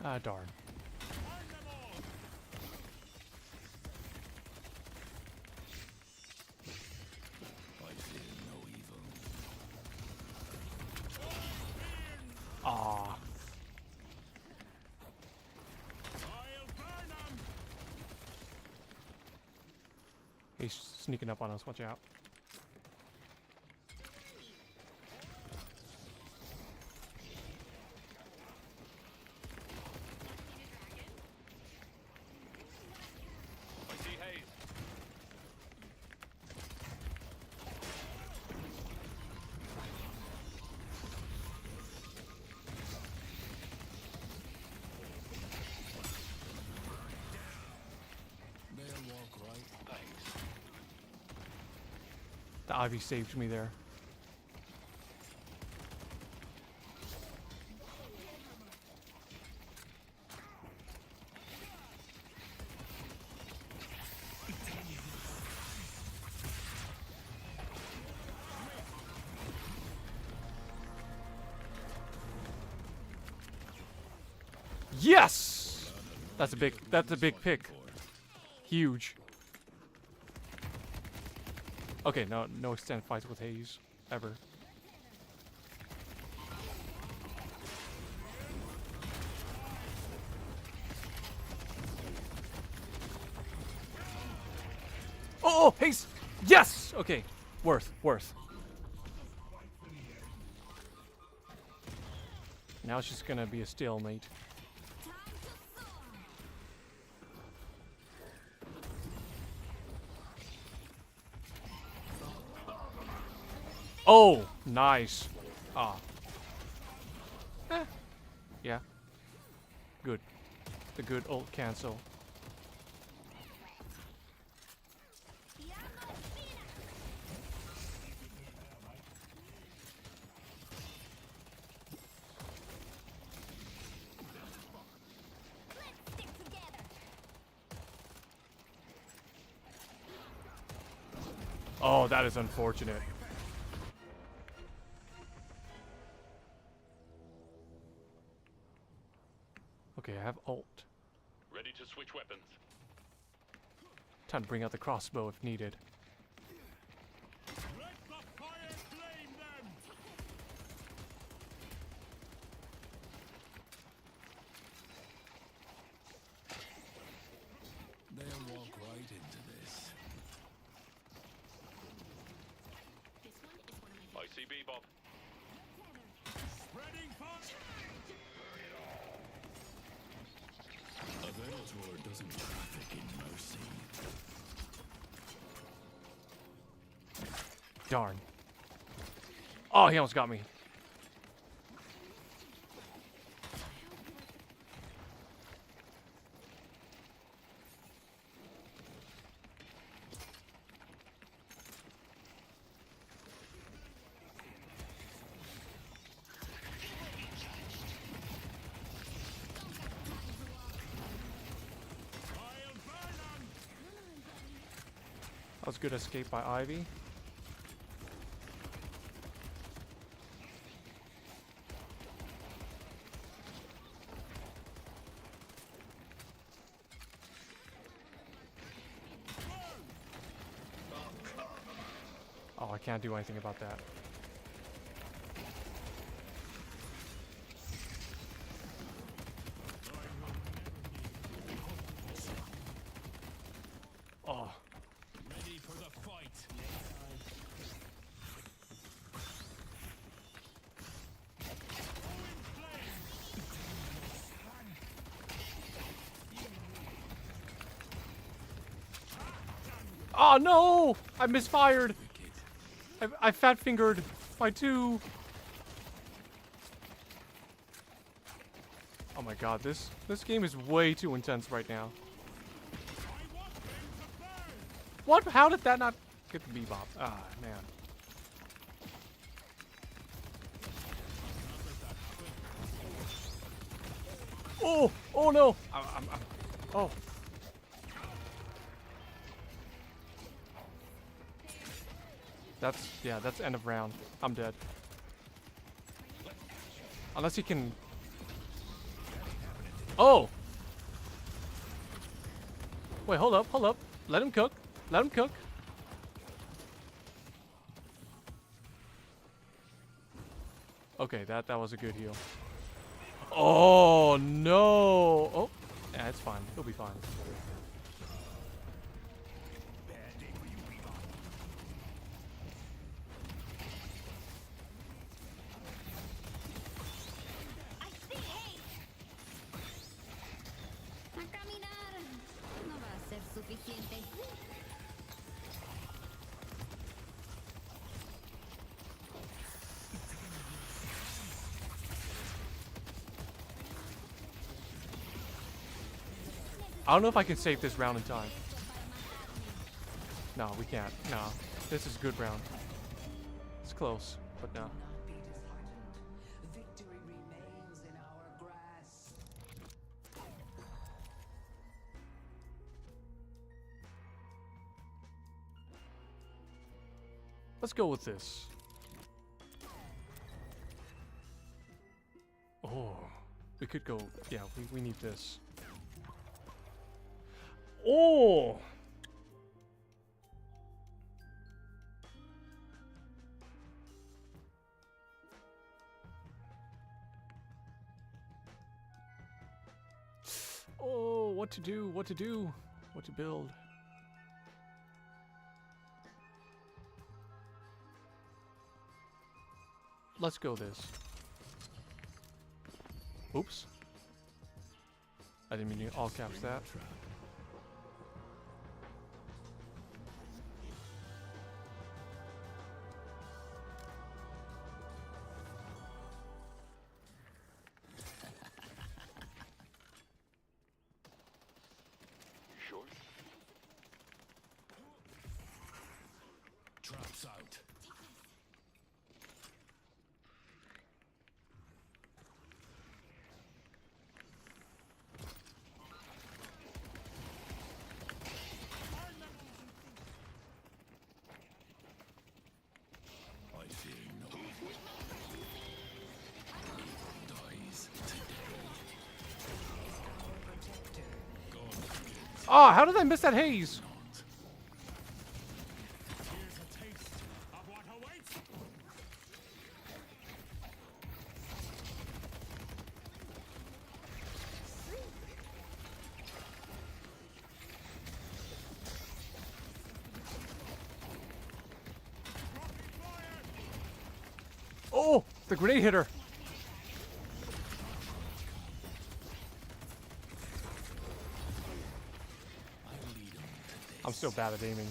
Ah, darn. I fear no evil. Ah. I'll burn them! He's sneaking up on us. Watch out. I see haze. They'll walk right. Thanks. The Ivy saved me there. Yes! That's a big pick. Huge. Okay, no extended fights with Haze ever. Oh, Haze! Yes! Okay, worth. Now it's just gonna be a stalemate. Oh, nice. Ah. Yeah. Good. The good old cancel. Oh, that is unfortunate. Okay, I have ult. Ready to switch weapons. Time to bring out the crossbow if needed. Let the fire flame them! They'll walk right into this. I see Bebop. Spreading fire! A Venator doesn't traffic in mercy. Darn. Oh, he almost got me. That was a good escape by Ivy. Oh, I can't do anything about that. Oh. Ready for the fight. Oh no! I misfired! I fat fingered my two. Oh my god, this game is way too intense right now. What? How did that not get the Bebop? Ah, man. Oh! Oh no! Oh. That's end of round. I'm dead. Unless he can... Oh! Wait, hold up, hold up. Let him cook. Let him cook. Okay, that was a good heal. Oh, no! Oh, yeah, it's fine. He'll be fine. I see hate. A caminar. No va a ser suficiente. I don't know if I can save this round in time. No, we can't. No. This is a good round. It's close, but no. Not be disheartened. Victory remains in our grasp. Let's go with this. Oh, we could go. Yeah, we need this. Oh! Oh, what to do, what to do, what to build. Let's go this. Oops. I didn't mean to all caps that. Sure. Traps out. I fear no evil. Evil dies today. Our protector. God forgives Oh, how did I miss that haze? not. The grenade hit her. I'm so bad at aiming.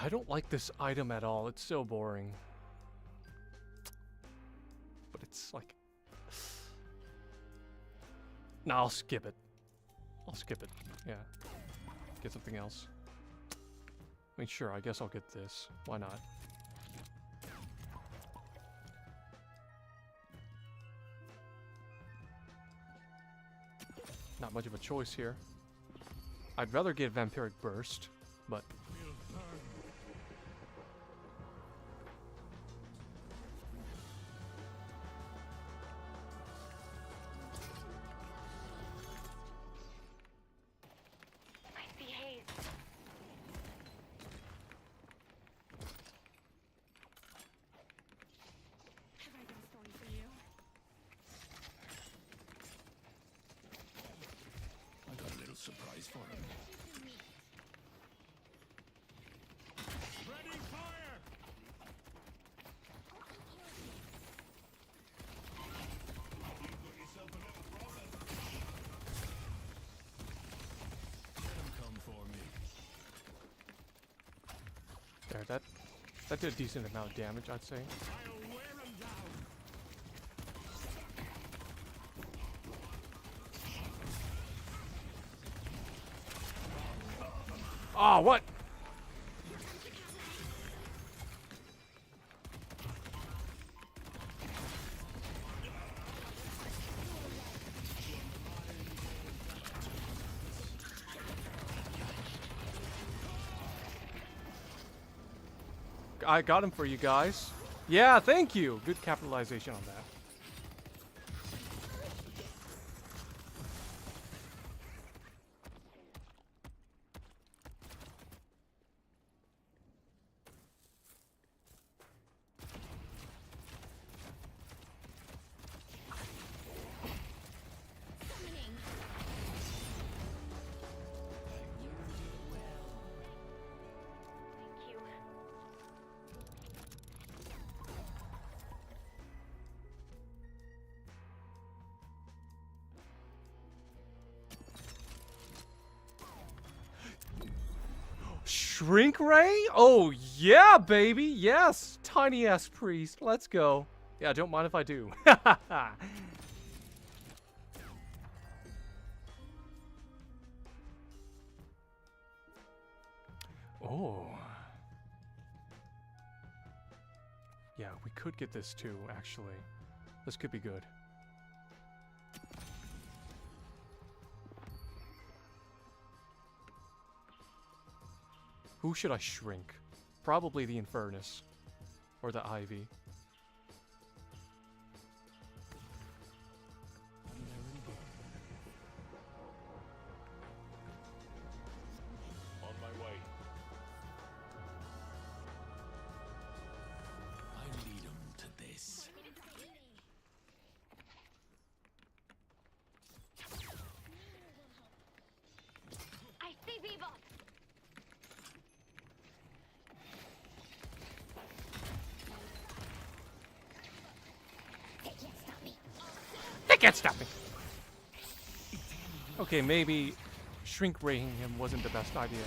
I don't like this item at all. It's so boring. But it's like... Nah, I'll skip it. I'll skip it. Yeah. Get something else. I mean, sure, I guess I'll get this. Why not? Not much of a choice here. I'd rather get Vampiric Burst, but... Surprise for him. Ready, fire! You got yourself a little problem. Let him come for me. There, that did a decent amount of damage, I'd say. I'll wear him down. Oh, what? I got him for you guys. Yeah, thank you. Good capitalization on that. Shrink Ray? Oh, yeah, baby. Yes. Tiny ass priest. Let's go. Yeah, don't mind if I do. Oh. Yeah, we could get this too, actually. This could be good. Who should I shrink? Probably the Infernus. Or the Ivy. On my way. I lead him to this. I see people. They can't stop me. Okay, maybe shrink raying him wasn't the best idea.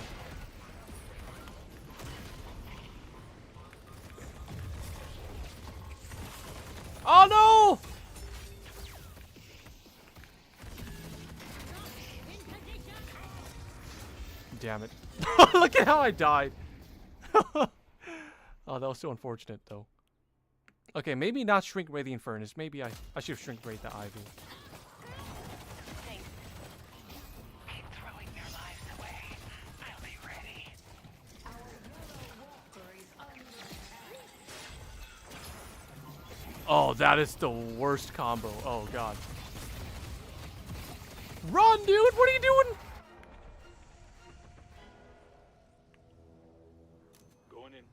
Oh no! Damn it. Look at how I died. Oh, that was so unfortunate though. Okay, maybe not shrink ray the Infernus. Maybe I should have shrink rayed the Ivy. Thanks. Keep throwing their lives away. I'll be ready. Our yellow walker is under attack. Oh, that is the worst combo. Oh god. Run, dude! What are you doing? Going in.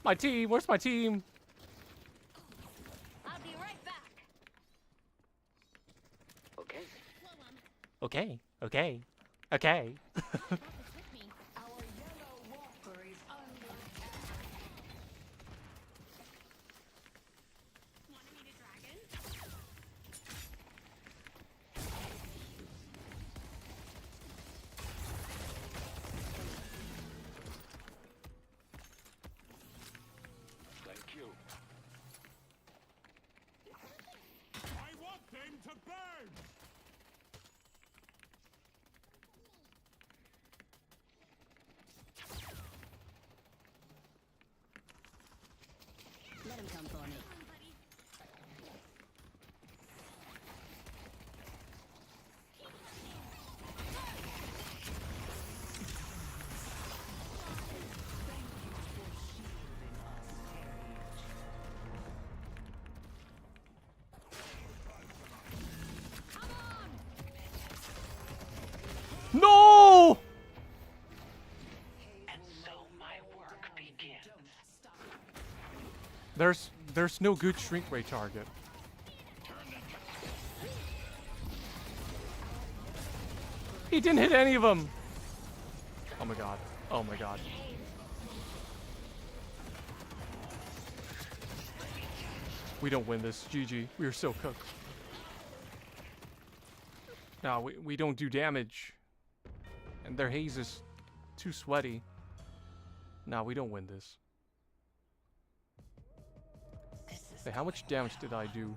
My team, where's my team? I'll be right back. Okay. Okay, okay, okay. Our yellow walker is under attack. Want to meet a dragon? Thank you. I want them to burn! Let him come for me. No! And so my work begins. There's no good shrink ray target. He didn't hit any of them. Oh my god. Oh my god. We don't win this. GG. We are so cooked. No, we don't do damage. And their haze is too sweaty. No, we don't win this. Hey, how much damage did I do?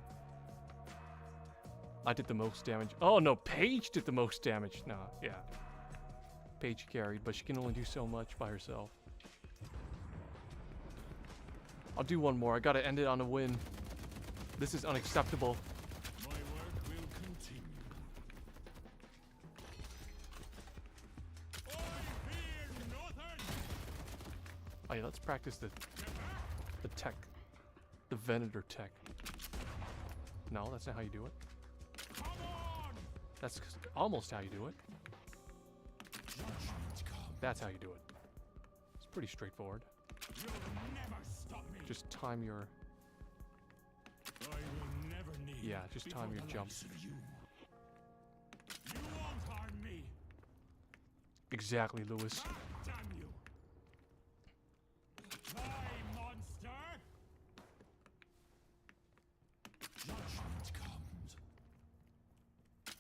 I did the most damage. Oh no, Paige did the most damage. No, yeah. Paige carried, but she can only do so much by herself. I'll do one more. I gotta end it on a win. This is unacceptable. My work will continue. I fear nothing! Oh yeah, let's practice the tech. The Venator tech. No, that's not how you do it. Come on! That's almost how you do it. Judgment come. That's how you do it. It's pretty straightforward. You'll never stop me! Just time your... I will never need. Yeah, just time your the jump. likes of you. You won't harm me! Exactly, Lewis. Damn you! Die, monster! Judgment comes.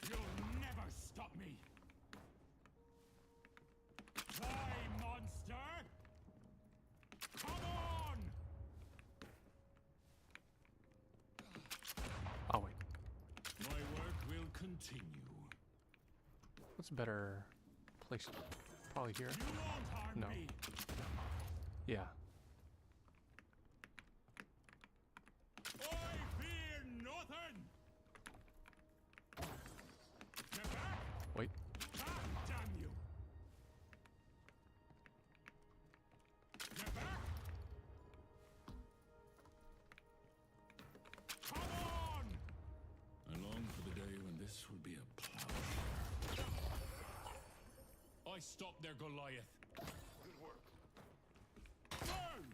You'll never stop me! Die, monster! Come on! Oh wait, My work will continue. what's a better place? Probably here. You won't harm No. me! Yeah. I fear nothing! Get back! Wait. Ah, damn you! Get back! Come on! I long for the day when this will be a plowshare. I stopped their Goliath. Good work. Burn!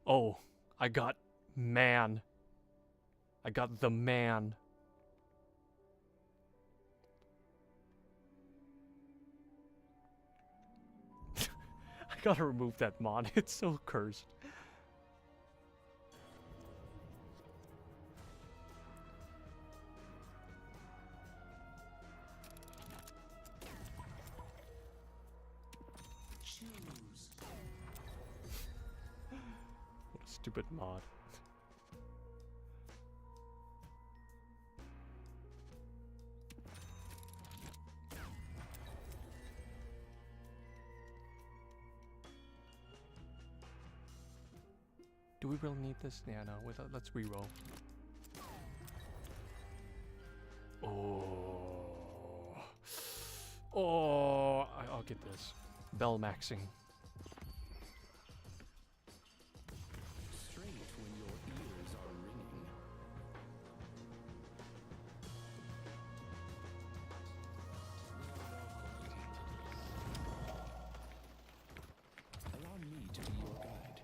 Oh, I got man. I got the man. I gotta remove that mod. It's so cursed. Stupid mod. Do we really need this? Yeah, no. Let's reroll. Oh. Oh. I'll get this. Bell maxing. Straight when your ears are ringing. Allow me to be your guide.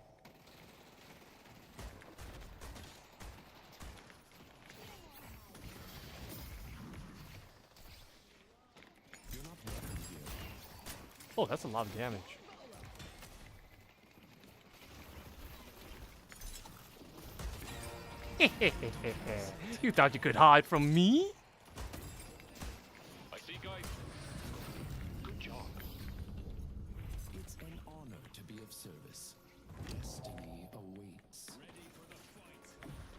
You're not welcome here. Oh, that's a lot of damage. You thought you could hide from me? I see, guys. Good job. It's an honor to be of service. Destiny awaits. Ready for the fight.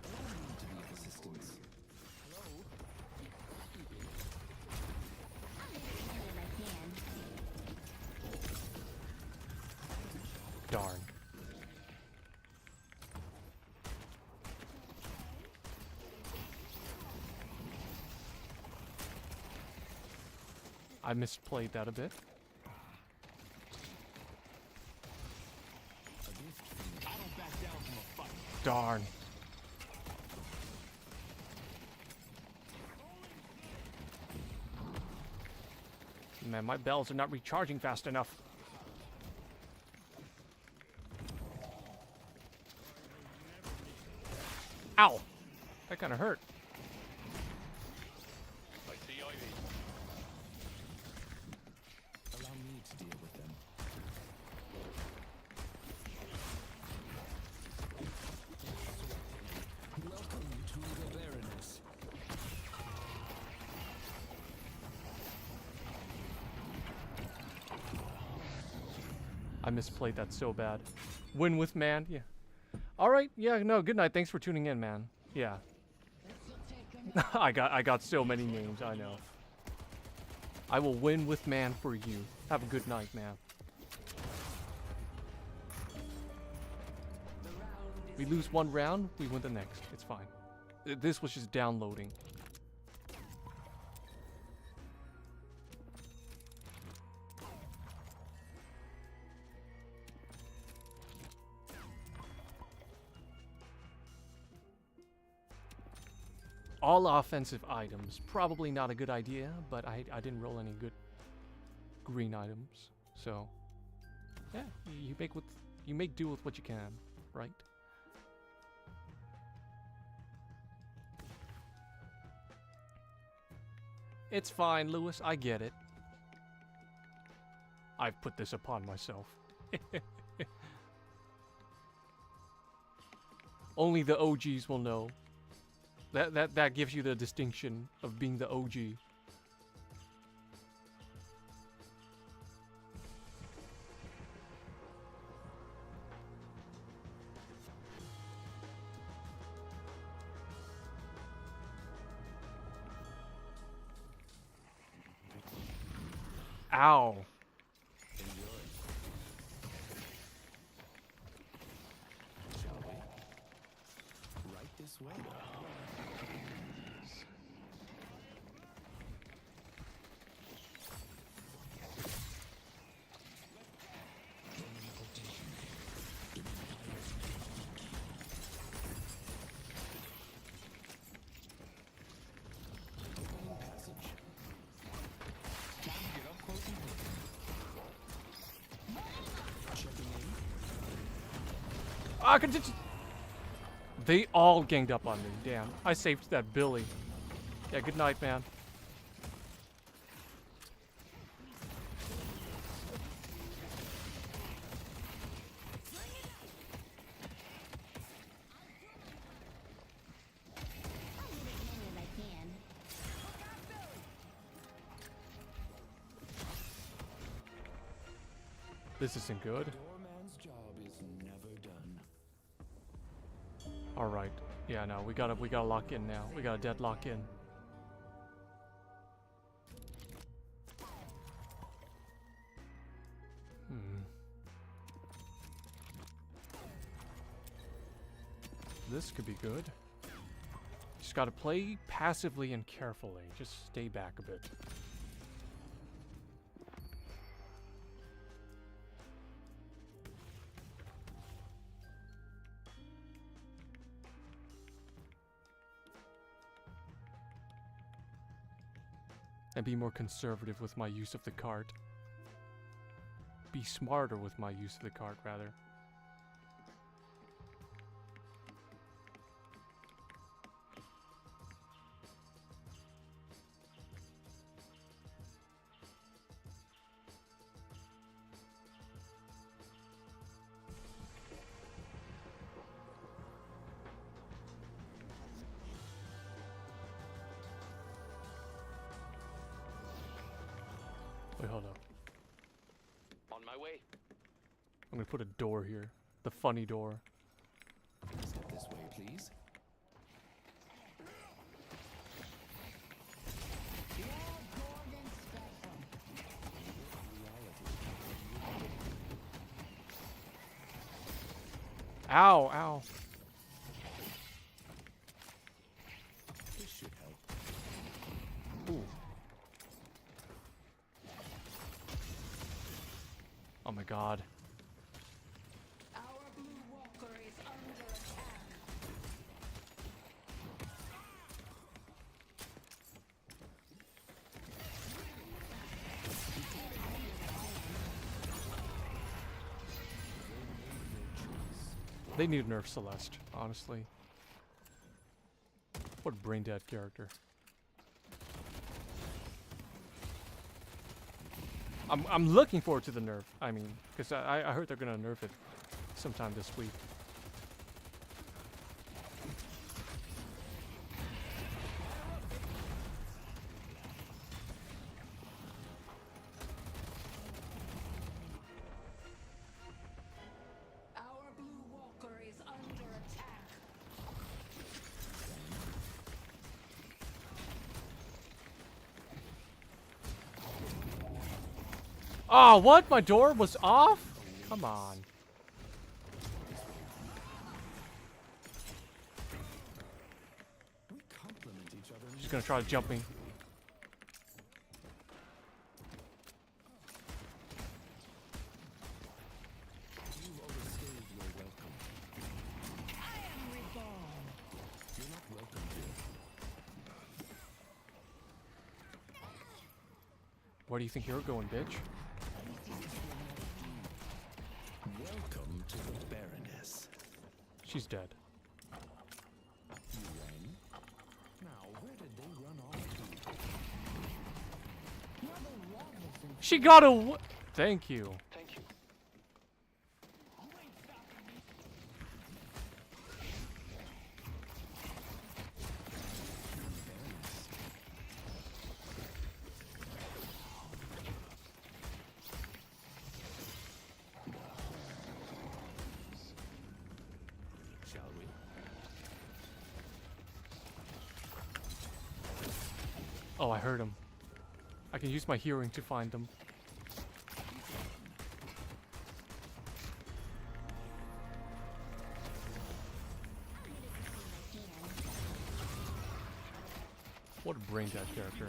Allow me to be of assistance. I'll make as many as I can. Darn. I misplayed that a bit. A gift from the I don't back down from a fight. Darn. Man, my bells are not recharging fast enough. Ow! That kind of hurt. I see Ivy. Allow me to deal with them. Welcome to the Baroness. I misplayed that so bad. Win with man, yeah. Alright, yeah, no, good night. Thanks for tuning in, man. Yeah. I got so many names, I know. I will win with man for you. Have a good night, man. We lose one round, we win the next. It's fine. This was just downloading. All offensive items. Probably not a good idea, but I didn't roll any good green items. So, yeah, you make do with what you can, right? It's fine, Lewis. I get it. I've put this upon myself. Only the OGs will know. That gives you the distinction of being the OG. Ow. Shall we? Right this way. I could just... They all ganged up on me. Damn. I saved that Billy. Yeah, good night, man. I'll make as many as I can. This isn't good. Doorman's job is never done. All right. Yeah, no, we gotta lock in now. We gotta deadlock in. This could be good. Just gotta play passively and carefully. Just stay back a bit. And be more conservative with my use of the cart. Be smarter with my use of the cart, rather. Wait, hold up. On my way. I'm gonna put a door here. The funny door. Step this way, please. Ow, ow. This should help. Ooh. Oh my god. Our blue walker is under attack. They need to nerf Celeste, honestly. What a brain dead character. I'm looking forward to the nerf. I mean, because I heard they're gonna nerf it sometime this week. Our blue walker is under attack. Oh, what? My door was off? Come on. We complement each other. She's gonna try to jump me. You've overstayed your welcome. I am reborn. You're not welcome here. Where do you think you're going, bitch? Welcome to the Baroness. She's dead. You ran. Now, where did they run off to? She got a. Thank you. Thank you. Shall we? Oh, I heard him. I can use my hearing to find them. What a brain dead character.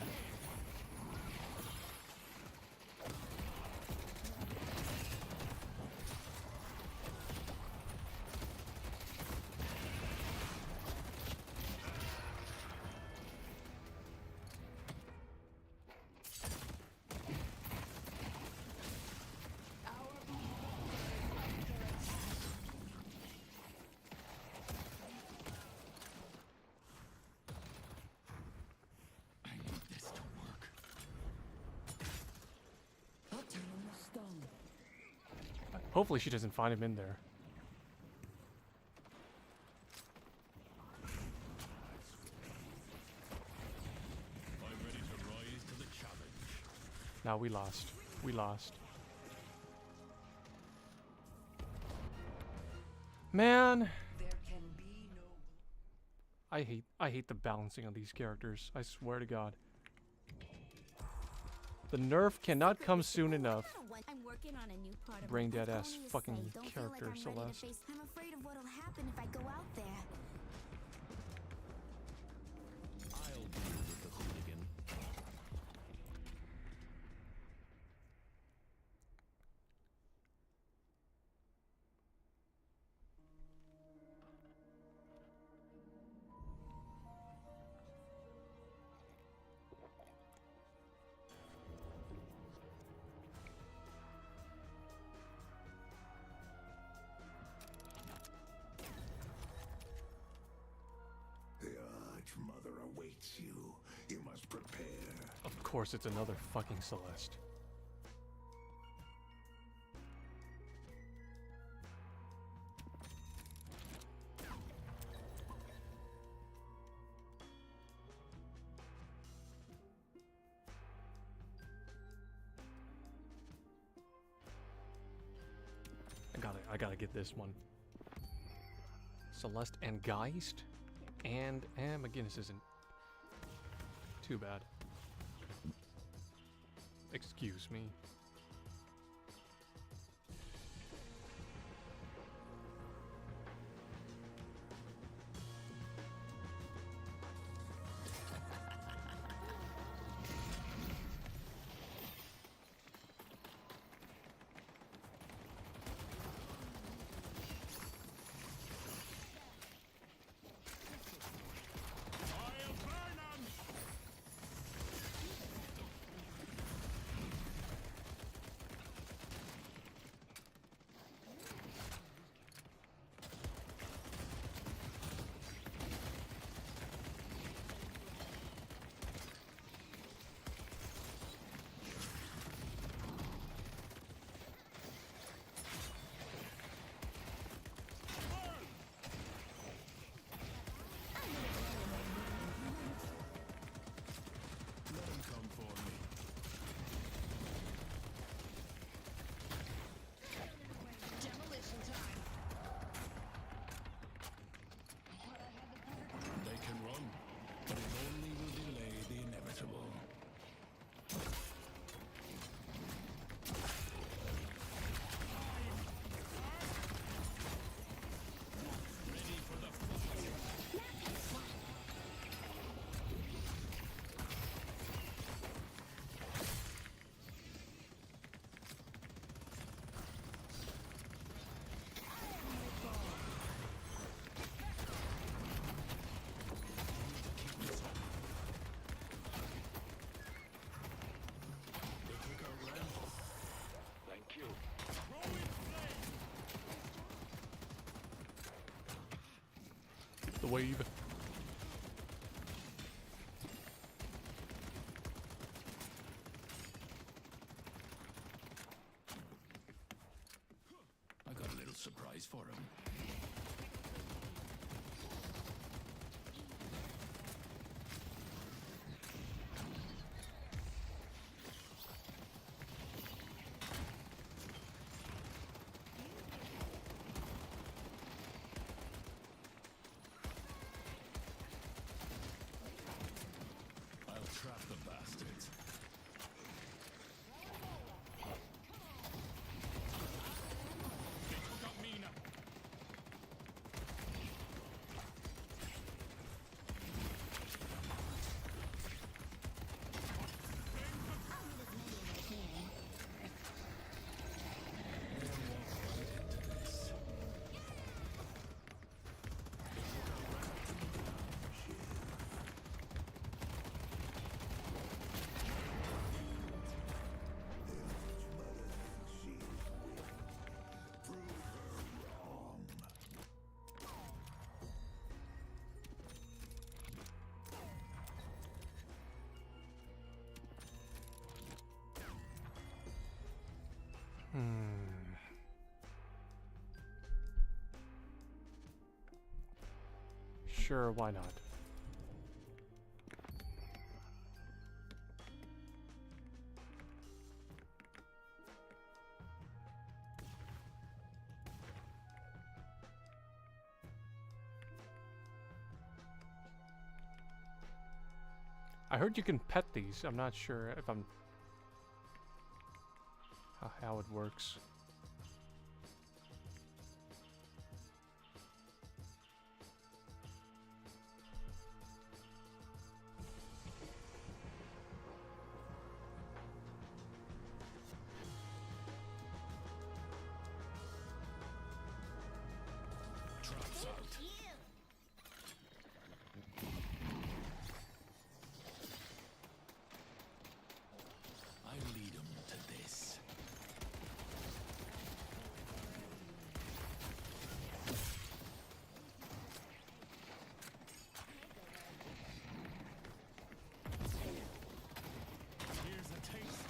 Our blue walker is under attack. I need this to work. Hopefully she doesn't find him in there. I'm ready to rise to the challenge. Now we lost. We lost. Man. There can be no I hate the balancing of these characters. I swear to God. The nerf cannot come soon enough. I'm working on a new part of Brain my dead ass only a fucking say. Don't feel like character, I'm ready to Celeste. face- I'm afraid of what'll happen if I go out there. I'll deal with the hooligan. The Archmother awaits you. You must prepare. Of course, it's another fucking Celeste. I gotta get this one. Celeste and Geist, and McGinnis isn't too bad. Excuse me. I'll burn 'em! Let him come for me. Demolition time. They can run, but it only will delay the inevitable. Ready for the fight. Thank you. The wave. I got a little surprise for him. I'll trap the bastards. They took out Mina. Sure, why not? heard you can pet these. I'm not sure if I'm how it works. Traps out. I lead 'em to this. Here's a taste.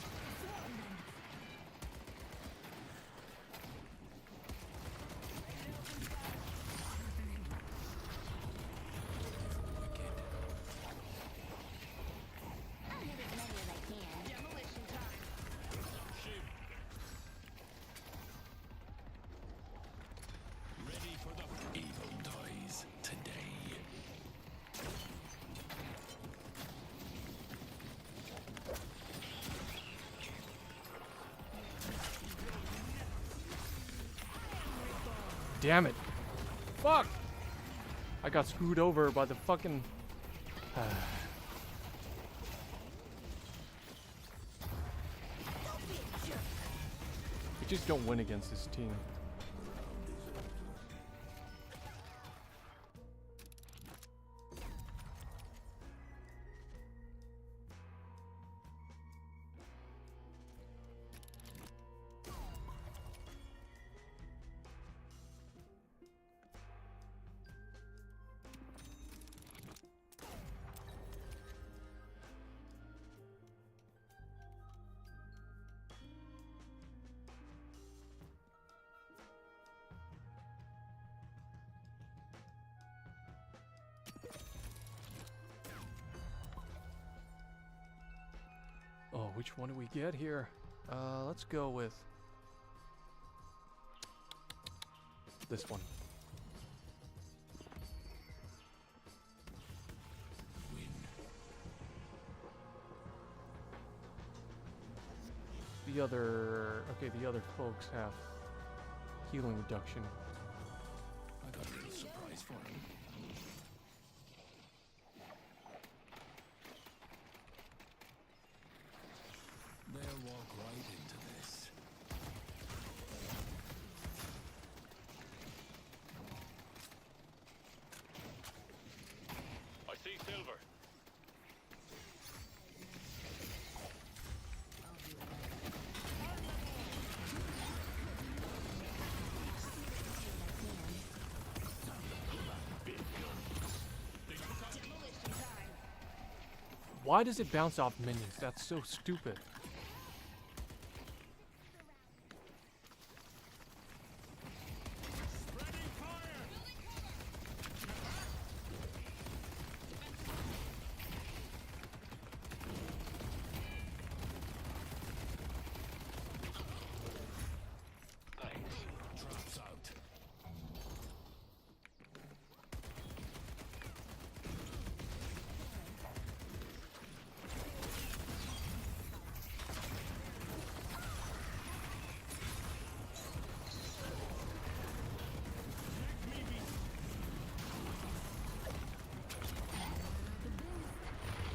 I'll hit as many as I can. Demolition time. Shame. Ready for the evil dies today. Damn it. Fuck! I got screwed over by the fucking... We just don't win against this team. Oh, which one do we get here? Let's go with this one. Win. The other... Okay, the other folks have healing reduction. I got a little surprise for him. They'll walk right into this. I see silver. Why does it bounce off minions? That's so stupid. Traps out.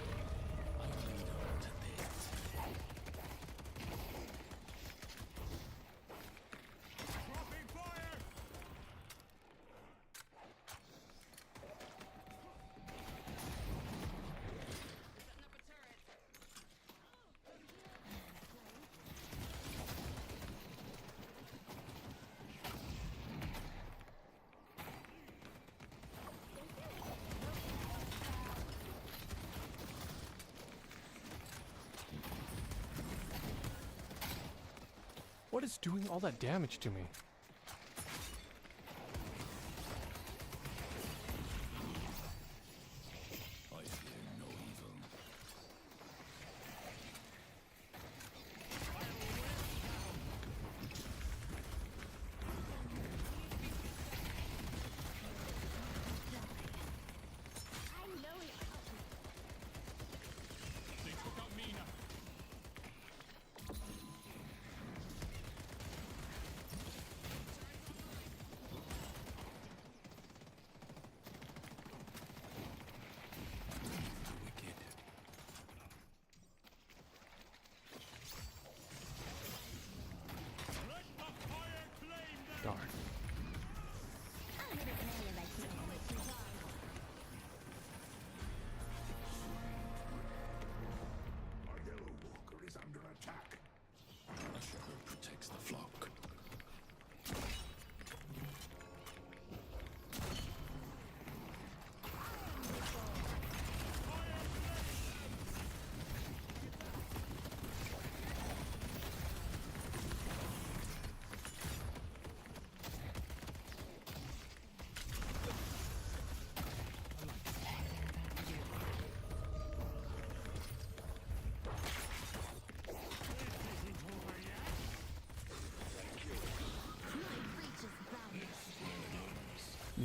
I lead 'em to this. Dropping fire! What is doing all that damage to me? I fear no evil. I know it.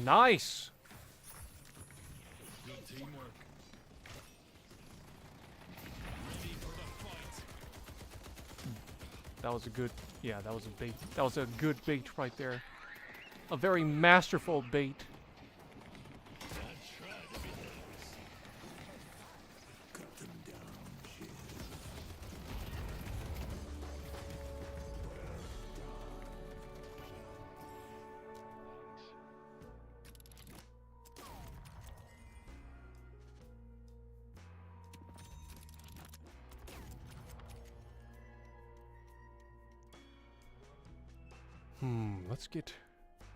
Nice! Good teamwork. Ready for the fight. That was a good, yeah, that was a bait. That was a good bait right there. A very masterful bait. Cut them down, Shiv. Let's get,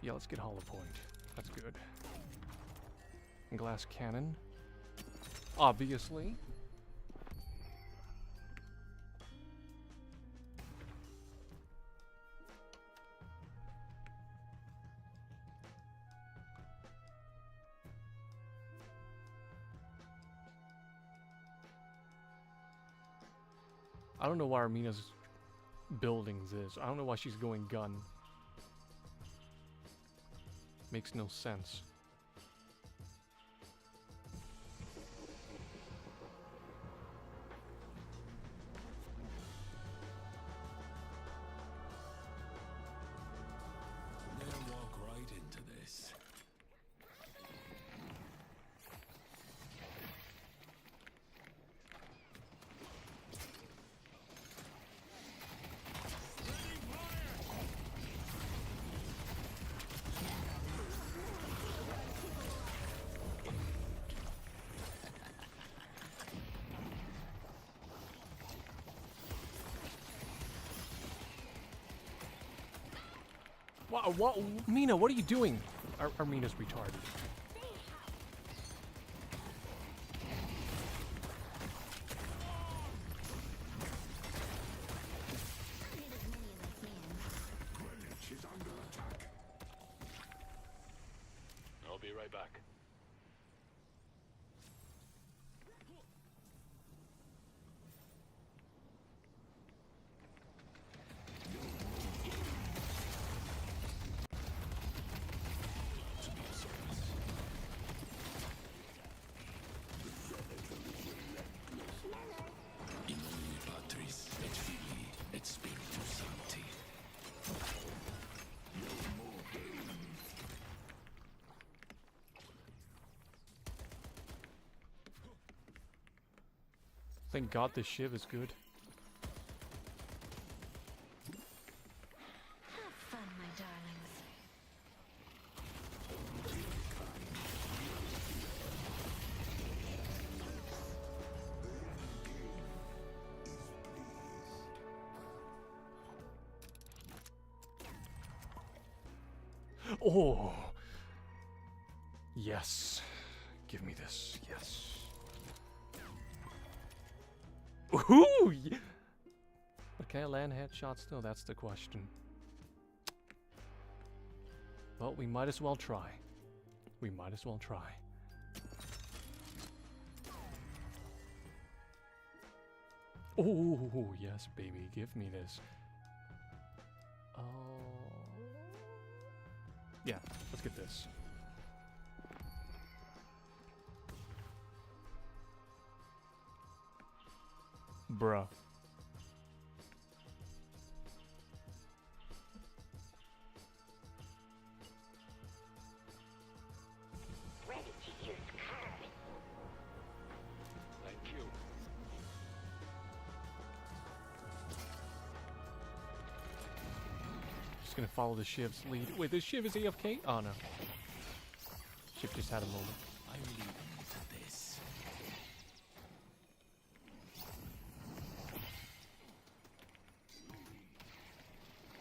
yeah, let's get Hollow Point. That's good. And Glass Cannon. Obviously. I don't know why Armina's building this. I don't know why she's going gun. Makes no sense. They'll walk right into this. What? Mina, what are you doing? Armina's retarded. Greenwich is under attack. I'll be right back. Thank God this Shiv is good. Have fun, my darlings. Oh! Yes. Give me this. Yes. Ooh! But can I land headshots though? That's the question. Well, we might as well try. We might as well try. Oh, yes, baby. Give me this. Oh. Yeah, let's get this. Bruh. Ready to use curve. Thank you. Just gonna follow the Shiv's lead. Wait, this Shiv is AFK? Oh no. Shiv just had a moment. I'm leaving to this.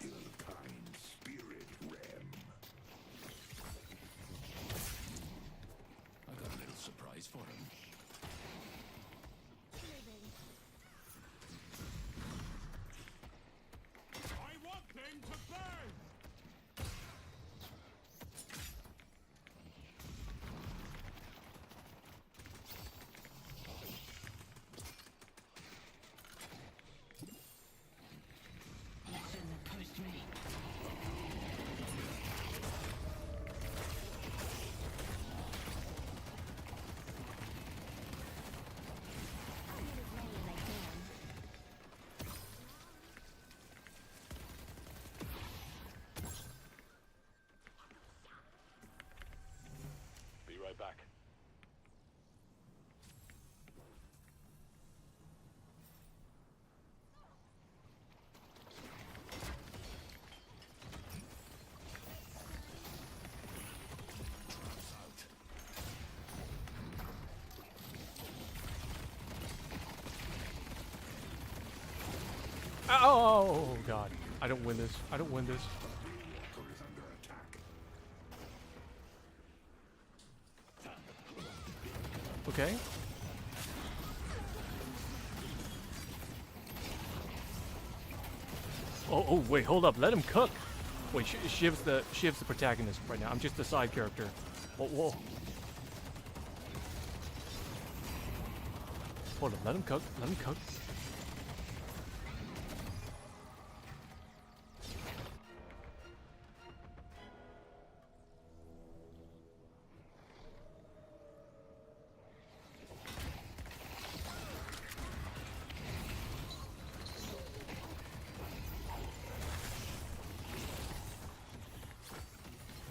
Ill-kind spirit rem. I got a little surprise for him. I want them to burn! Oh god. I don't win this. I don't win this. Walker is under attack. Okay. Oh, wait, hold up. Let him cook. Wait, Shiv's the protagonist right now. I'm just the side character. Whoa. Hold up. Let him cook. Let him cook.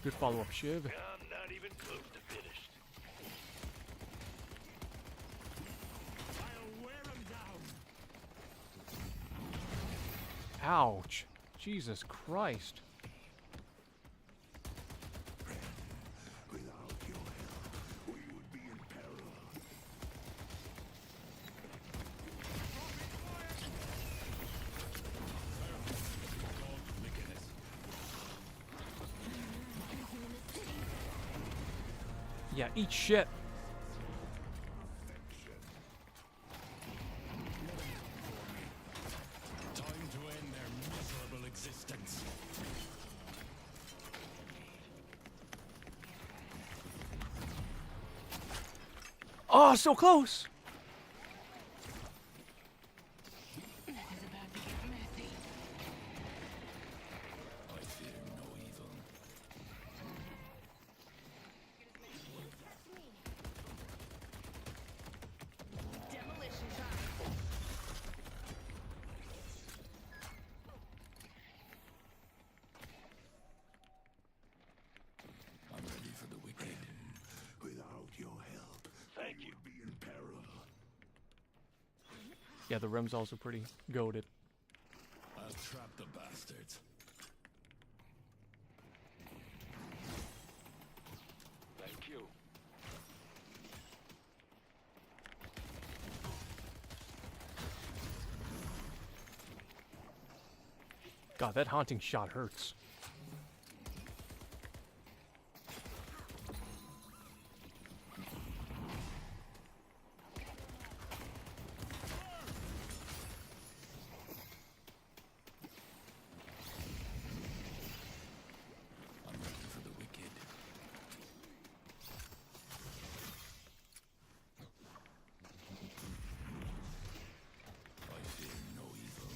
Good follow-up, Shiv. I'm not even close to finished. I'll wear him down. Ouch. Jesus Christ. Without your help, we would be in peril. Yeah, eat shit. Time to end their miserable existence. Oh, so close. It's about to get messy. I fear no evil. Demolition time. I'm ready for the wicked. Without your help, Thank we you. would be in peril. Yeah, the rim's also pretty goated. I'll trap the bastards. Thank you. God, that haunting shot hurts. I'm ready for the wicked. I fear no evil.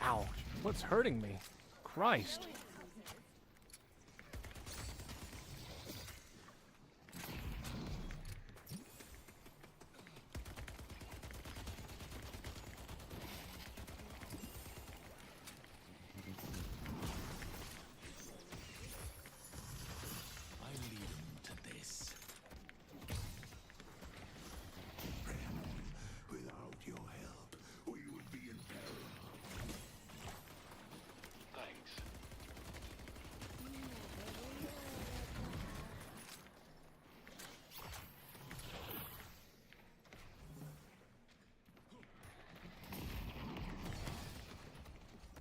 Ouch. What's hurting me? Christ. I lead him to this. Without your help, we would be in peril. Thanks.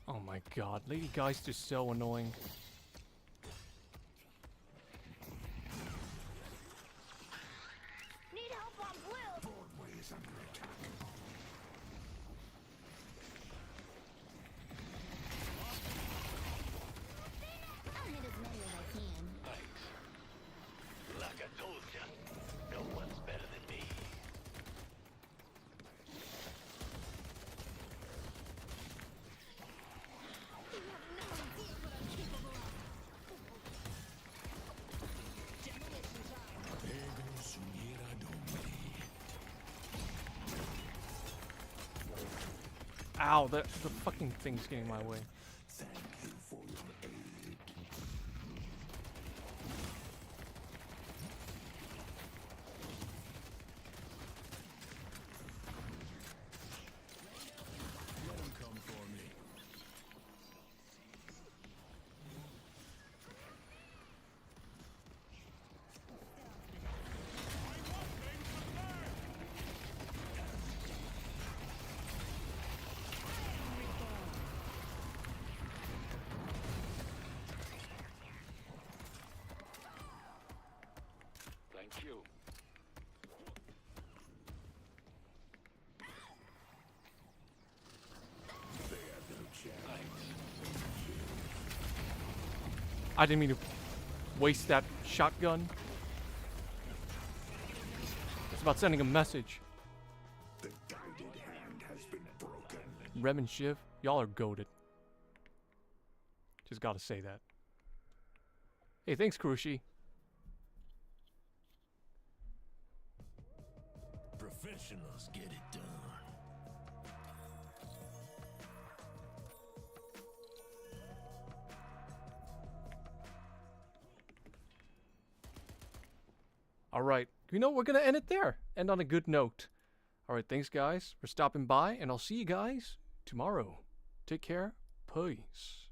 Oh my god, Lady Geist is so annoying. Need help on blue. Broadway is under attack. I'll hit as many as I can. Thanks. Like I told ya, no one's better than me. Ego sumiera domini. Ow, the fucking thing's getting in my way. Thank you for your aid. Let him come for me. I didn't mean to waste that shotgun. It's about sending a message. The guided hand has been broken. Rem and Shiv, y'all are goated. Just gotta say that. Hey, thanks, Kurushi. Professionals get it done. Alright, you know, we're gonna end it there. End on a good note. Alright, thanks guys for stopping by, and I'll see you guys tomorrow. Take care. Peace.